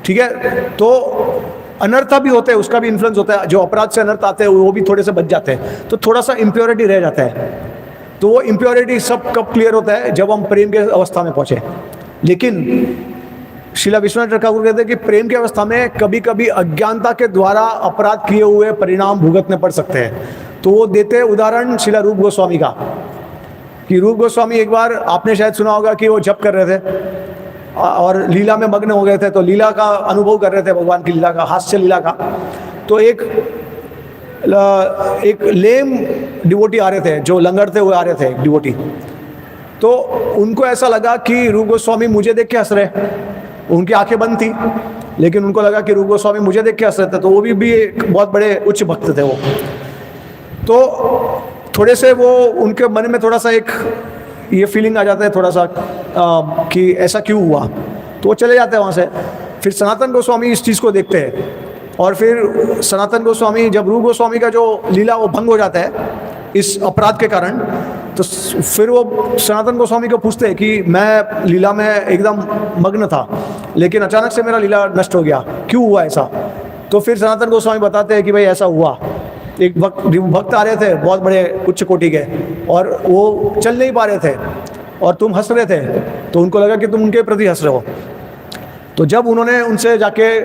ठीक है? तो अनर्थ भी होते हैं, उसका भी इन्फ्लुएंस होता है। जो अपराध से अनर्थ आते हैं वो भी थोड़े से बच जाते हैं, तो थोड़ा सा इम्प्योरिटी रह जाता है। तो वो इम्प्योरिटी सब कब क्लियर होता है? जब हम प्रेम के अवस्था में पहुंचे। लेकिन श्रीला विश्वनाथ ठाकुर कहते हैं कि प्रेम की अवस्था में कभी कभी अज्ञानता के द्वारा अपराध किए हुए परिणाम भुगतने पड़ सकते हैं। तो वो देते हैं उदाहरण श्रीला रूप गोस्वामी का, कि रूप गोस्वामी एक बार, आपने शायद सुना होगा कि वो जप कर रहे थे और लीला में मग्न हो गए थे। तो लीला का अनुभव कर रहे थे, भगवान की लीला का, हास्य लीला का। तो एक लेम डिवोटी आ रहे थे, जो लंगड़ते हुए आ रहे थे, एक डिवोटी। तो उनको ऐसा लगा कि रूप गोस्वामी मुझे देख के हंस रहे। उनकी आंखें बंद थी, लेकिन उनको लगा कि रूप गोस्वामी मुझे देख के हंस रहे थे। तो वो भी एक बहुत बड़े उच्च भक्त थे वो। तो थोड़े से वो उनके मन में थोड़ा सा एक ये फीलिंग आ जाता है थोड़ा सा कि ऐसा क्यों हुआ। तो वो चले जाते हैं वहाँ से। फिर सनातन गोस्वामी इस चीज़ को देखते हैं, और फिर सनातन गोस्वामी, जब रूप गोस्वामी का जो लीला वो भंग हो जाता है इस अपराध के कारण, तो फिर वो सनातन गोस्वामी को पूछते हैं कि मैं लीला में एकदम मग्न था, लेकिन अचानक से मेरा लीला नष्ट हो गया, क्यों हुआ ऐसा? तो फिर सनातन गोस्वामी बताते हैं कि भाई ऐसा हुआ, एक भक्त आ रहे थे बहुत बड़े उच्च कोटि के, और वो चल नहीं पा रहे थे। और तुम हंस रहे थे, तो उनको लगा कि तुम उनके प्रति हंस रहे हो। तो जब उन्होंने उनसे जाके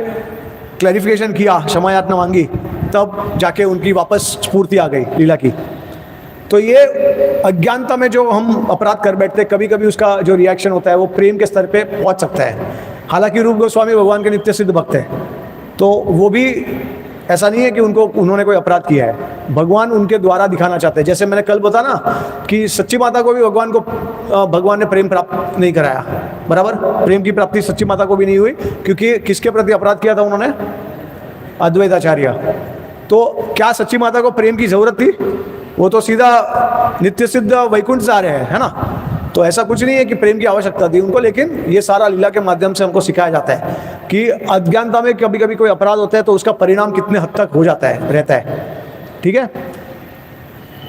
क्लैरिफिकेशन किया, क्षमा याचना मांगी, तब जाके उनकी वापस स्फूर्ति आ गई लीला की। तो ये अज्ञानता में जो हम अपराध कर बैठते, कभी कभी उसका जो रिएक्शन होता है वो प्रेम के स्तर पे पहुंच सकता है। हालांकि रूप गोस्वामी भगवान के नित्य सिद्ध भक्त हैं, तो वो भी ऐसा नहीं है कि उन्होंने कोई अपराध किया है, भगवान उनके द्वारा दिखाना चाहते हैं। जैसे मैंने कल बताया ना कि सच्ची माता को भी भगवान ने प्रेम प्राप्त नहीं कराया, बराबर। प्रेम की प्राप्ति सच्ची माता को भी नहीं हुई, क्योंकि किसके प्रति अपराध किया था उन्होंने? अद्वैताचार्य। तो क्या सच्ची माता को प्रेम की जरूरत थी? वो तो सीधा नित्य सिद्ध वैकुंठ से आ रहे हैं, है ना। तो ऐसा कुछ नहीं है कि प्रेम की आवश्यकता थी उनको, लेकिन ये सारा लीला के माध्यम से हमको सिखाया जाता है कि अज्ञानता में कभी कभी कोई अपराध होता है तो उसका परिणाम कितने हद तक हो जाता है, रहता है। ठीक है,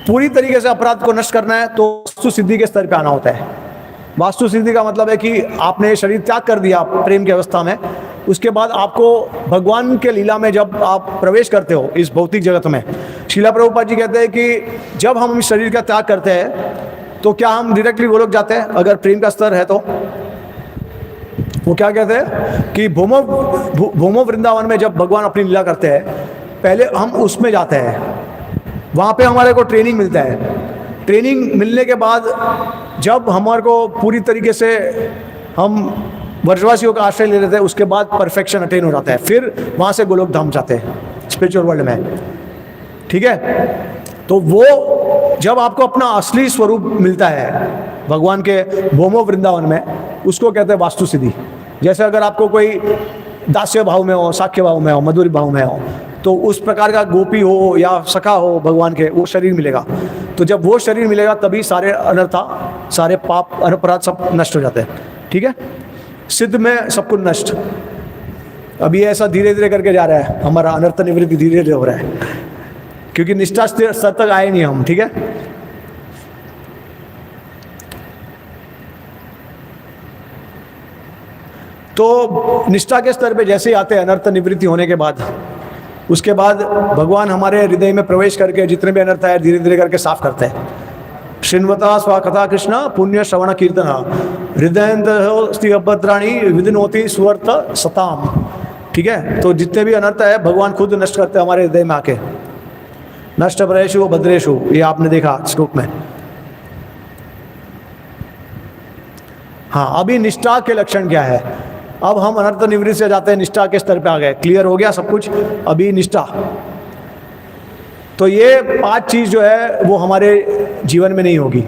पूरी तरीके से अपराध को नष्ट करना है तो वास्तु सिद्धि के स्तर पे आना होता है। वास्तु सिद्धि का मतलब है कि आपने शरीर त्याग कर दिया प्रेम की अवस्था में, उसके बाद आपको भगवान के लीला में जब आप प्रवेश करते हो इस भौतिक जगत में, श्रीला प्रभुपाद जी कहते हैं कि जब हम इस शरीर का त्याग करते हैं तो क्या हम डायरेक्टली गोलोक जाते हैं? अगर प्रेम का स्तर है तो वो क्या कहते हैं कि भूमो वृंदावन में जब भगवान अपनी लीला करते हैं, पहले हम उसमें जाते हैं, वहाँ पे हमारे को ट्रेनिंग मिलता है। ट्रेनिंग मिलने के बाद जब हमारे को पूरी तरीके से हम व्रजवासियों का आश्रय ले लेते हैं, उसके बाद परफेक्शन अटेन हो जाता है, फिर वहाँ से गोलोक धाम जाते हैं स्पिरिचुअल वर्ल्ड में। ठीक है, तो वो जब आपको अपना असली स्वरूप मिलता है भगवान के भूमो वृंदावन में, उसको कहते हैं वास्तु सिद्धि। जैसे अगर आपको कोई दास्य भाव में हो, साख्य भाव में हो, मधुर भाव में हो, तो उस प्रकार का गोपी हो या सखा हो भगवान के, वो शरीर मिलेगा। तो जब वो शरीर मिलेगा तभी सारे अनर्था, सारे पाप, अपराध सब नष्ट हो जाते हैं। ठीक है, सिद्ध में सब कुछ नष्ट। अभी ऐसा धीरे धीरे करके जा रहा है, हमारा अनर्थ निवृत्ति धीरे धीरे हो रहा है, क्योंकि निष्ठा स्तर तक आए नहीं हम। ठीक है, तो निष्ठा के स्तर पे जैसे ही आते हैं अनर्थ निवृत्ति होने के बाद, उसके बाद भगवान हमारे हृदय में प्रवेश करके जितने भी अनर्थ है धीरे धीरे करके साफ करते हैं। श्रृण्वता स्वकथा कृष्ण पुण्य श्रवण कीर्तन हृदय भद्राणी विदिनोति सुवर्त सताम। ठीक है, तो जितने भी अनर्थ है भगवान खुद नष्ट करते हैं हमारे हृदय में आके। नष्ट परेशु भद्रेशु, ये आपने देखा श्लोक में। हाँ, अभी निष्ठा के लक्षण क्या है? अब हम अनर्थ निवृत्ति से जाते हैं, निष्ठा के स्तर पे आ गए, क्लियर हो गया सब कुछ। अभी निष्ठा, तो ये 5 चीज जो है वो हमारे जीवन में नहीं होगी,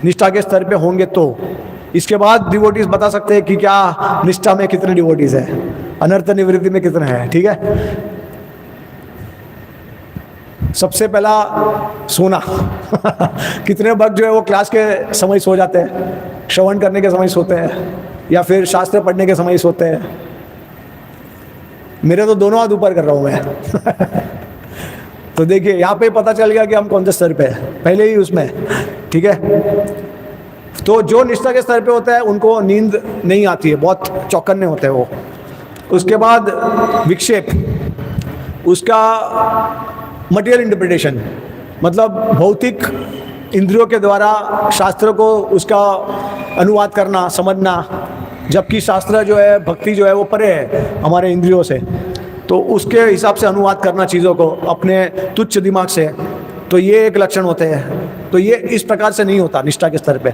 निष्ठा के स्तर पे होंगे तो। इसके बाद डिवोटीज बता सकते हैं कि क्या निष्ठा में कितने डिवोटीज है, अनर्थ निवृत्ति में कितने हैं। ठीक है, सबसे पहला सोना कितने भक्त जो है वो क्लास के समय सो जाते हैं, श्रवण करने के समय सोते हैं, या फिर शास्त्र पढ़ने के समय सोते हैं। मेरे तो दोनों हाथ ऊपर कर रहा हूँ मैं तो देखिए यहाँ पे पता चल गया कि हम कौन से स्तर पे हैं, पहले ही उसमें। ठीक है, तो जो निष्ठा के स्तर पे होता है उनको नींद नहीं आती है, बहुत चौकन्ने होते हैं वो। उसके बाद विक्षेप, उसका मटेरियल इंटरप्रिटेशन, मतलब भौतिक इंद्रियों के द्वारा शास्त्र को उसका अनुवाद करना, समझना, जबकि शास्त्र जो है, भक्ति जो है वो परे है हमारे इंद्रियों से, तो उसके हिसाब से अनुवाद करना चीज़ों को अपने तुच्छ दिमाग से, तो ये एक लक्षण होते हैं। तो ये इस प्रकार से नहीं होता निष्ठा के स्तर पे।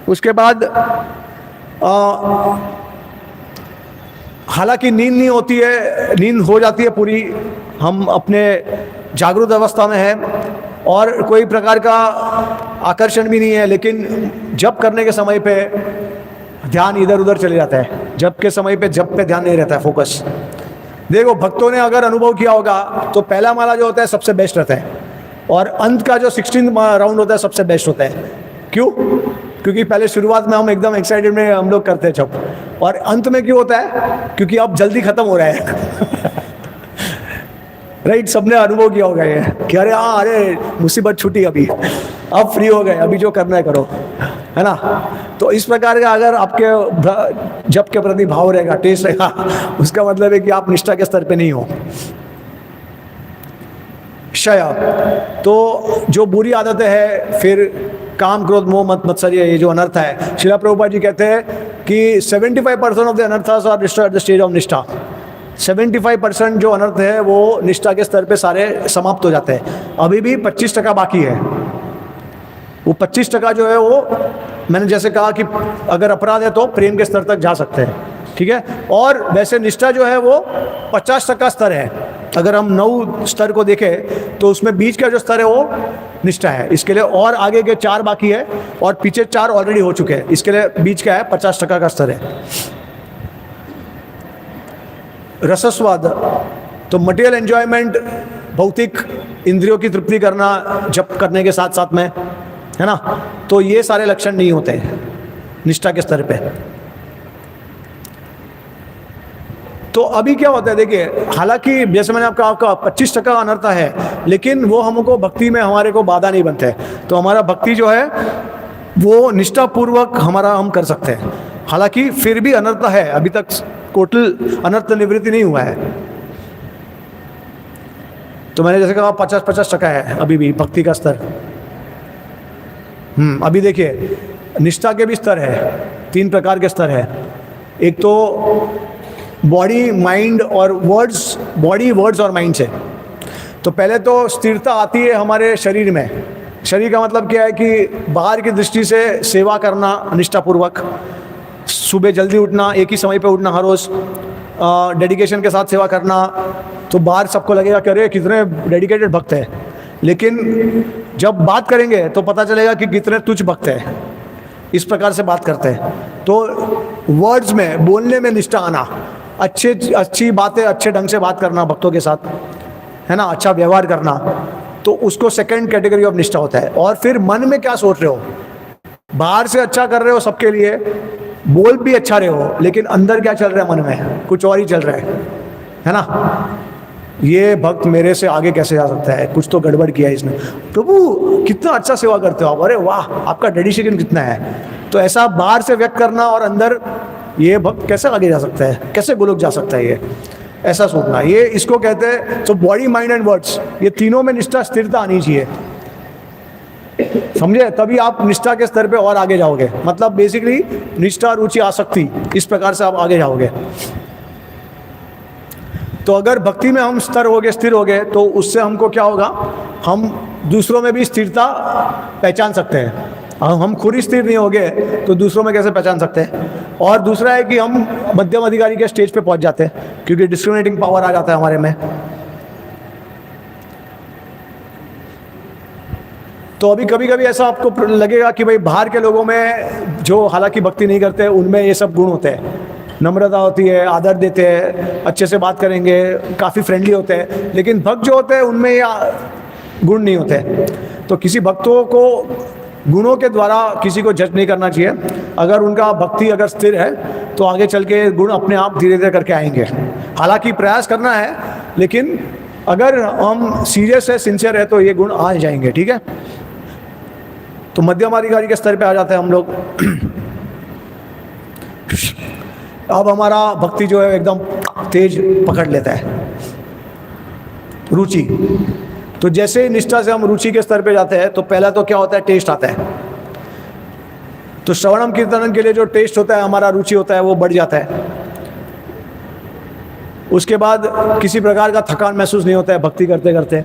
उसके बाद हालांकि नींद नहीं होती है, नींद हो जाती है पूरी, हम अपने जागरूक अवस्था में हैं और कोई प्रकार का आकर्षण भी नहीं है, लेकिन जप करने के समय पे ध्यान इधर उधर चले जाता है। जप के समय पे जप पे ध्यान नहीं रहता है, फोकस। देखो, भक्तों ने अगर अनुभव किया होगा तो पहला माला जो होता है सबसे बेस्ट रहता है, और अंत का जो 16th राउंड होता है सबसे बेस्ट होता है। क्यों? क्योंकि पहले शुरुआत में हम एकदम एक्साइटेड में हम लोग करते हैं जप, और अंत में क्यों होता है? क्योंकि अब जल्दी खत्म हो रहा है राइट, सबने अनुभव किया होगा ये कि अरे हाँ, अरे मुसीबत छूटी, अभी अब फ्री हो गए, अभी जो करना है करो, है ना। तो इस प्रकार का अगर आपके जप के प्रति भाव रहेगा, टेस्ट रहेगा, उसका मतलब है कि आप निष्ठा के स्तर पे नहीं हो। क्षय, तो जो बुरी आदतें हैं, फिर काम क्रोध मोह मत मत्सर्य, ये जो अनर्थ है, श्रीला प्रभुपाद जी कहते हैं कि 75% ऑफ द अनर्थास are destroyed at the stage of निष्ठा। 75% जो अनर्थ है वो निष्ठा के स्तर पे सारे समाप्त हो जाते हैं। अभी भी 25% बाकी है। वो 25% जो है वो मैंने जैसे कहा कि अगर अपराध है तो प्रेम के स्तर तक जा सकते हैं, ठीक है। और वैसे निष्ठा जो है वो 50% स्तर है। अगर हम 9 स्तर को देखें तो उसमें बीच का जो स्तर है वो निष्ठा है। इसके लिए और आगे के 4 बाकी है और पीछे 4 ऑलरेडी हो चुके हैं। इसके लिए बीच का है 50% का स्तर है। रसस्वाद, तो मटेरियल एंजॉयमेंट, भौतिक इंद्रियों की तृप्ति करना जप करने के साथ साथ में, है ना, तो ये सारे लक्षण नहीं होते हैं निष्ठा के स्तर पे। तो अभी क्या होता है, देखिए, हालांकि जैसे मैंने आपका 25% अनर्थ है, लेकिन वो हमको भक्ति में हमारे को बाधा नहीं बनते। तो हमारा भक्ति जो है वो निष्ठापूर्वक हमारा हम कर सकते हैं। हालांकि फिर भी अनर्थ है, अभी तक टोटल अनर्थ निवृत्ति नहीं हुआ है। तो मैंने जैसे कहा 50% है अभी भी भक्ति का स्तर। अभी देखिए निष्ठा के भी स्तर है, 3 प्रकार के स्तर है। एक तो बॉडी माइंड और वर्ड्स, बॉडी वर्ड्स और माइंड से। तो पहले तो स्थिरता आती है हमारे शरीर में। शरीर का मतलब क्या है कि बाहर की दृष्टि से सेवा करना निष्ठापूर्वक, सुबह जल्दी उठना, एक ही समय पे उठना हर रोज़, डेडिकेशन के साथ सेवा करना। तो बाहर सबको लगेगा कि अरे कितने डेडिकेटेड भक्त है, लेकिन जब बात करेंगे तो पता चलेगा कि कितने तुच्छ भक्त है। इस प्रकार से बात करते हैं। तो वर्ड्स में, बोलने में निष्ठा आना, अच्छी बातें अच्छे ढंग से बात करना भक्तों के साथ, है ना, अच्छा व्यवहार करना, तो उसको सेकंड कैटेगरी ऑफ निष्ठा होता है। और फिर मन में क्या सोच रहे हो, बाहर से अच्छा कर रहे हो सबके लिए, बोल भी अच्छा रहे हो, लेकिन अंदर क्या चल रहा है, मन में कुछ और ही चल रहा है ना। ये भक्त मेरे से आगे कैसे जा सकता है, कुछ तो गड़बड़ किया है इसने। प्रभु कितना अच्छा सेवा करते हो आप, अरे वाह आपका डेडिकेशन कितना है। तो ऐसा बाहर से व्यक्त करना और अंदर ये भक्त कैसे आगे जा सकता है, कैसे गोलोक जा सकता है, ये ऐसा सोचना, ये इसको कहते हैं। तो बॉडी माइंड एंड वर्ड्स, ये तीनों में निष्ठा स्थिरता आनी चाहिए, समझे, तभी आप निष्ठा के स्तर पे और आगे जाओगे। मतलब बेसिकली निष्ठा, रुचि, आसक्ति, इस प्रकार से आप आगे जाओगे। तो अगर भक्ति में हम स्थिर हो गए तो उससे हमको क्या होगा, हम दूसरों में भी स्थिरता पहचान सकते हैं। हम खुद ही स्थिर नहीं होंगे तो दूसरों में कैसे पहचान सकते हैं। और दूसरा है कि हम मध्यम अधिकारी के स्टेज पे पहुंच जाते हैं, क्योंकि डिस्क्रिमिनेटिंग पावर आ जाता है हमारे में। तो अभी कभी कभी ऐसा आपको लगेगा कि भाई बाहर के लोगों में जो हालांकि भक्ति नहीं करते, उनमें ये सब गुण होते हैं, नम्रता होती है, आदर देते हैं, अच्छे से बात करेंगे, काफ़ी फ्रेंडली होते हैं। लेकिन भक्त जो होते हैं उनमें ये गुण नहीं होते। तो किसी भक्तों को गुणों के द्वारा किसी को जज नहीं करना चाहिए। अगर उनका भक्ति अगर स्थिर है तो आगे चल के गुण अपने आप धीरे धीरे करके आएंगे। हालांकि प्रयास करना है, लेकिन अगर हम सीरियस है, सिंसियर है, तो ये गुण आ जाएंगे, ठीक है। तो मध्यम अधिकारी के स्तर पे आ जाते हैं हम लोग। अब हमारा भक्ति जो है एकदम तेज पकड़ लेता है, रुचि। तो जैसे ही निष्ठा से हम रुचि के स्तर पे जाते हैं तो पहला तो क्या होता है, टेस्ट आता है। तो श्रवणम कीर्तनम के लिए जो टेस्ट होता है, हमारा रुचि होता है, वो बढ़ जाता है। उसके बाद किसी प्रकार का थकान महसूस नहीं होता है भक्ति करते करते।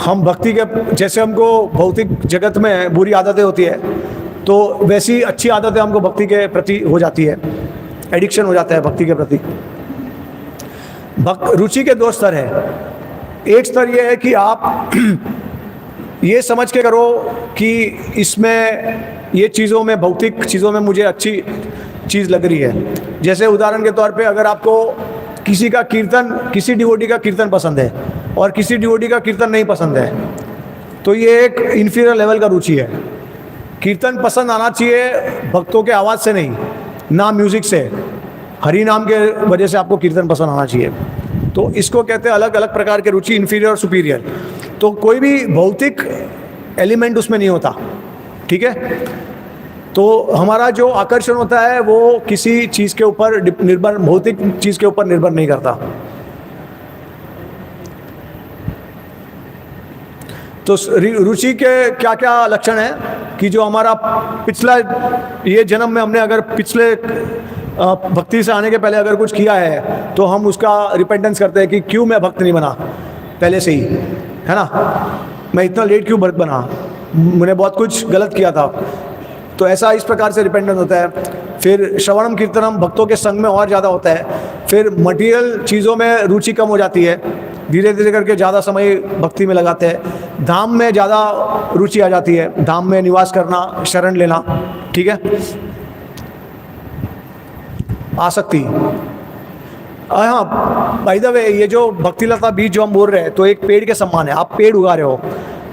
हम भक्ति के, जैसे हमको भौतिक जगत में बुरी आदतें होती है, तो वैसी अच्छी आदतें हमको भक्ति के प्रति हो जाती है, एडिक्शन हो जाता है भक्ति के प्रति। रुचि के 2 स्तर है। एक स्तर ये है कि आप ये समझ के करो कि इसमें ये चीज़ों में, भौतिक चीज़ों में मुझे अच्छी चीज़ लग रही है। जैसे उदाहरण के तौर पे अगर आपको किसी का कीर्तन, किसी डिवोटी का कीर्तन पसंद है और किसी डिवोटी का कीर्तन नहीं पसंद है, तो ये एक इन्फीरियर लेवल का रुचि है। कीर्तन पसंद आना चाहिए भक्तों के आवाज़ से नहीं, ना म्यूज़िक से, हरि नाम के वजह से आपको कीर्तन पसंद आना चाहिए। तो इसको कहते हैं अलग अलग प्रकार के रुचि, इन्फीरियर और सुपीरियर। तो कोई भी भौतिक एलिमेंट उसमें नहीं होता, ठीक है। तो हमारा जो आकर्षण होता है वो किसी चीज़ के ऊपर निर्भर, भौतिक चीज़ के ऊपर निर्भर नहीं करता। तो रुचि के क्या क्या लक्षण है कि जो हमारा पिछला ये जन्म में हमने अगर पिछले भक्ति से आने के पहले अगर कुछ किया है तो हम उसका रिपेंटेंस करते हैं कि क्यों मैं भक्त नहीं बना पहले से ही, है ना, मैं इतना लेट क्यों भक्त बना, मैंने बहुत कुछ गलत किया था। तो ऐसा इस प्रकार से रिपेंडेंस होता है। फिर श्रवणम कीर्तनम भक्तों के संग में और ज़्यादा होता है। फिर मटेरियल चीज़ों में रुचि कम हो जाती है, धीरे धीरे करके ज़्यादा समय भक्ति में लगाते हैं। धाम में ज़्यादा रुचि आ जाती है, धाम में निवास करना, शरण लेना, ठीक है। आसक्ति, हाँ बाय द वे, ये जो भक्ति लता बीज जो हम बोल रहे हैं तो एक पेड़ के समान है, आप पेड़ उगा रहे हो,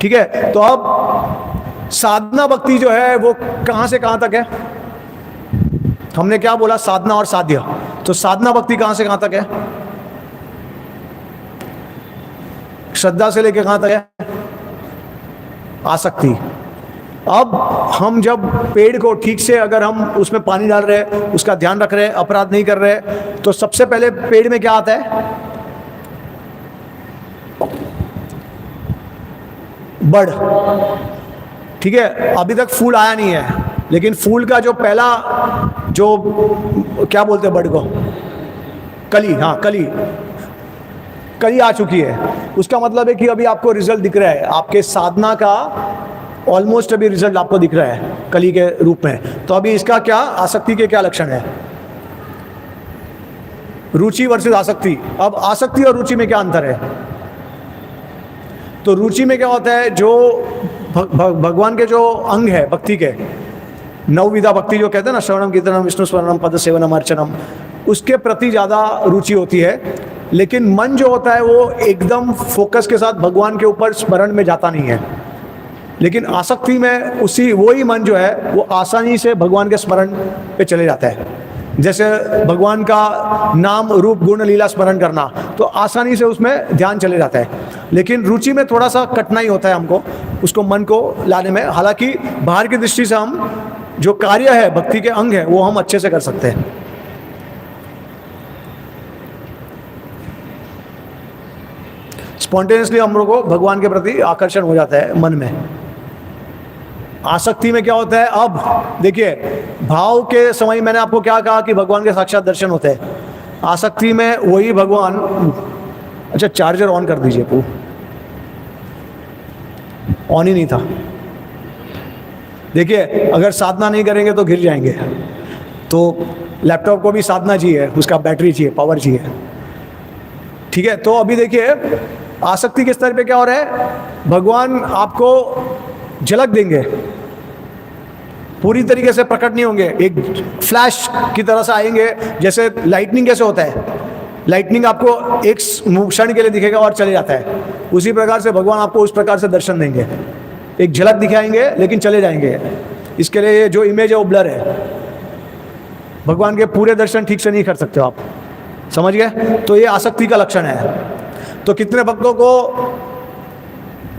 ठीक है। तो अब साधना भक्ति जो है वो कहाँ से कहाँ तक है? हमने क्या बोला, साधना और साध्य। तो साधना भक्ति कहाँ से कहाँ तक है? श्रद्धा से लेके कहाँ तक है? आसक्ति। अब हम जब पेड़ को ठीक से अगर हम उसमें पानी डाल रहे हैं, उसका ध्यान रख रहे हैं, अपराध नहीं कर रहे, तो सबसे पहले पेड़ में क्या आता है? बड़, ठीक है। अभी तक फूल आया नहीं है, लेकिन फूल का जो पहला जो क्या बोलते हैं बड़ को, कली, हाँ कली आ चुकी है। उसका मतलब है कि अभी आपको रिजल्ट दिख रहा है, आपके साधना का ऑलमोस्ट अभी रिजल्ट आपको दिख रहा है कली के रूप में। तो अभी इसका क्या, आसक्ति के क्या लक्षण है? रुचि वर्सेस आसक्ति। अब आसक्ति और रुचि में क्या अंतर है? तो रुचि में क्या होता है, जो भगवान के जो अंग है भक्ति के, नवविधा भक्ति जो कहते हैं ना, श्रवणम कीर्तनम विष्णु स्मरणम पद सेवनम अर्चनम, उसके प्रति ज़्यादा रुचि होती है। लेकिन मन जो होता है वो एकदम फोकस के साथ भगवान के ऊपर स्मरण में जाता नहीं है। लेकिन आसक्ति में वही मन जो है वो आसानी से भगवान के स्मरण पे चले जाता है। जैसे भगवान का नाम रूप गुण लीला स्मरण करना, तो आसानी से उसमें ध्यान चले जाता है। लेकिन रुचि में थोड़ा सा कठिनाई होता है हमको उसको मन को लाने में। हालांकि बाहर की दृष्टि से हम जो कार्य है भक्ति के अंग है वो हम अच्छे से कर सकते हैं। स्पॉन्टेनियसली हम लोगों को भगवान के प्रति आकर्षण हो जाता है मन में। आसक्ति में क्या होता है? अब देखिए, भाव के समय मैंने आपको क्या कहा कि भगवान के साक्षात दर्शन होते हैं। आसक्ति में वही भगवान, अच्छा चार्जर ऑन कर दीजिए, पू ऑन ही नहीं था। देखिए, अगर साधना नहीं करेंगे तो गिर जाएंगे। तो लैपटॉप को भी साधना चाहिए, उसका बैटरी चाहिए, पावर चाहिए, ठीक है। तो अभी देखिए आसक्ति के स्तर पे क्या हो रहा है, भगवान आपको झलक देंगे, पूरी तरीके से प्रकट नहीं होंगे, एक फ्लैश की तरह से आएंगे। जैसे लाइटनिंग कैसे होता है, लाइटनिंग आपको एक क्षण के लिए दिखेगा और चले जाता है, उसी प्रकार से भगवान आपको उस प्रकार से दर्शन देंगे, एक झलक दिखाएंगे लेकिन चले जाएंगे। इसके लिए जो इमेज है वो ब्लर है, भगवान के पूरे दर्शन ठीक से नहीं कर सकते हो आप, समझ गए? तो ये आसक्ति का लक्षण है। तो कितने भक्तों को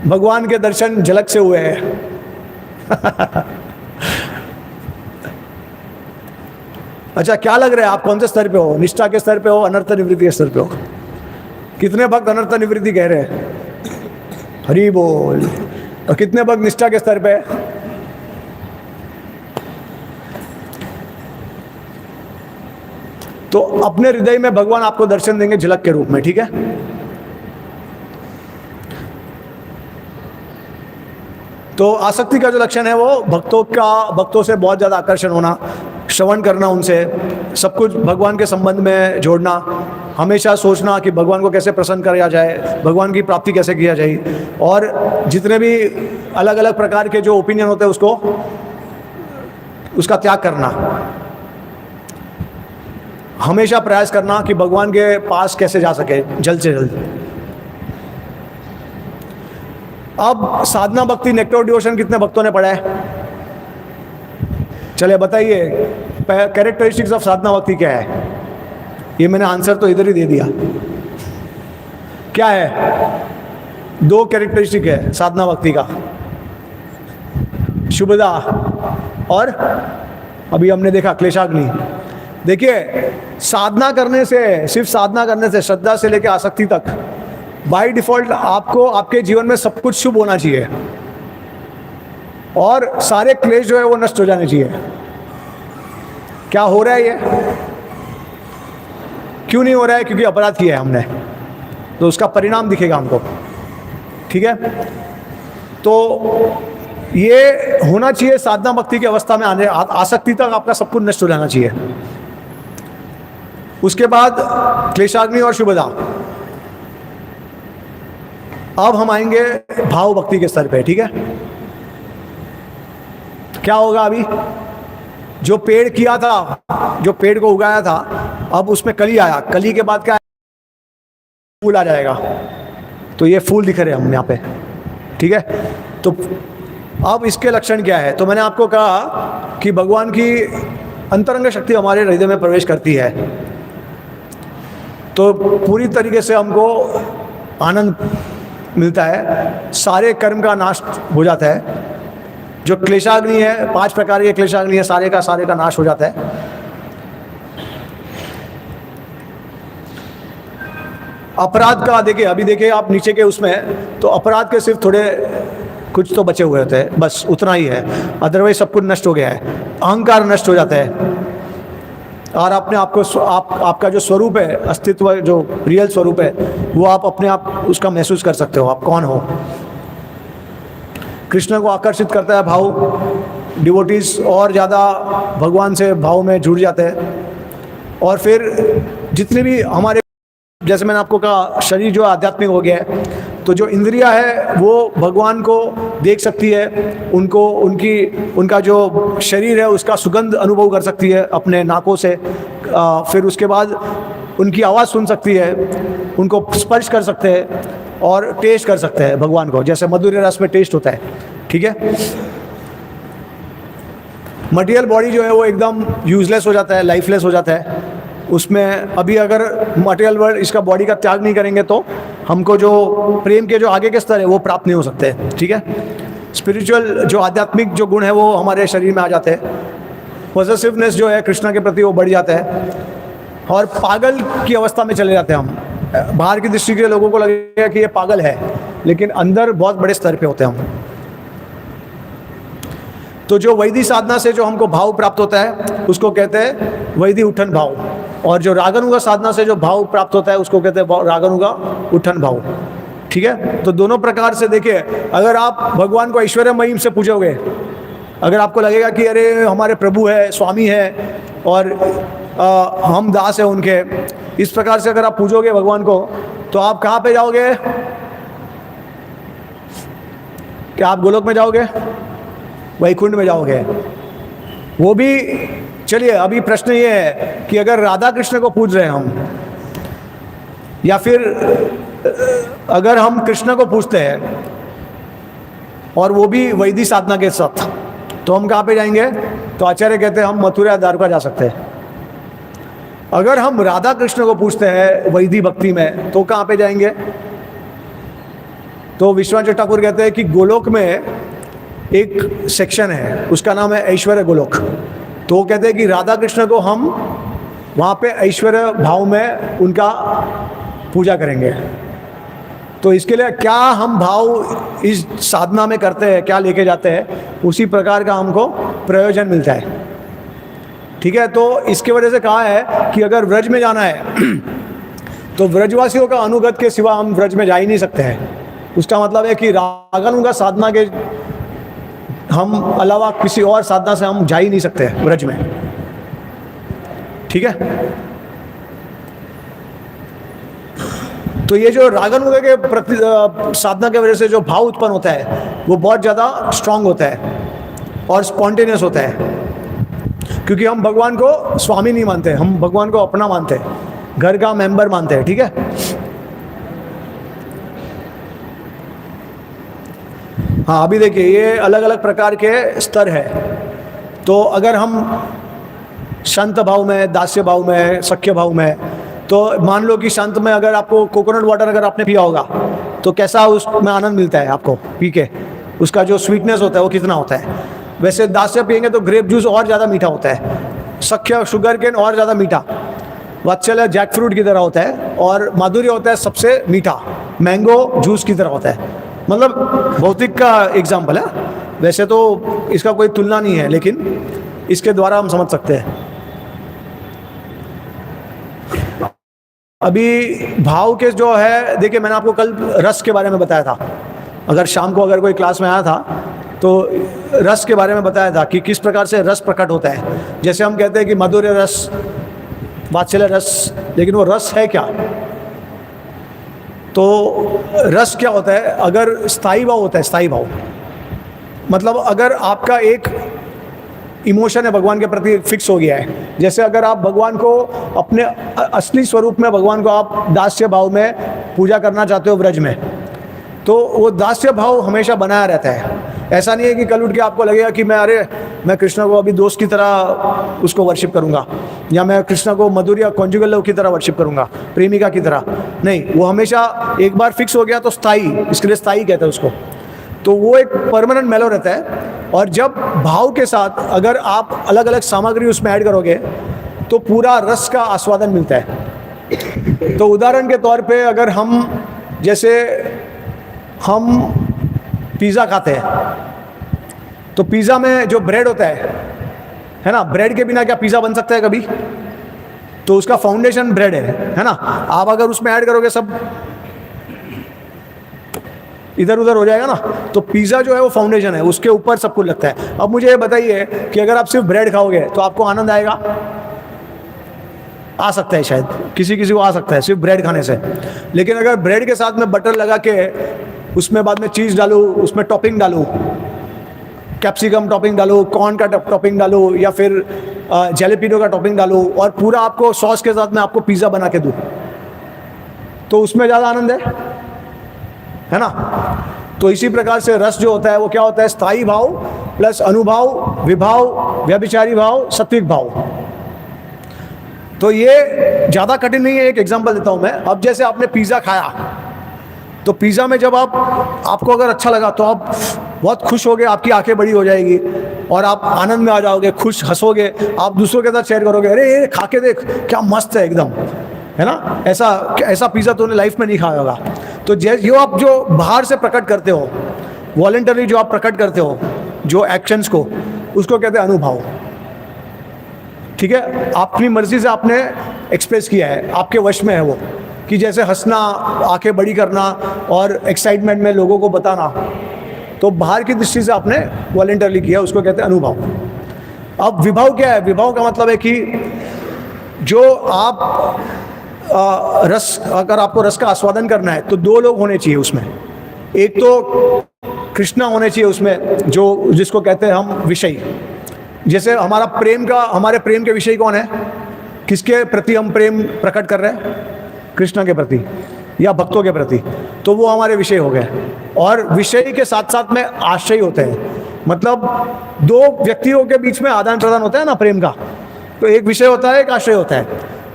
भगवान के दर्शन झलक से हुए हैं? अच्छा, क्या लग रहा है आप कौन से स्तर पे हो? निष्ठा के स्तर पे हो, अनर्थ निवृत्ति के स्तर पे हो? कितने भक्त अनर्थ निवृत्ति कह रहे हैं? हरि बोल। और कितने भक्त निष्ठा के स्तर पे? तो अपने हृदय में भगवान आपको दर्शन देंगे झलक के रूप में, ठीक है। तो आसक्ति का जो लक्षण है वो भक्तों से बहुत ज़्यादा आकर्षण होना, श्रवण करना, उनसे सब कुछ भगवान के संबंध में जोड़ना, हमेशा सोचना कि भगवान को कैसे प्रसन्न किया जाए, भगवान की प्राप्ति कैसे किया जाए, और जितने भी अलग अलग प्रकार के जो ओपिनियन होते हैं उसका त्याग करना, हमेशा प्रयास करना कि भगवान के पास कैसे जा सके जल्द से जल्द। अब साधना भक्ति नेक्टर डिवोशन कितने भक्तों ने पढ़ा है? चले बताइए, कैरेक्टरिस्टिक्स ऑफ साधना भक्ति क्या है? ये मैंने आंसर तो इधर ही दे दिया। क्या है? 2 कैरेक्टरिस्टिक है साधना भक्ति का, शुभदा और अभी हमने देखा क्लेशाग्नि। देखिए, साधना करने से, सिर्फ साधना करने से, श्रद्धा से लेकर आसक्ति तक, बाय डिफॉल्ट आपको आपके जीवन में सब कुछ शुभ होना चाहिए और सारे क्लेश जो है वो नष्ट हो जाने चाहिए। क्या हो रहा है ये? क्यों नहीं हो रहा है? क्योंकि अपराध किया है हमने, तो उसका परिणाम दिखेगा हमको। ठीक है, तो ये होना चाहिए साधना भक्ति की अवस्था में आने आसक्ति तक आपका सब कुछ नष्ट हो जाना चाहिए। उसके बाद क्लेशाग्नि और शुभदा। अब हम आएंगे भाव भक्ति के स्तर पे। ठीक है, क्या होगा अभी? जो पेड़ किया था, जो पेड़ को उगाया था, अब उसमें कली आया, कली के बाद क्या? फूल आ जाएगा। तो ये फूल दिख रहे हैं हम यहाँ पे। ठीक है, तो अब इसके लक्षण क्या है? तो मैंने आपको कहा कि भगवान की अंतरंग शक्ति हमारे हृदय में प्रवेश करती है, तो पूरी तरीके से हमको आनंद मिलता है, सारे कर्म का नाश हो जाता है। जो क्लेशाग्नि है, 5 प्रकार के क्लेशाग्नि है, सारे का नाश हो जाता है। अपराध का देखिए, अभी देखिए आप नीचे के उसमें, तो अपराध के सिर्फ थोड़े कुछ तो बचे हुए होते हैं, बस उतना ही है, अदरवाइज सब कुछ नष्ट हो गया है। अहंकार नष्ट हो जाता है और अपने आप को आपका जो स्वरूप है, अस्तित्व, जो रियल स्वरूप है, वो आप अपने आप उसका महसूस कर सकते हो, आप कौन हो। कृष्ण को आकर्षित करता है भाव, डिवोटीज और ज़्यादा भगवान से भाव में जुड़ जाते हैं। और फिर जितने भी हमारे, जैसे मैंने आपको कहा, शरीर जो आध्यात्मिक हो गया है, तो जो इंद्रिया है वो भगवान को देख सकती है, उनका जो शरीर है उसका सुगंध अनुभव कर सकती है अपने नाकों से। फिर उसके बाद उनकी आवाज़ सुन सकती है, उनको स्पर्श कर सकते हैं और टेस्ट कर सकते हैं भगवान को, जैसे मधुर रस में टेस्ट होता है। ठीक है, मटेरियल बॉडी जो है वो एकदम यूजलेस हो जाता है, लाइफलेस हो जाता है। उसमें अभी अगर मटेरियल वर्ल्ड इसका बॉडी का त्याग नहीं करेंगे तो हमको जो प्रेम के जो आगे के स्तर है वो प्राप्त नहीं हो सकते। ठीक है, स्पिरिचुअल जो आध्यात्मिक जो गुण है वो हमारे शरीर में आ जाते हैं। पॉजिटिवनेस जो है कृष्ण के प्रति वो बढ़ जाता है और पागल की अवस्था में चले जाते हैं हम। बाहर की दृष्टि के लोगों को लगेगा कि ये पागल है, लेकिन अंदर बहुत बड़े स्तर पे होते हैं हम। तो जो वैदिक साधना से जो हमको भाव प्राप्त होता है उसको कहते हैं वैदिक उठन भाव, और जो रागानुगा साधना से जो भाव प्राप्त होता है उसको कहते हैं रागानुगा उठन भाव। ठीक है, तो दोनों प्रकार से देखिए, अगर आप भगवान को ऐश्वर्य महिम से पूछोगे, अगर आपको लगेगा कि अरे हमारे प्रभु है, स्वामी है और हम दास है उनके, इस प्रकार से अगर आप पूछोगे भगवान को, तो आप कहाँ पे जाओगे? क्या आप गोलोक में जाओगे? वैकुंठ में जाओगे? वो भी चलिए, अभी प्रश्न ये है कि अगर राधा कृष्ण को पूछ रहे हैं हम, या फिर अगर हम कृष्ण को पूछते हैं और वो भी वैदिक साधना के साथ, तो हम कहाँ पे जाएंगे? तो आचार्य कहते हैं हम मथुरा द्वारका जा सकते हैं। अगर हम राधा कृष्ण को पूछते हैं वैदिक भक्ति में, तो कहाँ पे जाएंगे? तो विश्वनाथ ठाकुर कहते हैं कि गोलोक में एक सेक्शन है, उसका नाम है ऐश्वर्य गोलोक। तो वो कहते हैं कि राधा कृष्ण को हम वहाँ पे ऐश्वर्य भाव में उनका पूजा करेंगे। तो इसके लिए क्या हम भाव इस साधना में करते हैं, क्या लेके जाते हैं, उसी प्रकार का हमको प्रयोजन मिलता है। ठीक है, तो इसके वजह से कहा है कि अगर व्रज में जाना है तो व्रजवासियों का अनुगत के सिवा हम व्रज में जा ही नहीं सकते हैं। उसका मतलब है कि रागानुगा साधना के हम अलावा किसी और साधना से हम जा ही नहीं सकते व्रज में। ठीक है, तो ये जो रागानुगा के प्रति साधना के वजह से जो भाव उत्पन्न होता है वो बहुत ज़्यादा स्ट्रांग होता है और स्पॉन्टेनियस होता है, क्योंकि हम भगवान को स्वामी नहीं मानते, हम भगवान को अपना मानते हैं, घर का मेंबर मानते हैं। ठीक है, हाँ, अभी देखिए ये अलग अलग प्रकार के स्तर है। तो अगर हम शांत भाव में, दास्य भाव में, सख्य भाव में, तो मान लो कि शांत में अगर आपको कोकोनट वाटर अगर आपने पिया होगा तो कैसा उसमें आनंद मिलता है आपको पी के, उसका जो स्वीटनेस होता है वो कितना होता है। वैसे दास्य पियेंगे तो ग्रेप जूस और ज़्यादा मीठा होता है, सख्य शुगर केन और ज़्यादा मीठा, वात्सल्य जैक फ्रूट की तरह होता है, और माधुर्य होता है सबसे मीठा। मैंगो जूस की तरह होता है। मतलब भौतिक का एग्जाम्पल है, वैसे तो इसका कोई तुलना नहीं है, लेकिन इसके द्वारा हम समझ सकते हैं। अभी भाव के जो है, देखिए मैंने आपको कल रस के बारे में बताया था, अगर शाम को अगर कोई क्लास में आया था तो रस के बारे में बताया था कि किस प्रकार से रस प्रकट होता है। जैसे हम कहते हैं कि मधुर रस, वात्सल्य रस, लेकिन वो रस है क्या? तो रस क्या होता है? अगर स्थायी भाव होता है, स्थायी भाव मतलब अगर आपका एक इमोशन है भगवान के प्रति फिक्स हो गया है, जैसे अगर आप भगवान को अपने असली स्वरूप में, भगवान को आप दास्य भाव में पूजा करना चाहते हो व्रज में, तो वो दास्य भाव हमेशा बनाया रहता है। ऐसा नहीं है कि कल उठ के आपको लगेगा कि मैं कृष्ण को अभी दोस्त की तरह उसको वर्शिप करूंगा, या मैं कृष्ण को मधुर या कॉन्जुगल लव की तरह वर्शिप करूंगा, प्रेमिका की तरह नहीं। वो हमेशा एक बार फिक्स हो गया तो स्थायी, इसके लिए स्थायी कहते हैं उसको। तो वो एक परमानेंट मेलो रहता है। और जब भाव के साथ अगर आप अलग अलग सामग्री उसमें ऐड करोगे तो पूरा रस का आस्वादन मिलता है। तो उदाहरण के तौर पे अगर जैसे हम पिज़्ज़ा खाते हैं, तो पिज़्ज़ा में जो ब्रेड होता है ना, ब्रेड के बिना क्या पिज़्ज़ा बन सकता है कभी? तो उसका फाउंडेशन ब्रेड है ना। आप अगर उसमें ऐड करोगे सब इधर उधर हो जाएगा ना, तो पिज़्ज़ा जो है वो फाउंडेशन है, उसके ऊपर सब कुछ लगता है। अब मुझे ये बताइए कि अगर आप सिर्फ ब्रेड खाओगे तो आपको आनंद आएगा? आ सकता है, शायद किसी किसी को आ सकता है सिर्फ ब्रेड खाने से। लेकिन अगर ब्रेड के साथ में बटर लगा के उसमें बाद में चीज़ डालूँ, उसमें टॉपिंग डालूँ, कैप्सिकम टॉपिंग डालूँ, कॉर्न का टॉपिंग डालूँ, या फिर जैलेपिनो का टॉपिंग डालूँ, और पूरा आपको सॉस के साथ में आपको पिज़्ज़ा बना के दूँ, तो उसमें ज़्यादा आनंद है ना। तो इसी प्रकार से रस जो होता है वो क्या होता है? स्थायी भाव प्लस अनुभाव, विभाव, व्यभिचारी भाव, सात्विक भाव। तो ये ज़्यादा कठिन नहीं है, एक एग्जांपल देता हूँ मैं। अब जैसे आपने पिज़्ज़ा खाया, तो पिज़्ज़ा में जब आपको अगर अच्छा लगा तो आप बहुत खुश होगे, आपकी आंखें बड़ी हो जाएगी और आप आनंद में आ जाओगे, खुश हंसोगे, आप दूसरों के साथ शेयर करोगे, अरे ये खा के देख क्या मस्त है एकदम, है ना। ऐसा पिज़्ज़ा तूने लाइफ में नहीं खाया होगा। तो जो आप जो बाहर से प्रकट करते हो, वॉलंटरी जो आप प्रकट करते हो जो एक्शंस को, उसको कहते हैं अनुभव। ठीक है, अपनी मर्जी से आपने एक्सप्रेस किया है, आपके वश में है वो, कि जैसे हंसना, आंखें बड़ी करना और एक्साइटमेंट में लोगों को बताना, तो बाहर की दृष्टि से आपने वॉलंटरली किया, उसको कहते हैं अनुभव। अब विभाव क्या है? विभाव का मतलब है कि जो आप रस, अगर आपको रस का आस्वादन करना है तो दो लोग होने चाहिए उसमें। एक तो कृष्णा होने चाहिए उसमें, जो जिसको कहते हैं हम विषय। जैसे हमारे प्रेम के विषय कौन है? किसके प्रति हम प्रेम प्रकट कर रहे हैं? कृष्ण के प्रति या भक्तों के प्रति, तो वो हमारे विषय हो गए। और विषय के साथ साथ में आश्रय होते हैं, मतलब दो व्यक्तियों के बीच में आदान प्रदान होता है ना प्रेम का, तो एक विषय होता है, एक आश्रय होता है।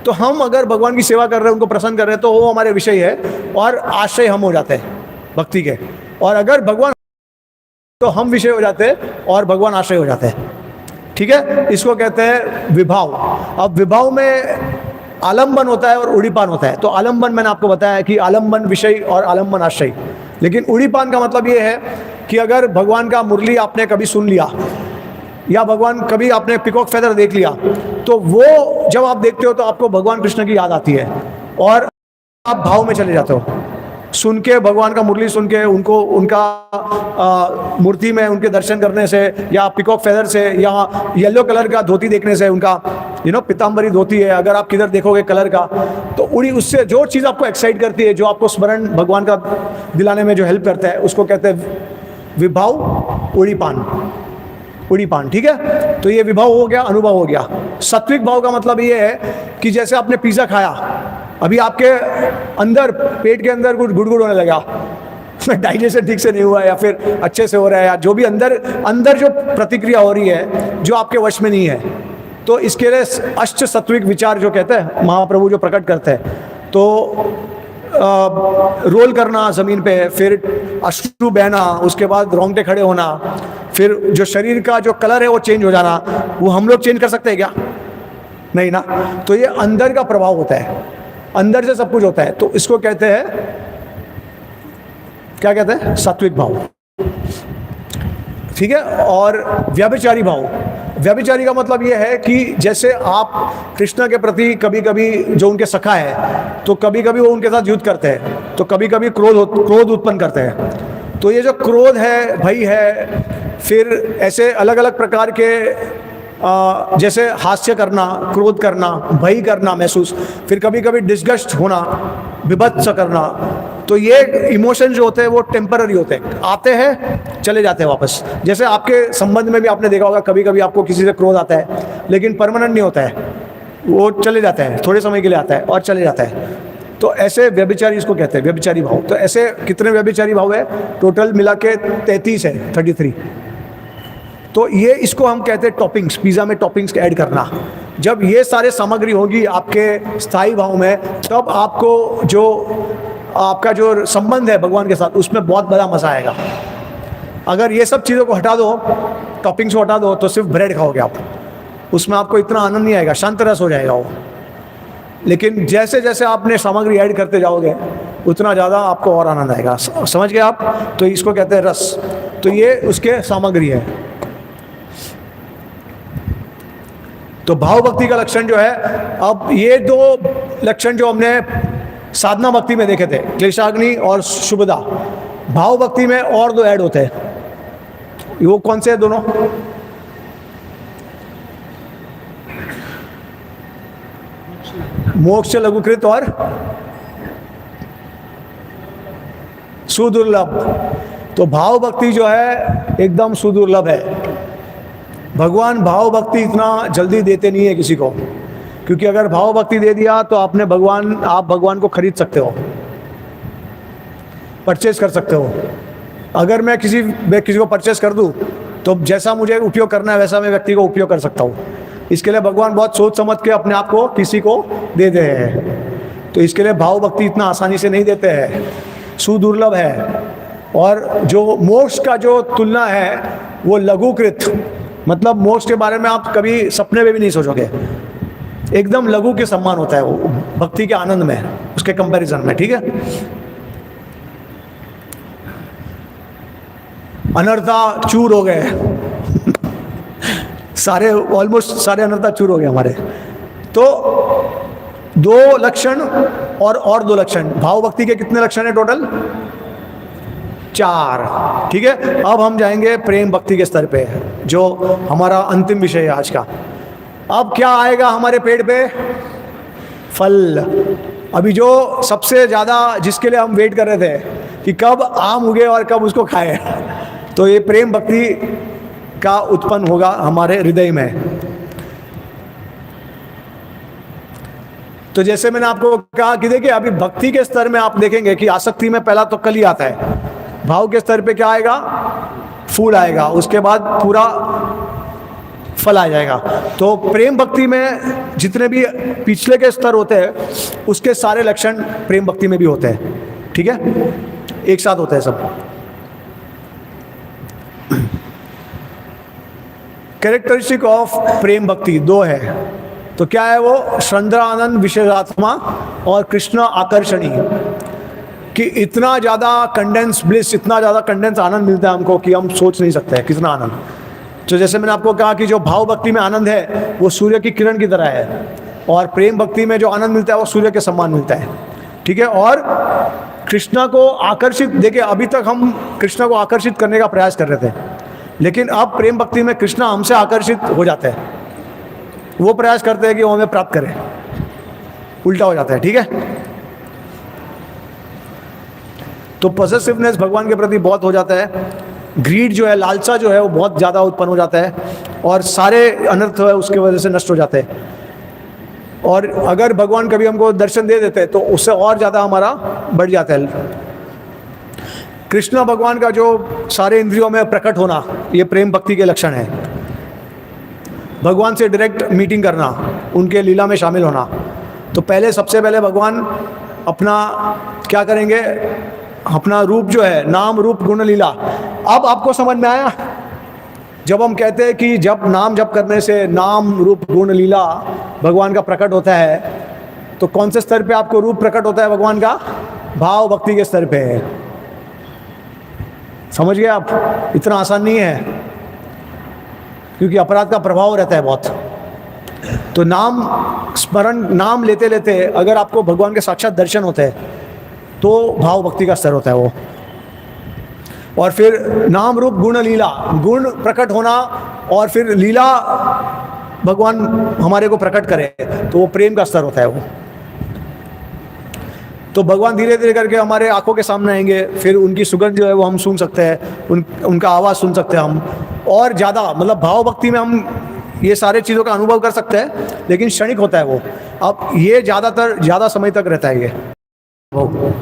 तो हम अगर भगवान की सेवा कर रहे हैं, उनको प्रसन्न कर रहे हैं, तो वो हमारे विषय है और आश्रय हम हो जाते हैं भक्ति के। और अगर भगवान, तो हम विषय हो जाते हैं और भगवान आश्रय हो जाते हैं। ठीक है, इसको कहते हैं विभाव। अब विभाव में आलम्बन होता है और उड़ीपान होता है। तो आलम्बन मैंने आपको बताया कि आलम्बन विषय और आलम्बन आश्रय। लेकिन उड़ीपान का मतलब ये है कि अगर भगवान का मुरली आपने कभी सुन लिया, या भगवान कभी आपने पिकॉक फेदर देख लिया, तो वो जब आप देखते हो तो आपको भगवान कृष्ण की याद आती है और आप भाव में चले जाते हो। सुन के, भगवान का मुरली सुन के, उनका मूर्ति में उनके दर्शन करने से, या पिकॉक फेदर से, या येलो कलर का धोती देखने से, उनका पीताम्बरी धोती है, अगर आप किधर देखोगे कलर का, तो उससे जो चीज़ आपको एक्साइट करती है, जो आपको स्मरण भगवान का दिलाने में जो हेल्प करता है, उसको कहते हैं विभाव, उड़ीपान। ठीक है, तो ये विभाव हो गया, अनुभव हो गया। सात्विक भाव का मतलब ये है कि जैसे आपने पिज़्ज़ा खाया, अभी आपके अंदर, पेट के अंदर कुछ गुड़गुड़ होने लगा, डाइजेशन ठीक से नहीं हुआ, या फिर अच्छे से हो रहा है, या जो भी अंदर जो प्रतिक्रिया हो रही है जो आपके वश में नहीं है, तो इसके लिए अष्ट सात्विक विचार जो कहते हैं महाप्रभु जो प्रकट करते हैं, तो रोल करना ज़मीन पे, फिर अश्रु बहना, उसके बाद रोंगटे खड़े होना, फिर जो शरीर का जो कलर है वो चेंज हो जाना, वो हम लोग चेंज कर सकते हैं क्या? नहीं ना। तो ये अंदर का प्रभाव होता है, अंदर से सब कुछ होता है। तो इसको कहते हैं क्या कहते हैं, सात्विक भाव, ठीक है। और व्यभिचारी भाव, व्यभिचारी का मतलब ये है कि जैसे आप कृष्ण के प्रति कभी कभी जो उनके सखा है तो कभी कभी वो उनके साथ युद्ध करते हैं, तो कभी कभी क्रोध उत्पन्न करते हैं। तो ये जो क्रोध है, भय है, फिर ऐसे अलग अलग प्रकार के जैसे हास्य करना, क्रोध करना, भय करना महसूस, फिर कभी कभी डिस्गस्ट होना, विभत्स करना, तो ये इमोशन जो होते हैं वो टेम्पररी होते हैं, आते हैं चले जाते हैं वापस। जैसे आपके संबंध में भी आपने देखा होगा, कभी कभी आपको किसी से क्रोध आता है लेकिन परमानेंट नहीं होता है, वो चले जाते हैं, थोड़े समय के लिए आता है और चले जाता है। तो ऐसे व्यभिचारी इसको कहते हैं, व्यभिचारी भाव। तो ऐसे कितने व्यभिचारी भाव है, टोटल मिला के 33 है, 33। तो ये इसको हम कहते हैं टॉपिंग्स, पिज़्ज़ा में टॉपिंग्स ऐड करना। जब ये सारे सामग्री होगी आपके स्थायी भाव में, तब आपको जो आपका जो संबंध है भगवान के साथ उसमें बहुत बड़ा मज़ा आएगा। अगर ये सब चीज़ों को हटा दो, टॉपिंग्स को हटा दो, तो सिर्फ ब्रेड खाओगे आप, उसमें आपको इतना आनंद नहीं आएगा, शांत रस हो जाएगा वो। लेकिन जैसे जैसे आपने सामग्री ऐड करते जाओगे उतना ज़्यादा आपको और आनंद आएगा। समझ गए आप? तो इसको कहते हैं रस। तो ये उसके सामग्री है। तो भाव भक्ति का लक्षण जो है, अब ये दो लक्षण जो हमने साधना भक्ति में देखे थे, क्लेशाग्नि और शुभदा, भाव भक्ति में और दो ऐड होते हैं। वो कौन से हैं दोनों? मोक्ष लघुकृत और सुदुर्लभ। तो भाव भक्ति जो है एकदम सुदुर्लभ है। भगवान भाव भक्ति इतना जल्दी देते नहीं है किसी को, क्योंकि अगर भाव भक्ति दे दिया तो आप भगवान को खरीद सकते हो, परचेज कर सकते हो। अगर मैं किसी को परचेज कर दूं तो जैसा मुझे उपयोग करना है वैसा मैं व्यक्ति को उपयोग कर सकता हूँ। इसके लिए भगवान बहुत सोच समझ के अपने आप को किसी को दे दे हैं। तो इसके लिए भाव भक्ति इतना आसानी से नहीं देते हैं, सुदुर्लभ है। और जो मोक्ष का जो तुलना है वो लघुकृत, मतलब मोक्ष के बारे में आप कभी सपने में भी नहीं सोचोगे, एकदम लघु के समान होता है वो भक्ति के आनंद में, उसके कंपैरिजन में, ठीक है। अनर्था चूर हो गए सारे, ऑलमोस्ट सारे अनर्था चूर हो गए हमारे। तो दो लक्षण और दो लक्षण, भाव भक्ति के कितने लक्षण है टोटल? 4, ठीक है। अब हम जाएंगे प्रेम भक्ति के स्तर पे, जो हमारा अंतिम विषय है आज का। अब क्या आएगा हमारे पेड़ पे? फल। अभी जो सबसे ज़्यादा जिसके लिए हम वेट कर रहे थे कि कब आम उगे और कब उसको खाए, तो ये प्रेम भक्ति का उत्पन्न होगा हमारे हृदय में। तो जैसे मैंने आपको कहा कि देखिए अभी भक्ति के स्तर में आप देखेंगे कि आसक्ति में पहला तो कली आता है, भाव के स्तर पे क्या आएगा? फूल आएगा, उसके बाद पूरा फल आ जाएगा। तो प्रेम भक्ति में जितने भी पिछले के स्तर होते हैं उसके सारे लक्षण प्रेम भक्ति में भी होते हैं, ठीक है, एक साथ होते हैं सब। कैरेक्टरिस्टिक ऑफ प्रेम भक्ति 2 है। तो क्या है वो? श्रद्धानंद विशेषात्मा और कृष्ण आकर्षणी। कि इतना ज़्यादा कंडेंस ब्लिस, इतना ज़्यादा कंडेंस आनंद मिलता है हमको कि हम सोच नहीं सकते हैं कितना आनंद। तो जैसे मैंने आपको कहा कि जो भाव भक्ति में आनंद है वो सूर्य की किरण की तरह है, और प्रेम भक्ति में जो आनंद मिलता है वो सूर्य के समान मिलता है, ठीक है। और कृष्णा को आकर्षित, देखिए अभी तक हम कृष्णा को आकर्षित करने का प्रयास कर रहे थे, लेकिन अब प्रेम भक्ति में कृष्णा हमसे आकर्षित हो जाते हैं। वो प्रयास करते हैं कि वो हमें प्राप्त करें, उल्टा हो जाता है, ठीक है। तो पॉसेसिवनेस भगवान के प्रति बहुत हो जाता है, ग्रीड जो है, लालसा जो है वो बहुत ज़्यादा उत्पन्न हो जाता है, और सारे अनर्थ है उसके वजह से नष्ट हो जाते हैं। और अगर भगवान कभी हमको दर्शन दे देते हैं तो उससे और ज़्यादा हमारा बढ़ जाता है। कृष्ण भगवान का जो सारे इंद्रियों में प्रकट होना, ये प्रेम भक्ति के लक्षण है। भगवान से डायरेक्ट मीटिंग करना, उनके लीला में शामिल होना। तो पहले, सबसे पहले भगवान अपना क्या करेंगे? अपना रूप जो है, नाम रूप गुण लीला। अब आपको समझ में आया? जब हम कहते हैं कि जब नाम जप करने से नाम रूप गुण लीला भगवान का प्रकट होता है, तो कौन से स्तर पे आपको रूप प्रकट होता है भगवान का? भाव भक्ति के स्तर पे है। समझ गए आप? इतना आसान नहीं है, क्योंकि अपराध का प्रभाव रहता है बहुत। तो नाम स्मरण, नाम लेते लेते अगर आपको भगवान के साक्षात दर्शन होते हैं तो भाव भक्ति का स्तर होता है वो। और फिर नाम रूप गुण लीला, गुण प्रकट होना और फिर लीला भगवान हमारे को प्रकट करे, तो वो प्रेम का स्तर होता है वो। तो भगवान धीरे धीरे करके हमारे आंखों के सामने आएंगे, फिर उनकी सुगंध जो है वो हम सूंघ सकते हैं, उनका आवाज़ सुन सकते हैं हम, और ज़्यादा मतलब भाव भक्ति में हम ये सारे चीज़ों का अनुभव कर सकते हैं, लेकिन क्षणिक होता है वो। अब ये ज़्यादा समय तक रहता है ये वो।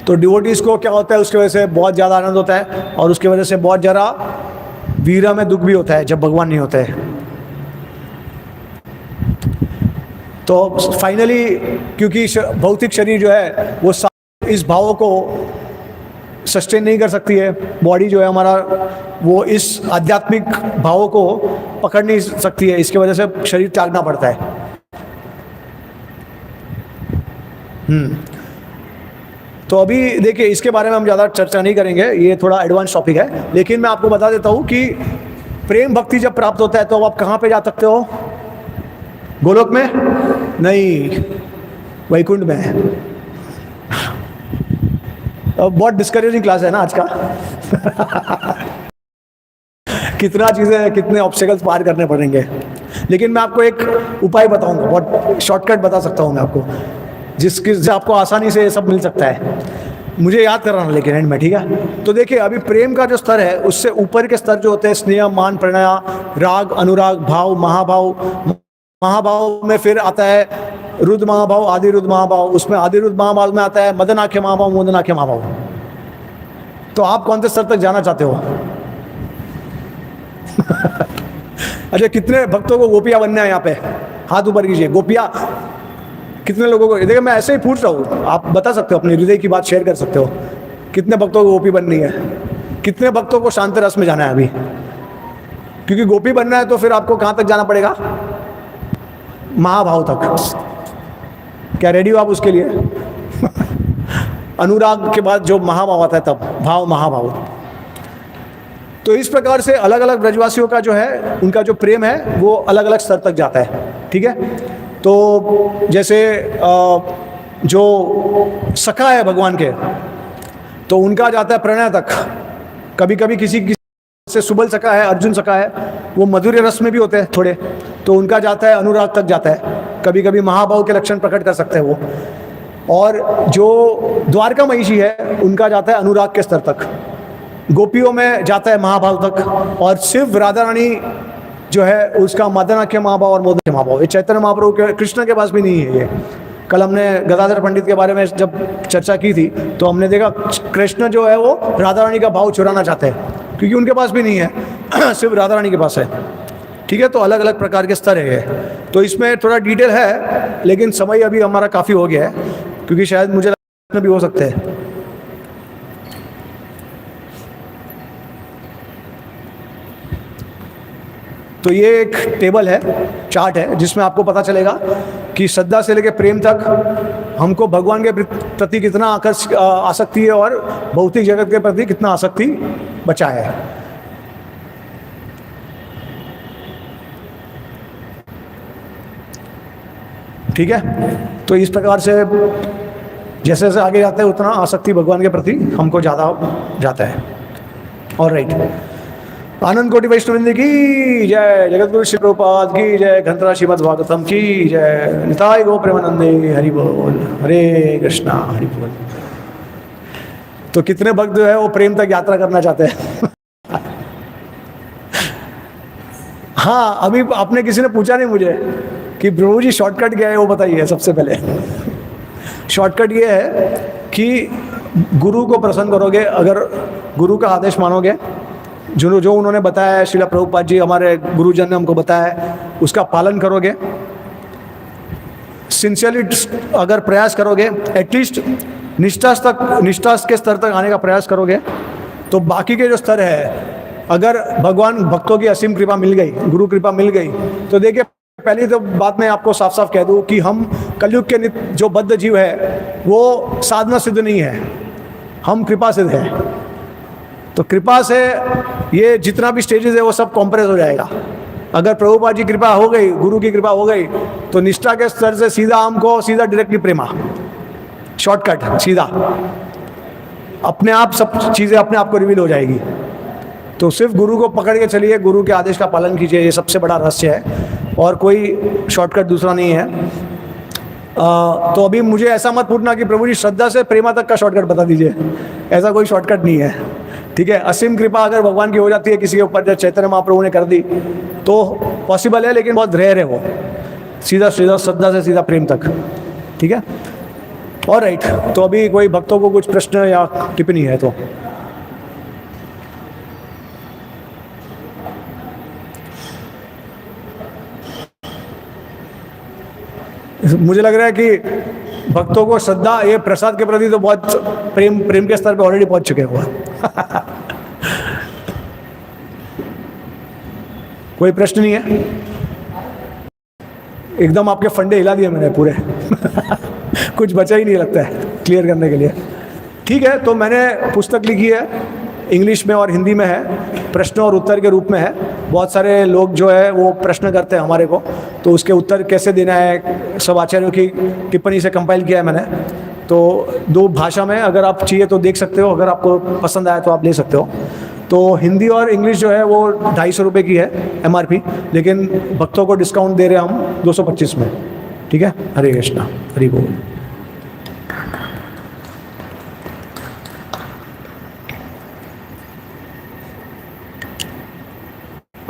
तो डिवोटीज को क्या होता है, उसकी वजह से बहुत ज़्यादा आनंद होता है, और उसकी वजह से बहुत ज़्यादा वीरा में दुख भी होता है जब भगवान नहीं होते हैं। तो फाइनली क्योंकि भौतिक शरीर जो है वो इस भावों को सस्टेन नहीं कर सकती है, बॉडी जो है हमारा वो इस आध्यात्मिक भावों को पकड़ नहीं सकती है, इसकी वजह से शरीर त्यागना पड़ता है। तो अभी देखिए इसके बारे में हम ज़्यादा चर्चा नहीं करेंगे, ये थोड़ा एडवांस टॉपिक है, लेकिन मैं आपको बता देता हूँ कि प्रेम भक्ति जब प्राप्त होता है तो आप कहाँ पे जा सकते हो? गोलोक में नहीं, वैकुंठ में। अब बहुत डिस्करेजिंग क्लास है ना आज का। कितना चीज़ें, कितने ऑब्स्टेकल्स पार करने पड़ेंगे, लेकिन मैं आपको एक उपाय बताऊंगा, बहुत शॉर्टकट बता सकता हूँ मैं आपको, जिससे आपको आसानी से ये सब मिल सकता है। मुझे याद कराना लेकिन एंड में, ठीक है? तो देखिए अभी प्रेम का जो स्तर है उससे ऊपर के स्तर जो होते हैं स्नेह, मान, प्रणय, राग, अनुराग, भाव, महाभाव। महाभाव में फिर आता है रुद्र महाभाव, आदि रुद्र महाभाव। उसमें आदि रुद्र महाभाव में आता है मदनाख्य महाभाव, मोदनाख्य महाभाव। तो आप कौन से स्तर तक जाना चाहते हो? अच्छा, कितने भक्तों को गोपियां बनना है यहाँ पे? हाथ ऊपर कीजिए। गोपियां कितने लोगों को? देखिए मैं ऐसे ही पूछ रहा हूँ, आप बता सकते हो, अपनी हृदय की बात शेयर कर सकते हो। कितने भक्तों को गोपी बननी है? कितने भक्तों को शांत रस में जाना है अभी? क्योंकि गोपी बनना है तो फिर आपको कहाँ तक जाना पड़ेगा? महाभाव तक। क्या रेडी हो आप उसके लिए? अनुराग के बाद जो महाभाव आता है तब भाव, महाभाव। तो इस प्रकार से अलग अलग ब्रजवासियों का जो है, उनका जो प्रेम है वो अलग अलग स्तर तक जाता है, ठीक है? तो जैसे जो सखा है भगवान के, तो उनका जाता है प्रणय तक। कभी कभी किसी से सुबल सखा है, अर्जुन सखा है, वो मधुर्य रस में भी होते हैं थोड़े, तो उनका जाता है अनुराग तक जाता है। कभी कभी महाभाव के लक्षण प्रकट कर सकते हैं वो। और जो द्वारका महिषी है उनका जाता है अनुराग के स्तर तक। गोपियों में जाता है महाभाव तक, और सिर्फ राधा रानी जो है उसका मदनाख्य महाभाव और मोदनाख्य महाभाव। ये चैतन्य महाप्रभु के, कृष्ण के पास भी नहीं है ये। कल हमने गदाधर पंडित के बारे में जब चर्चा की थी तो हमने देखा कृष्ण जो है वो राधा रानी का भाव चुराना चाहते हैं, क्योंकि उनके पास भी नहीं है, सिर्फ राधा रानी के पास है, ठीक है? तो अलग अलग प्रकार के स्तर है। तो इसमें थोड़ा डिटेल है, लेकिन समय अभी हमारा काफ़ी हो गया है, क्योंकि शायद मुझे लगता है भी हो सकते हैं। तो ये एक टेबल है, चार्ट है, जिसमें आपको पता चलेगा कि श्रद्धा से लेकर प्रेम तक हमको भगवान के प्रति कितना आसक्ति है और भौतिक जगत के प्रति कितना आसक्ति बचा है। ठीक है? तो इस प्रकार से जैसे जैसे आगे जाते हैं उतना आसक्ति भगवान के प्रति हमको ज़्यादा जाता है। और राइट, आनंद कोटि वैष्णव की जय, जगतगुरु श्री प्रभुपाद की जय, ग्रंथराज श्रीमद् भागवतम की जय, निताय गो प्रेमानंदे, हरि बोल, हरे कृष्णा, हरि बोल। तो कितने भक्त जो है वो प्रेम तक यात्रा करना चाहते हैं? हाँ, अभी आपने किसी ने पूछा नहीं मुझे कि प्रभु जी शॉर्टकट क्या है, वो बताइए सबसे पहले। शॉर्टकट ये है कि गुरु को प्रसन्न करोगे, अगर गुरु का आदेश मानोगे, जो उन्होंने बताया है, श्रीला प्रभुपाद जी हमारे गुरुजन ने हमको बताया है, उसका पालन करोगे, सिंसियरली अगर प्रयास करोगे, एटलीस्ट निष्ठा के स्तर तक आने का प्रयास करोगे, तो बाकी के जो स्तर है, अगर भगवान भक्तों की असीम कृपा मिल गई, गुरु कृपा मिल गई, तो देखिए पहली तो बात मैं आपको साफ साफ कह दूं कि हम कलयुग के जो बद्ध जीव है वो साधना सिद्ध नहीं है, हम कृपा सिद्ध है। तो कृपा से ये जितना भी स्टेजेस है वो सब कॉम्प्रेस हो जाएगा। अगर प्रभुपाद जी कृपा हो गई, गुरु की कृपा हो गई, तो निष्ठा के स्तर से सीधा हमको सीधा डायरेक्टली प्रेमा, शॉर्टकट सीधा, अपने आप सब चीज़ें अपने आप को रिवील हो जाएगी। तो सिर्फ गुरु को पकड़ के चलिए, गुरु के आदेश का पालन कीजिए, ये सबसे बड़ा रहस्य है और कोई शॉर्टकट दूसरा नहीं है। तो अभी मुझे ऐसा मत पूछना कि प्रभु जी श्रद्धा से प्रेमा तक का शॉर्टकट बता दीजिए, ऐसा कोई शॉर्टकट नहीं है, ठीक है। असीम कृपा अगर भगवान की हो जाती है किसी के ऊपर, जब चैतन्य महाप्रभु ने कर दी तो पॉसिबल है, लेकिन बहुत रेयर है वो, सीधा सीधा श्रद्धा से सीधा प्रेम तक, ठीक है। और राइट, तो अभी कोई भक्तों को कुछ प्रश्न या टिप्पणी है तो मुझे लग रहा है कि भक्तों को श्रद्धा, ये प्रसाद के प्रति तो बहुत प्रेम के स्तर पे ऑलरेडी पहुंच चुके हुआ। कोई प्रश्न नहीं है? एकदम आपके फंडे हिला दिए मैंने पूरे। कुछ बचा ही नहीं लगता है क्लियर करने के लिए। ठीक है, तो मैंने पुस्तक लिखी है, इंग्लिश में और हिंदी में है, प्रश्न और उत्तर के रूप में है। बहुत सारे लोग जो है वो प्रश्न करते हैं हमारे को, तो उसके उत्तर कैसे देना है सब आचार्यों की टिप्पणी से कंपाइल किया है मैंने। तो 2 भाषा में, अगर आप चाहिए तो देख सकते हो, अगर आपको पसंद आया तो आप ले सकते हो। तो हिंदी और इंग्लिश जो है वो 250 रुपये की है MRP, लेकिन भक्तों को डिस्काउंट दे रहे हैं हम 225 में, ठीक है। हरे कृष्णा, हरि बोल।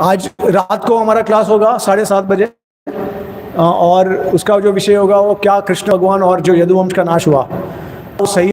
आज रात को हमारा क्लास होगा 7:30 बजे, और उसका जो विषय होगा वो क्या कृष्ण भगवान और जो यदुवंश का नाश हुआ वो सही